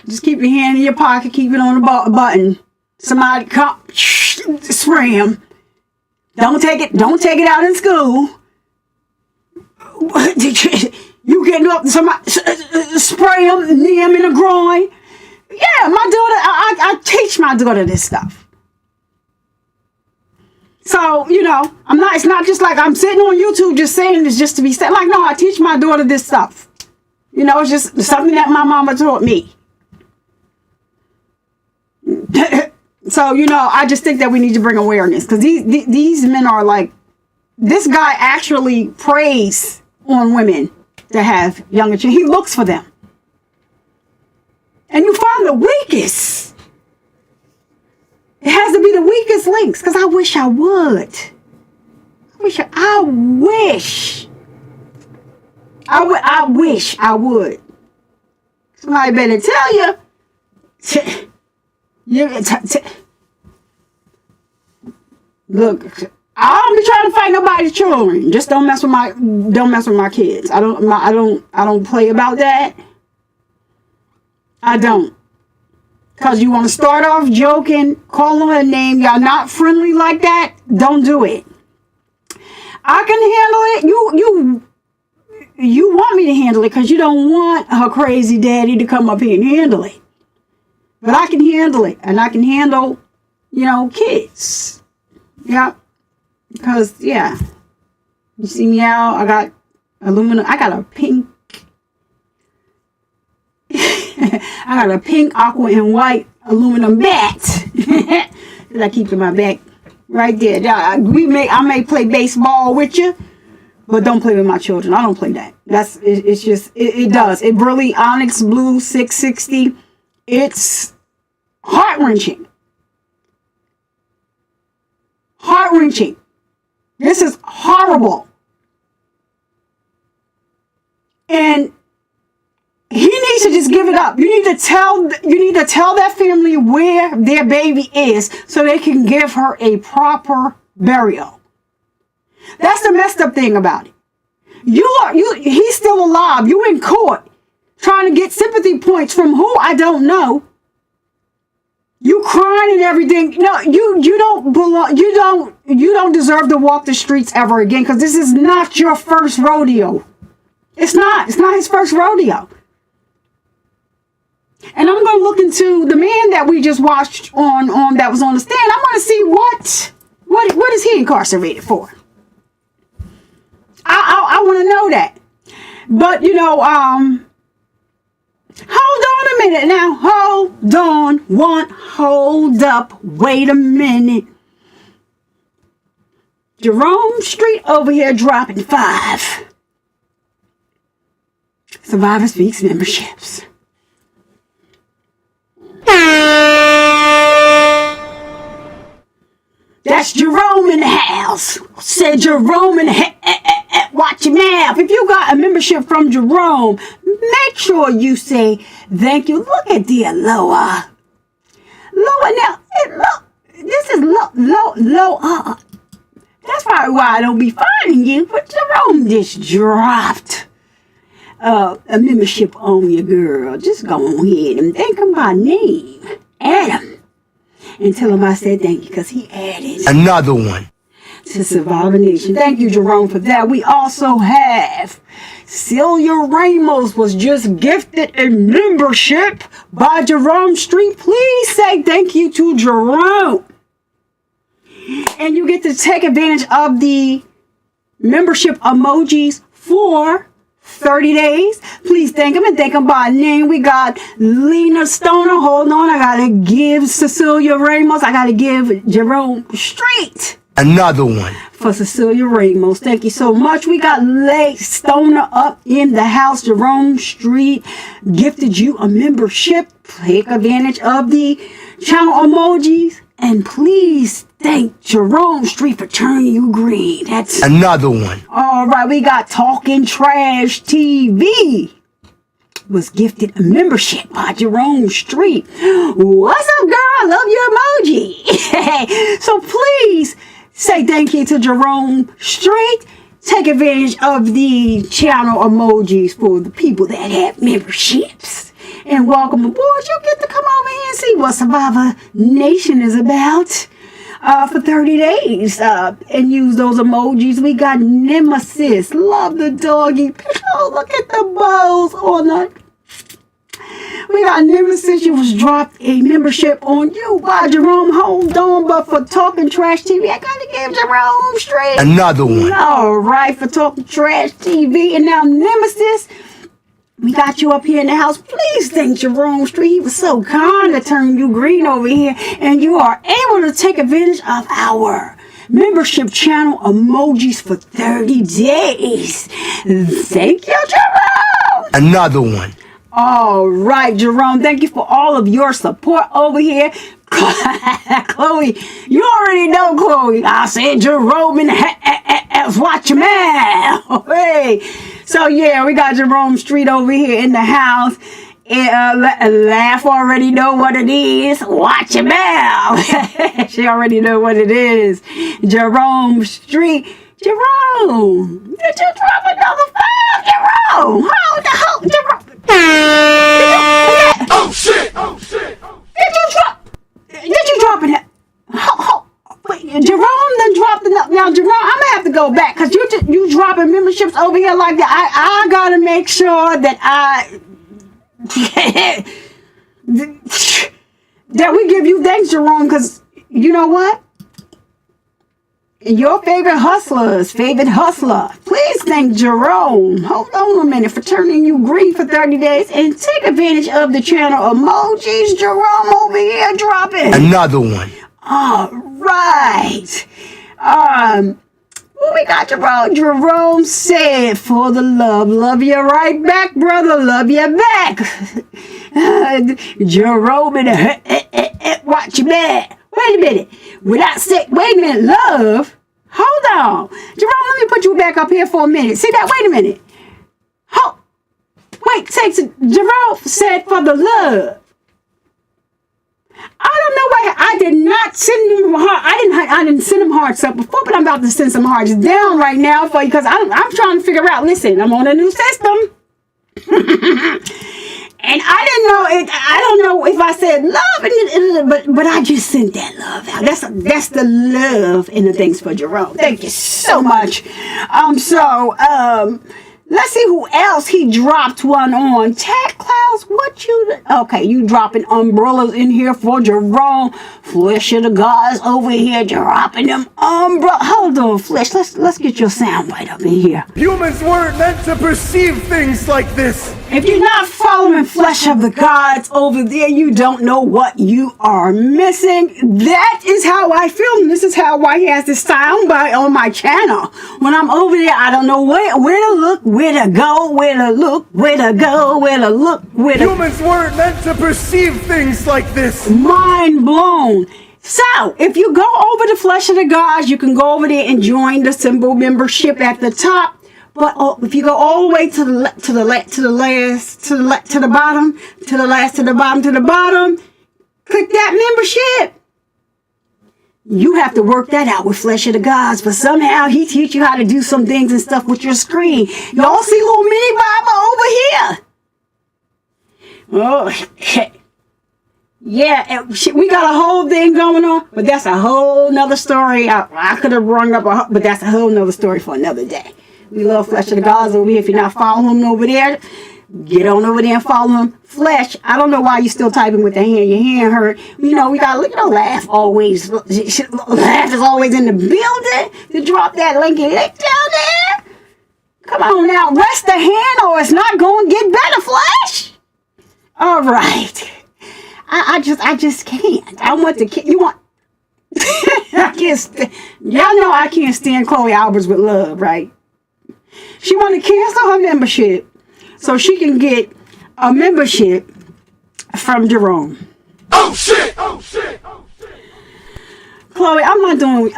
Just keep your hand in your pocket. Keep it on the button. Somebody come spray him. Don't take it out in school. You getting up to somebody, spray them, knee them in the groin. Yeah, my daughter, I teach my daughter this stuff. So, it's not just like I'm sitting on YouTube just saying this just to be said. Like, no, I teach my daughter this stuff. It's just something that my mama taught me. So, I just think that we need to bring awareness because these men are like, this guy actually preys on women to have younger children. He looks for them. And you find the weakest. It has to be the weakest links because I wish I would. I wish I would. Somebody better tell you. Look, I don't be trying to fight nobody's children. Just don't mess with my kids. I don't play about that. I don't. Cause you want to start off joking, calling her a name, y'all not friendly like that. Don't do it. I can handle it. You want me to handle it because you don't want her crazy daddy to come up here and handle it. But I can handle it, and I can handle, kids. Yeah. Because, yeah, you see me out, I got aluminum, I got a pink, aqua, and white aluminum bat that I keep in my bag right there. I may play baseball with you, but don't play with my children. I don't play that. It does. It really, Onyx Blue 660, it's heart-wrenching. Heart-wrenching. This is horrible. And he needs to just give it up. You need to tell that family where their baby is so they can give her a proper burial. That's the messed up thing about it. He's still alive. You in court trying to get sympathy points from who I don't know. You crying and everything. No, you don't belong. You don't deserve to walk the streets ever again because this is not your first rodeo. It's not. It's not his first rodeo. And I'm going to look into the man that we just watched on that was on the stand. I want to see what is he incarcerated for. I want to know that. But, you know, hold on a minute now. Hold on. Hold up. Wait a minute. Jerome Street over here dropping 5 Survivor Speaks memberships. That's Jerome in the house. Said Jerome in the house. Watch your mouth. If you got a membership from Jerome, make sure you say thank you. Look at dear Loa. Loa now. This is Loa. That's probably why I don't be finding you. But Jerome just dropped a membership on you, girl. Just go on ahead and thank him by name. Adam. And tell him I said thank you because he added another one to Survivor Nation. Thank you, Jerome, for that. We also have Celia Ramos was just gifted a membership by Jerome Street. Please say thank you to Jerome. And you get to take advantage of the membership emojis for 30 days. Please thank him and thank him by name. We got Lena Stoner. Hold on. I got to give Cecilia Ramos. I got to give Jerome Street another one for Cecilia Ramos. Thank you so much. We got Lake Stoner up in the house. Jerome Street gifted you a membership. Take advantage of the channel emojis. And please thank Jerome Street for turning you green. That's another one. All right, we got Talking Trash TV. Was gifted a membership by Jerome Street. What's up, girl? Love your emoji. So please say thank you to Jerome Street. Take advantage of the channel emojis for the people that have memberships. And welcome aboard. You get to come over here and see what Survivor Nation is about for 30 days. And use those emojis. We got Nemesis. Love the doggy. Oh, look at the bows on the... We got Nemesis. You was dropped a membership on you by Jerome. Hold on. But for Talking Trash TV, I got to give Jerome Street another one. All right. For Talking Trash TV. And now Nemesis... We got you up here in the house. Please thank Jerome Street. He was so kind to turn you green over here. And you are able to take advantage of our membership channel emojis for 30 days. Thank you, Jerome. Another one. All right, Jerome. Thank you for all of your support over here. Chloe, you already know, Chloe. I said Jerome in the house. Watch your mouth. Hey. So, yeah, we got Jerome Street over here in the house. And, Laugh already know what it is. Watch your mouth. She already know what it is. Jerome Street. Jerome, did you drop another 5? Jerome, hold the hell, Jerome. Oh, shit. Oh, shit. Did you drop it? Wait, Jerome done dropped enough. Now, Jerome, I'm gonna have to go back because you dropping memberships over here like that. I gotta make sure that that we give you thanks, Jerome, because you know what? Your favorite hustler. Please thank Jerome. Hold on a minute for turning you green for 30 days and take advantage of the channel emojis. Jerome over here dropping another one. All right. What we got, Jerome? Jerome said, for the love you right back, brother. Love you back. Jerome, watch your back. Wait a minute. Wait a minute, love. Hold on. Jerome, let me put you back up here for a minute. See that? Wait a minute. Jerome said for the love. I don't know why I did not send him heart. I didn't send him hearts up before, but I'm about to send some hearts down right now for you because I'm trying to figure out. Listen, I'm on a new system, and I didn't know it. I don't know if I said love, but I just sent that love out. That's the love and the thanks for Jerome. Thank you so much. Let's see who else he dropped one on. Ted Cloud else? What you? Okay, you dropping umbrellas in here for Jerome. Flesh of the gods over here dropping them umbrellas. Hold on, Flesh. Let's get your soundbite up in here. Humans weren't meant to perceive things like this. If you're not following Flesh of the Gods over there, you don't know what you are missing. That is how I feel. And this is how I has this soundbite on my channel. When I'm over there, I don't know where to look, where to go, where to look, where to go, where to look, where to... Humans weren't meant to perceive things like this. Mind blown. So, if you go over to Flesh of the Gods, you can go over there and join the symbol membership at the top. But if you go all the way to the bottom, click that membership. You have to work that out with Flesh of the Gods, but somehow he teach you how to do some things and stuff with your screen. Y'all see little mini Baba over here? Oh, yeah, we got a whole thing going on, but that's a whole nother story. I could have rung up but that's a whole nother story for another day. We love Flesh of the Gods over here. If you're not following him over there, get on over there and follow him. Flesh, I don't know why you're still typing with the hand. Your hand hurt. You know, we got to look at Laugh always. Laugh is always in the building to drop that linky lick down there. Come on now, rest the hand or it's not going to get better, Flesh. All right. I just can't. I want to, you want, I can't, y'all know I can't stand Chloe Alberts with love, right? She want to cancel her membership so she can get a membership from Jerome. Oh shit! Oh shit! Oh shit! Chloe, I'm not doing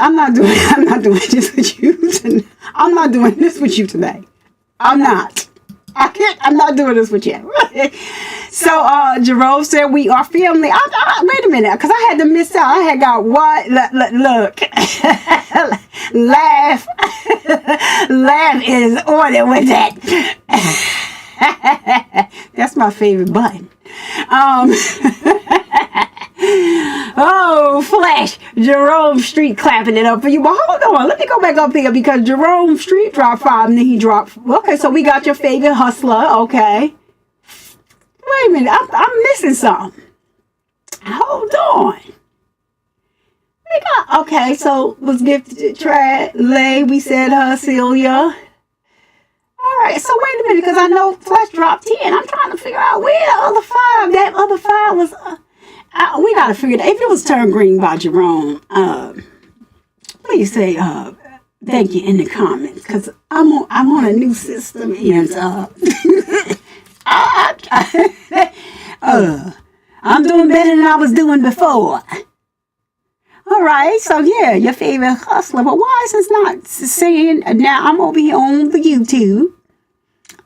this with you tonight. I'm not doing this with you today. I'm not doing this with you. So, Jerome said we are family. Wait a minute, because I had to miss out. I had got what? Look. Laugh. Laugh is on it with that. That's my favorite button. Oh, Flash. Jerome Street clapping it up for you. But hold on. Let me go back up here because Jerome Street dropped 5 and then he dropped. Okay, so we got your favorite hustler. Okay. Wait a minute. I'm missing something. Hold on. We got, okay, so was gifted to Lay. We said her, Celia. All right, so wait a minute because I know Flash dropped 10. I'm trying to figure out where the other 5. That other 5 was... we gotta figure that if it was turned green by Jerome, please say thank you in the comments because I'm on a new system and I'm doing better than I was doing before. All right, so yeah, your favorite hustler, but why is it not saying now? I'm over here on the YouTube.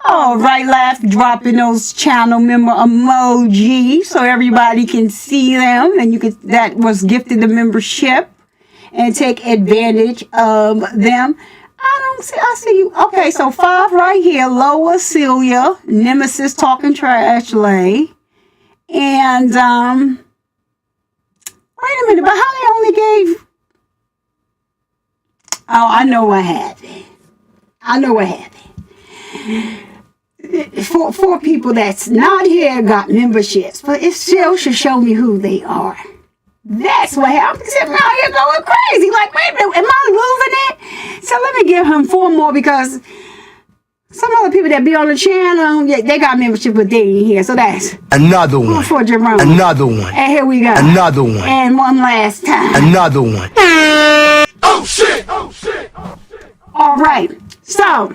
All right, Laugh dropping those channel member emojis so everybody can see them, and that was gifted the membership and take advantage of them. I see you. Okay, so 5 right here. Lower Celia, Nemesis talking trash, Lay, and wait a minute, but how they only gave? Oh, I know what happened. Four people that's not here got memberships, but it still should show me who they are. That's what happened. I'm sitting out here going crazy. Like, wait a minute, am I losing it? So let me give him 4 more because some other people that be on the channel, yeah, they got membership, but they ain't here. So that's another one for Jerome. Another one. And here we go. Another one. And one last time. Another one. Oh shit! Oh shit! Oh shit! All right. So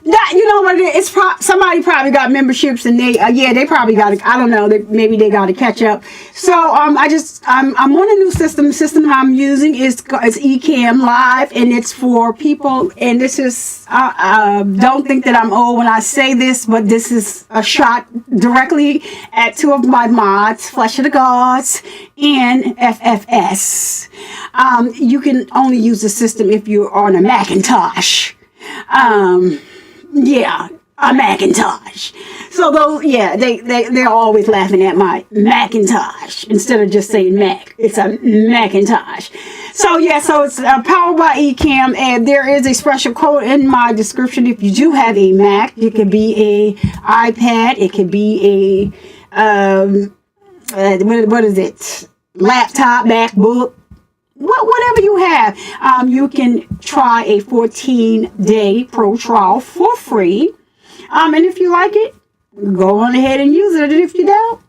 that you know what it is? Somebody probably got memberships and they probably got it. I don't know. Maybe they got to catch up. So I'm on a new system. The system I'm using is Ecamm Live, and it's for people. And this is don't think that I'm old when I say this, but this is a shot directly at 2 of my mods, Flesh of the Gods and FFS. You can only use the system if you're on a Macintosh. Yeah, a Macintosh. So those, yeah, they're always laughing at my Macintosh instead of just saying Mac. It's a Macintosh. So it's powered by Ecamm, and there is a special code in my description if you do have a Mac. It could be a iPad, it could be a what is it? Laptop, MacBook, whatever you have. You can try a 14-day pro trial for free. And if you like it, go on ahead and use it. And if you don't,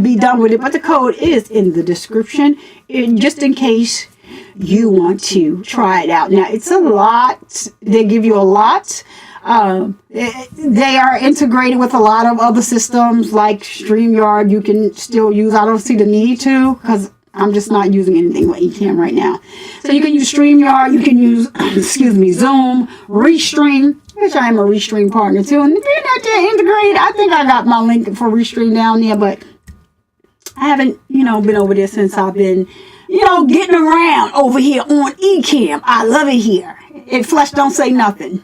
be done with it. But the code is in the description, just in case you want to try it out. Now, it's a lot. They give you a lot. They are integrated with a lot of other systems like StreamYard. You can still use. I don't see the need to, because I'm just not using anything with Ecamm right now. So you can use StreamYard. You can use, Zoom, Restream, which I am a Restream partner too. And being that they're integrated, I think I got my link for Restream down there, but I haven't, been over there since I've been, getting around over here on Ecamm. I love it here. And Flesh don't say nothing.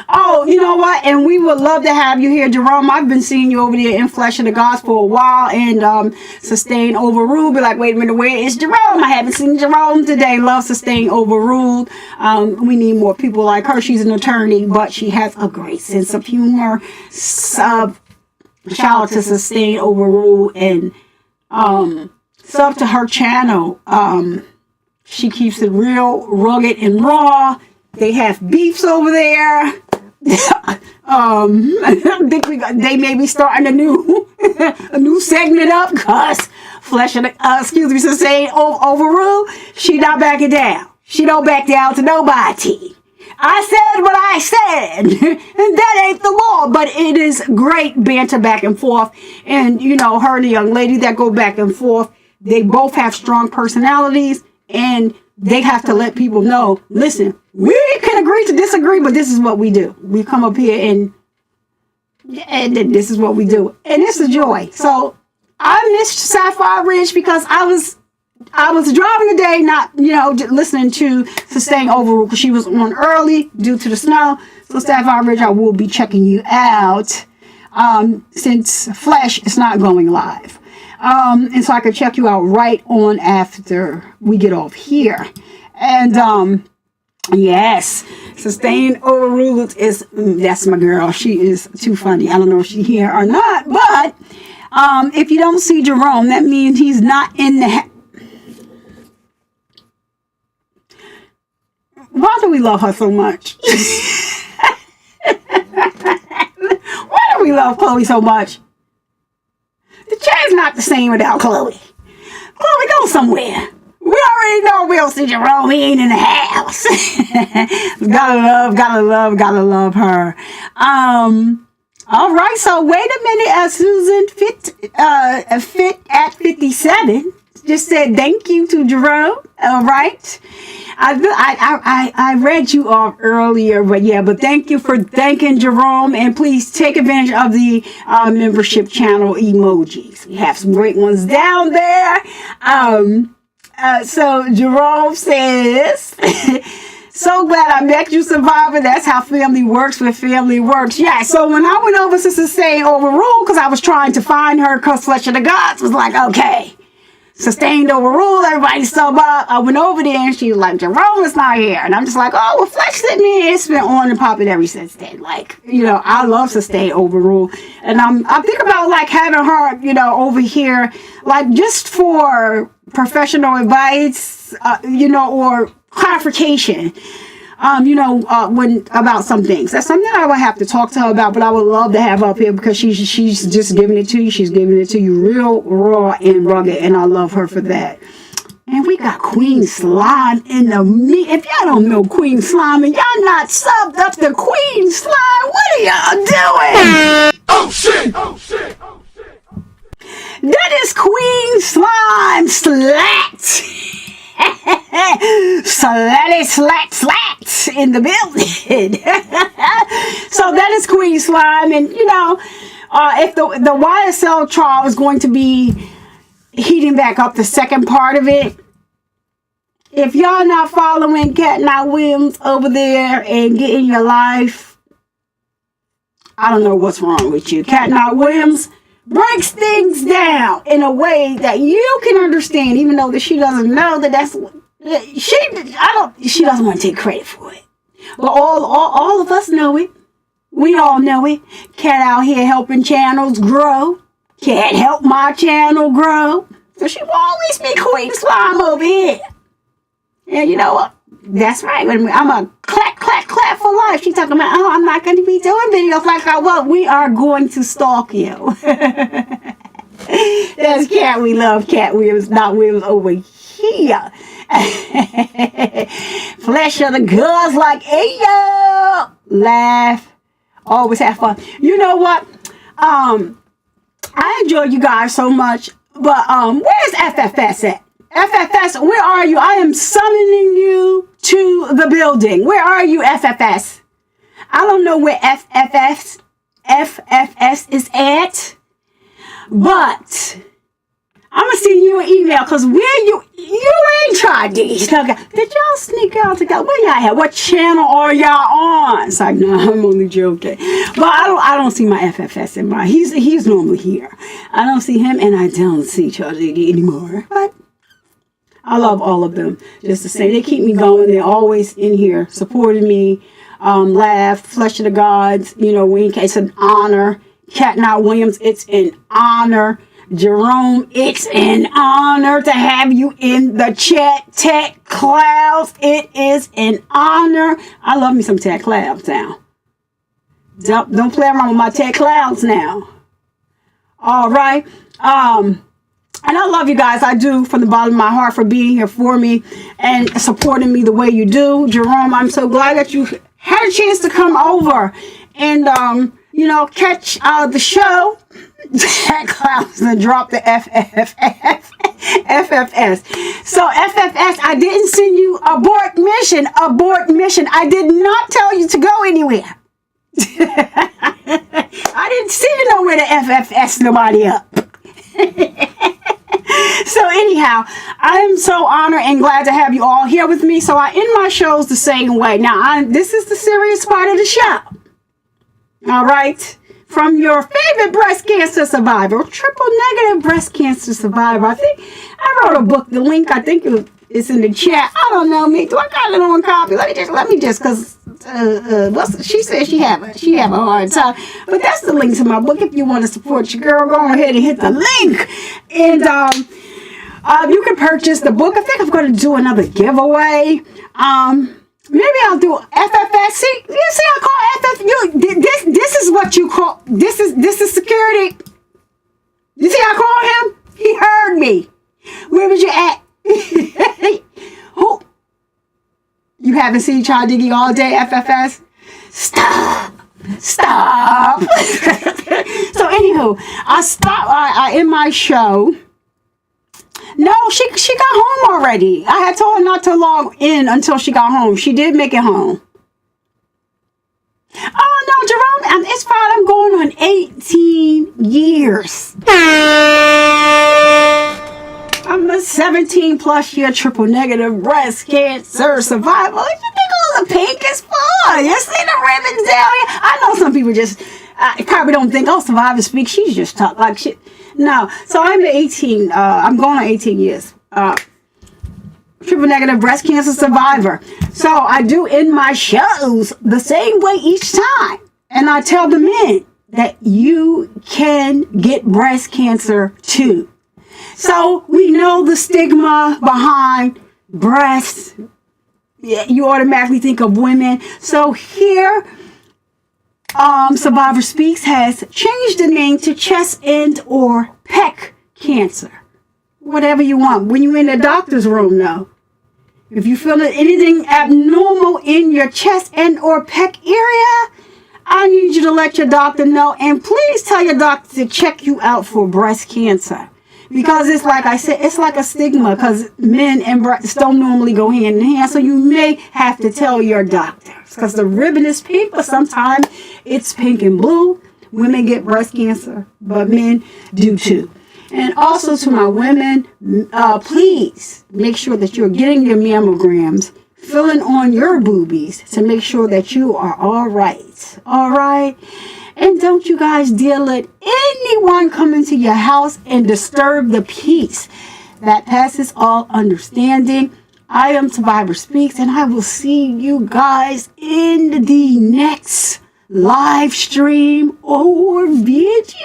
Oh, you know what? And we would love to have you here, Jerome. I've been seeing you over there in Flesh of the Gods for a while, and Sustain Overruled. Be like, wait a minute, where is Jerome? I haven't seen Jerome today. Love Sustain Overruled. We need more people like her. She's an attorney, but she has a great sense of humor. Shout out to Sustain Overruled, and sub to her channel. She keeps it real, rugged, and raw. They have beefs over there. I think they may be starting a new segment up, because Flesh of the Sustain Overruled, she not backing down. She don't back down to nobody. I said what I said, and that ain't the law, but it is great banter back and forth. And her and the young lady that go back and forth, they both have strong personalities, and they have to let people know, listen, we can agree to disagree, but this is what we do. We come up here and this is what we do. And it's a joy. So I missed Sapphire Ridge because I was driving today, not, listening to Sustain Overruled, because she was on early due to the snow. So Sapphire Ridge, I will be checking you out since Flesh is not going live. And so I can check you out right on after we get off here. And yes, Sustain Overruled that's my girl. She is too funny. I don't know if she's here or not, but if you don't see Jerome, that means he's not in the why do we love her so much? Why do we love Chloe so much? The chair's not the same without Chloe. Chloe, go somewhere. We already know we don't see Jerome. He ain't in the house. Gotta love her. All right. So wait a minute. Susan Fit at 57 just said thank you to Jerome. All right. I read you off earlier, but thank you for thanking Jerome, and please take advantage of the membership channel emojis. We have some great ones down there. So Jerome says, so glad I met you, Survivor. That's how family works when family works. Yeah, so when I went over to Sustain Overruled, because I was trying to find her, because Flesh of the Gods was like, okay, Sustained Overruled, everybody sub up. I went over there and she was like, Jerome is not here. And I'm just like, oh, well, Flex sent me. It's been on and popping ever since then. Like, I love Sustained Overruled. And I think about like having her, over here, like just for professional advice, or clarification. When about some things. That's something I would have to talk to her about, but I would love to have her up here because she's just giving it to you. She's giving it to you real raw and rugged, and I love her for that. And we got Queen Slime in the meat. If y'all don't know Queen Slime and y'all not subbed up to Queen Slime, what are y'all doing? Oh shit! Oh shit! Oh shit! That is Queen Slime Slat. Slat in the building. So that is Queen Slime, and if the YSL trial is going to be heating back up, the second part of it, if y'all not following Cat Not Williams over there and getting your life, I don't know what's wrong with you. Cat Not Williams, breaks things down in a way that you can understand, even though that she doesn't know that she doesn't want to take credit for it. But all of us know it. We all know it. Cat out here helping channels grow. Can't help my channel grow. So she will always be Queen Slime over here. And you know what? That's right. When I'm a clap for life. She talking about, oh, I'm not going to be doing videos like that. Well, we are going to stalk you. That's Cat. We love Cat Williams, not Williams over here. Flesh of the gods like, hey, yo. Laugh. Always have fun. You know what? I enjoy you guys so much. But where's FFS at? FFS, where are you? I am summoning you to the building. Where are you, FFS? I don't know where FFS is at. But I'm going to send you an email because where you ain't tried these. Okay. Did y'all sneak out together? Where y'all at? What channel are y'all on? It's like, no, I'm only joking. But I don't see my FFS in my. He's normally here. I don't see him and I don't see Charlie anymore. But I love all of them. Just to say, they keep me going. They're always in here supporting me. Laugh, Flesh of the Gods. You know, Wayne, it's an honor. Cat Not Williams, it's an honor. Jerome, it's an honor to have you in the chat. Tech Clouds, it is an honor. I love me some Tech Clouds now. Don't play around with my Tech Clouds now. All right. And I love you guys. I do, from the bottom of my heart, for being here for me and supporting me the way you do. Jerome, I'm so glad that you had a chance to come over and, you know, catch the show. Tech Clouds and drop the FFS. So FFS, I didn't send you abort mission. I did not tell you to go anywhere. I didn't send you nowhere to FFS nobody up. So anyhow, I am so honored and glad to have you all here with me. So I end my shows the same way. Now, this is the serious part of the show. All right. From your favorite breast cancer survivor, triple negative breast cancer survivor. I think I wrote a book. The link, I think it's in the chat. I don't know, me. Do I got it on copy? Let me just, because she said she have a hard time. But that's the link to my book. If you want to support your girl, go ahead and hit the link. And you can purchase the book. I think I'm going to do another giveaway. Maybe I'll do FFS. See, you see, I call FF. This is what you call. This is security. You see, I call him. He heard me. Where was you at? Who? You haven't seen Child Diggy all day, FFS? Stop. So anywho, I end my show. No, she got home already. I had told her not to log in until she got home. She did make it home. Oh, no, Jerome, it's fine. I'm going on 18 years. I'm a 17-plus year triple negative breast cancer survivor. What you think all the pink is for? You see the ribbons down here? I know some people just probably don't think, oh, Survivor Speak, she's just talk like shit. No, so I'm 18. I'm going on 18 years. Triple negative breast cancer survivor. So I do end my shows the same way each time. And I tell the men that you can get breast cancer too. So we know the stigma behind breasts. You automatically think of women. So here, Survivor Speaks has changed the name to chest and or pec cancer. Whatever you want. When you're in the doctor's room now, if you feel anything abnormal in your chest and or pec area, I need you to let your doctor know. And please tell your doctor to check you out for breast cancer. Because it's like I said, it's like a stigma because men and breasts don't normally go hand in hand. So you may have to tell your doctor. Because the ribbon is pink, but sometimes it's pink and blue. Women get breast cancer, but men do too. And also to my women, please make sure that you're getting your mammograms, filling on your boobies to make sure that you are all right. All right. And don't you guys dare let anyone come into your house and disturb the peace that passes all understanding. I am Survivor Speaks, and I will see you guys in the next live stream or video.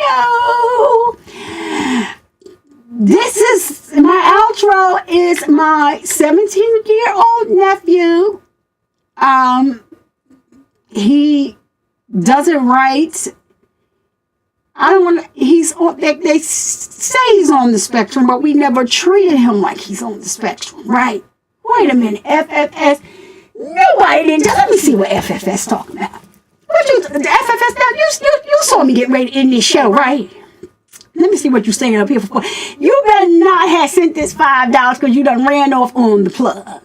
This is my outro. Is my 17-year-old nephew. He doesn't write. I don't want to. He's on. They say he's on the spectrum, but we never treated him like he's on the spectrum, right? Wait a minute, FFS. Nobody didn't. Let me see what FFS talking about. The FFS? Now you saw me get ready in this show, right? Let me see what you're saying up here for. You better not have sent this $5 because you done ran off on the plug.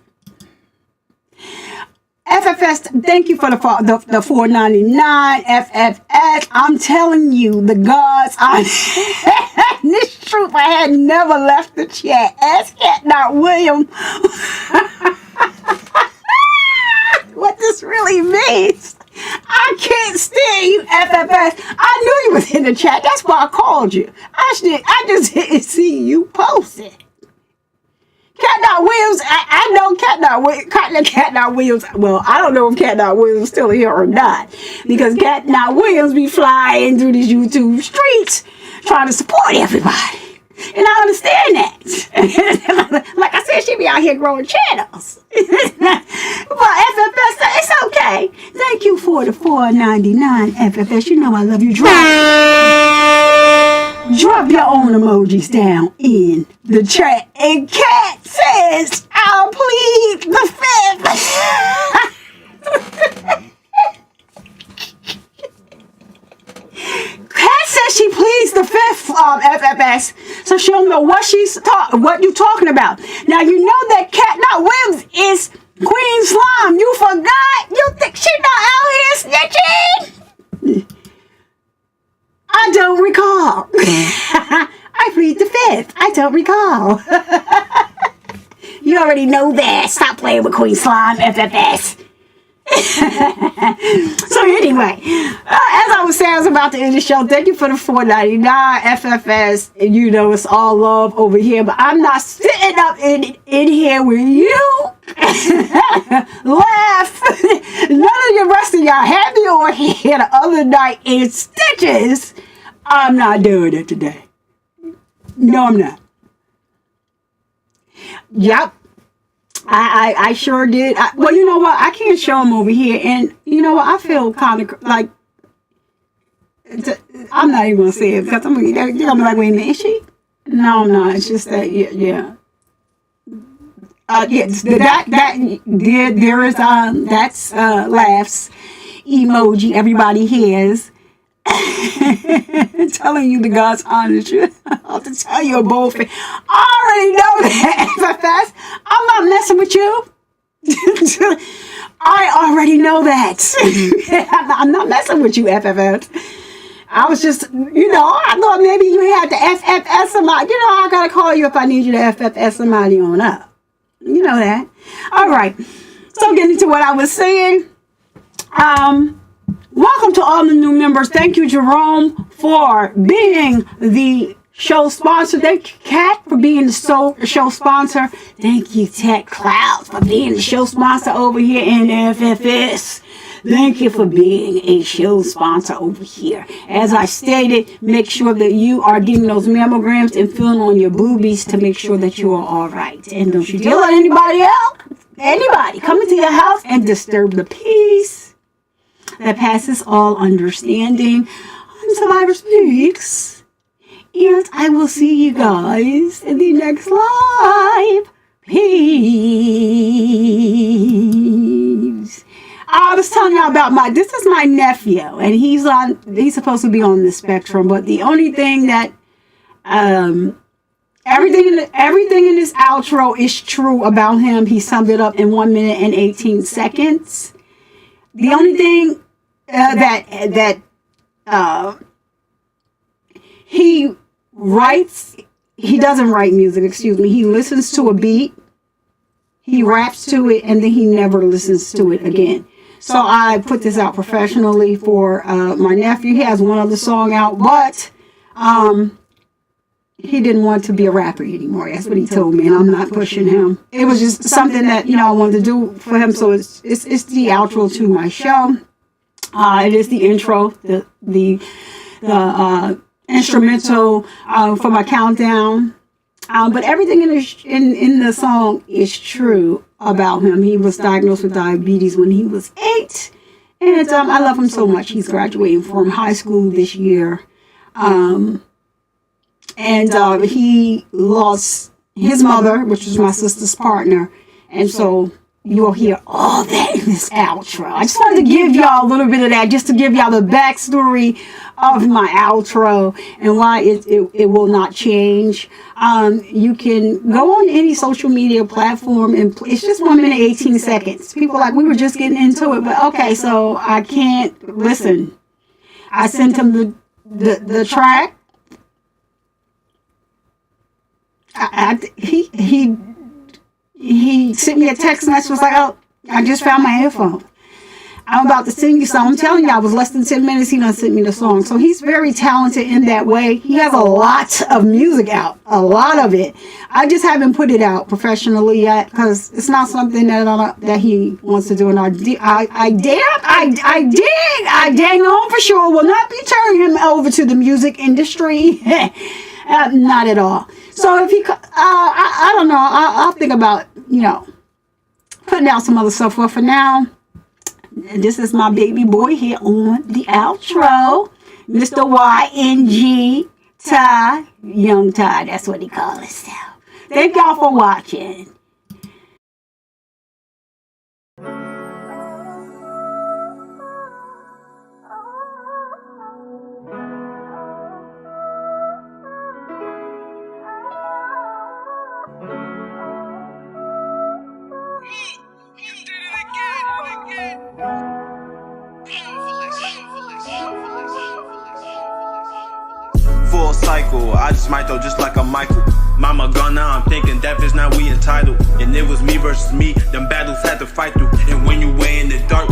FFS, thank you for the $4.99. FFS, I'm telling you, the gods on this trooper had never left the chat. Ask Cat Not William what this really means. I can't stand you, FFS. I knew you was in the chat. That's why I called you. I just didn't see you post it. Cat Not Williams, I know Cat Not Williams. Well, I don't know if Cat Not Williams is still here or not, because Cat Not Williams be flying through these YouTube streets trying to support everybody. And I understand that. Like I said, she be out here growing channels. But FFS, it's okay. Thank you for the $4.99, FFS. You know I love you. Drop your own emojis down in the chat. And Cat says, I'll plead the fifth. Cat says she pleads the fifth, FFS, so she'll know what what you talking about. Now you know that Cat Not Williams is Queen Slime. You forgot? You think she not out here snitching? I don't recall. I plead the fifth. I don't recall. You already know that. Stop playing with Queen Slime, FFS. So anyway, as I was saying, I was about to end the show. Thank you for the $4.99, FFS. And you know it's all love over here, but I'm not sitting up in here with you. Laugh. None of the rest of y'all had me on here the other night in stitches. I'm not doing it today. No, I'm not. Yep. I sure did. Well, you know what? I can't show them over here. And you know what? I feel kind of like, I'm not even going to say it because they're going to be like, wait a minute, is she? No, I'm not. It's just that, yeah. Yes, there is, that's laughs emoji everybody has. Telling you the God's honest truth. I'll have to tell you a bold face. I already know that, FFS. I'm not messing with you. I already know that. I'm not messing with you, FFS. I was just, I thought maybe you had to FFS somebody. I gotta call you if I need you to FFS somebody on up. You know that. All right. So getting to what I was saying. Welcome to all the new members. Thank you, Jerome, for being the show sponsor. Thank you, Kat, for being the show sponsor. Thank you, Tech Clouds, for being the show sponsor over here in FFS. Thank you for being a show sponsor over here. As I stated, make sure that you are getting those mammograms and feeling on your boobies to make sure that you are all right. And don't you dare let anybody come into your house and disturb the peace that passes all understanding. I'm Survivor Speaks, and I will see you guys in the next live. Peace. I was telling y'all about this is my nephew, and he's supposed to be on the spectrum, but the only thing that everything in this outro is true about him. He summed it up in 1 minute and 18 seconds. The only thing that he writes, he doesn't write music, excuse me. He listens to a beat, he raps to it, and then he never listens to it again. So I put this out professionally for my nephew. He has one other song out, but he didn't want to be a rapper anymore. That's what he told me, and I'm not pushing him. It was just something that, you know, I wanted to do for him. So it's the outro to my show. It is the intro, the instrumental for my countdown. But everything in the song is true about him. He was diagnosed with diabetes when he was 8. And I love him so much. He's graduating from high school this year. And he lost his mother, which was my sister's partner. And so you'll hear all that in this outro. I just wanted to give y'all a little bit of that, just to give y'all the backstory of my outro and why it will not change. You can go on any social media platform, and it's just 1 minute 18 seconds. People are like, we were just getting into it, but okay, so I can't listen. I sent him the track. He sent me a text message, was like, oh, I just found my headphone. I'm about to sing you something. I'm telling you, I was less than 10 minutes, he done sent me the song. So he's very talented in that way. He has a lot of music out, a lot of it. I just haven't put it out professionally yet because it's not something that he wants to do. And I dang on for sure will not be turning him over to the music industry. Not at all. So if he, I don't know, I'll think about, you know, putting out some other stuff. But for now, this is my baby boy here on the outro, Mr. YNG Ty, Young Ty, that's what he calls himself. Thank y'all for watching. Full cycle, I just might though just like a Michael. Mama gone now, I'm thinking death is now we entitled. And it was me versus me, them battles had to fight through. And when you way in the dark,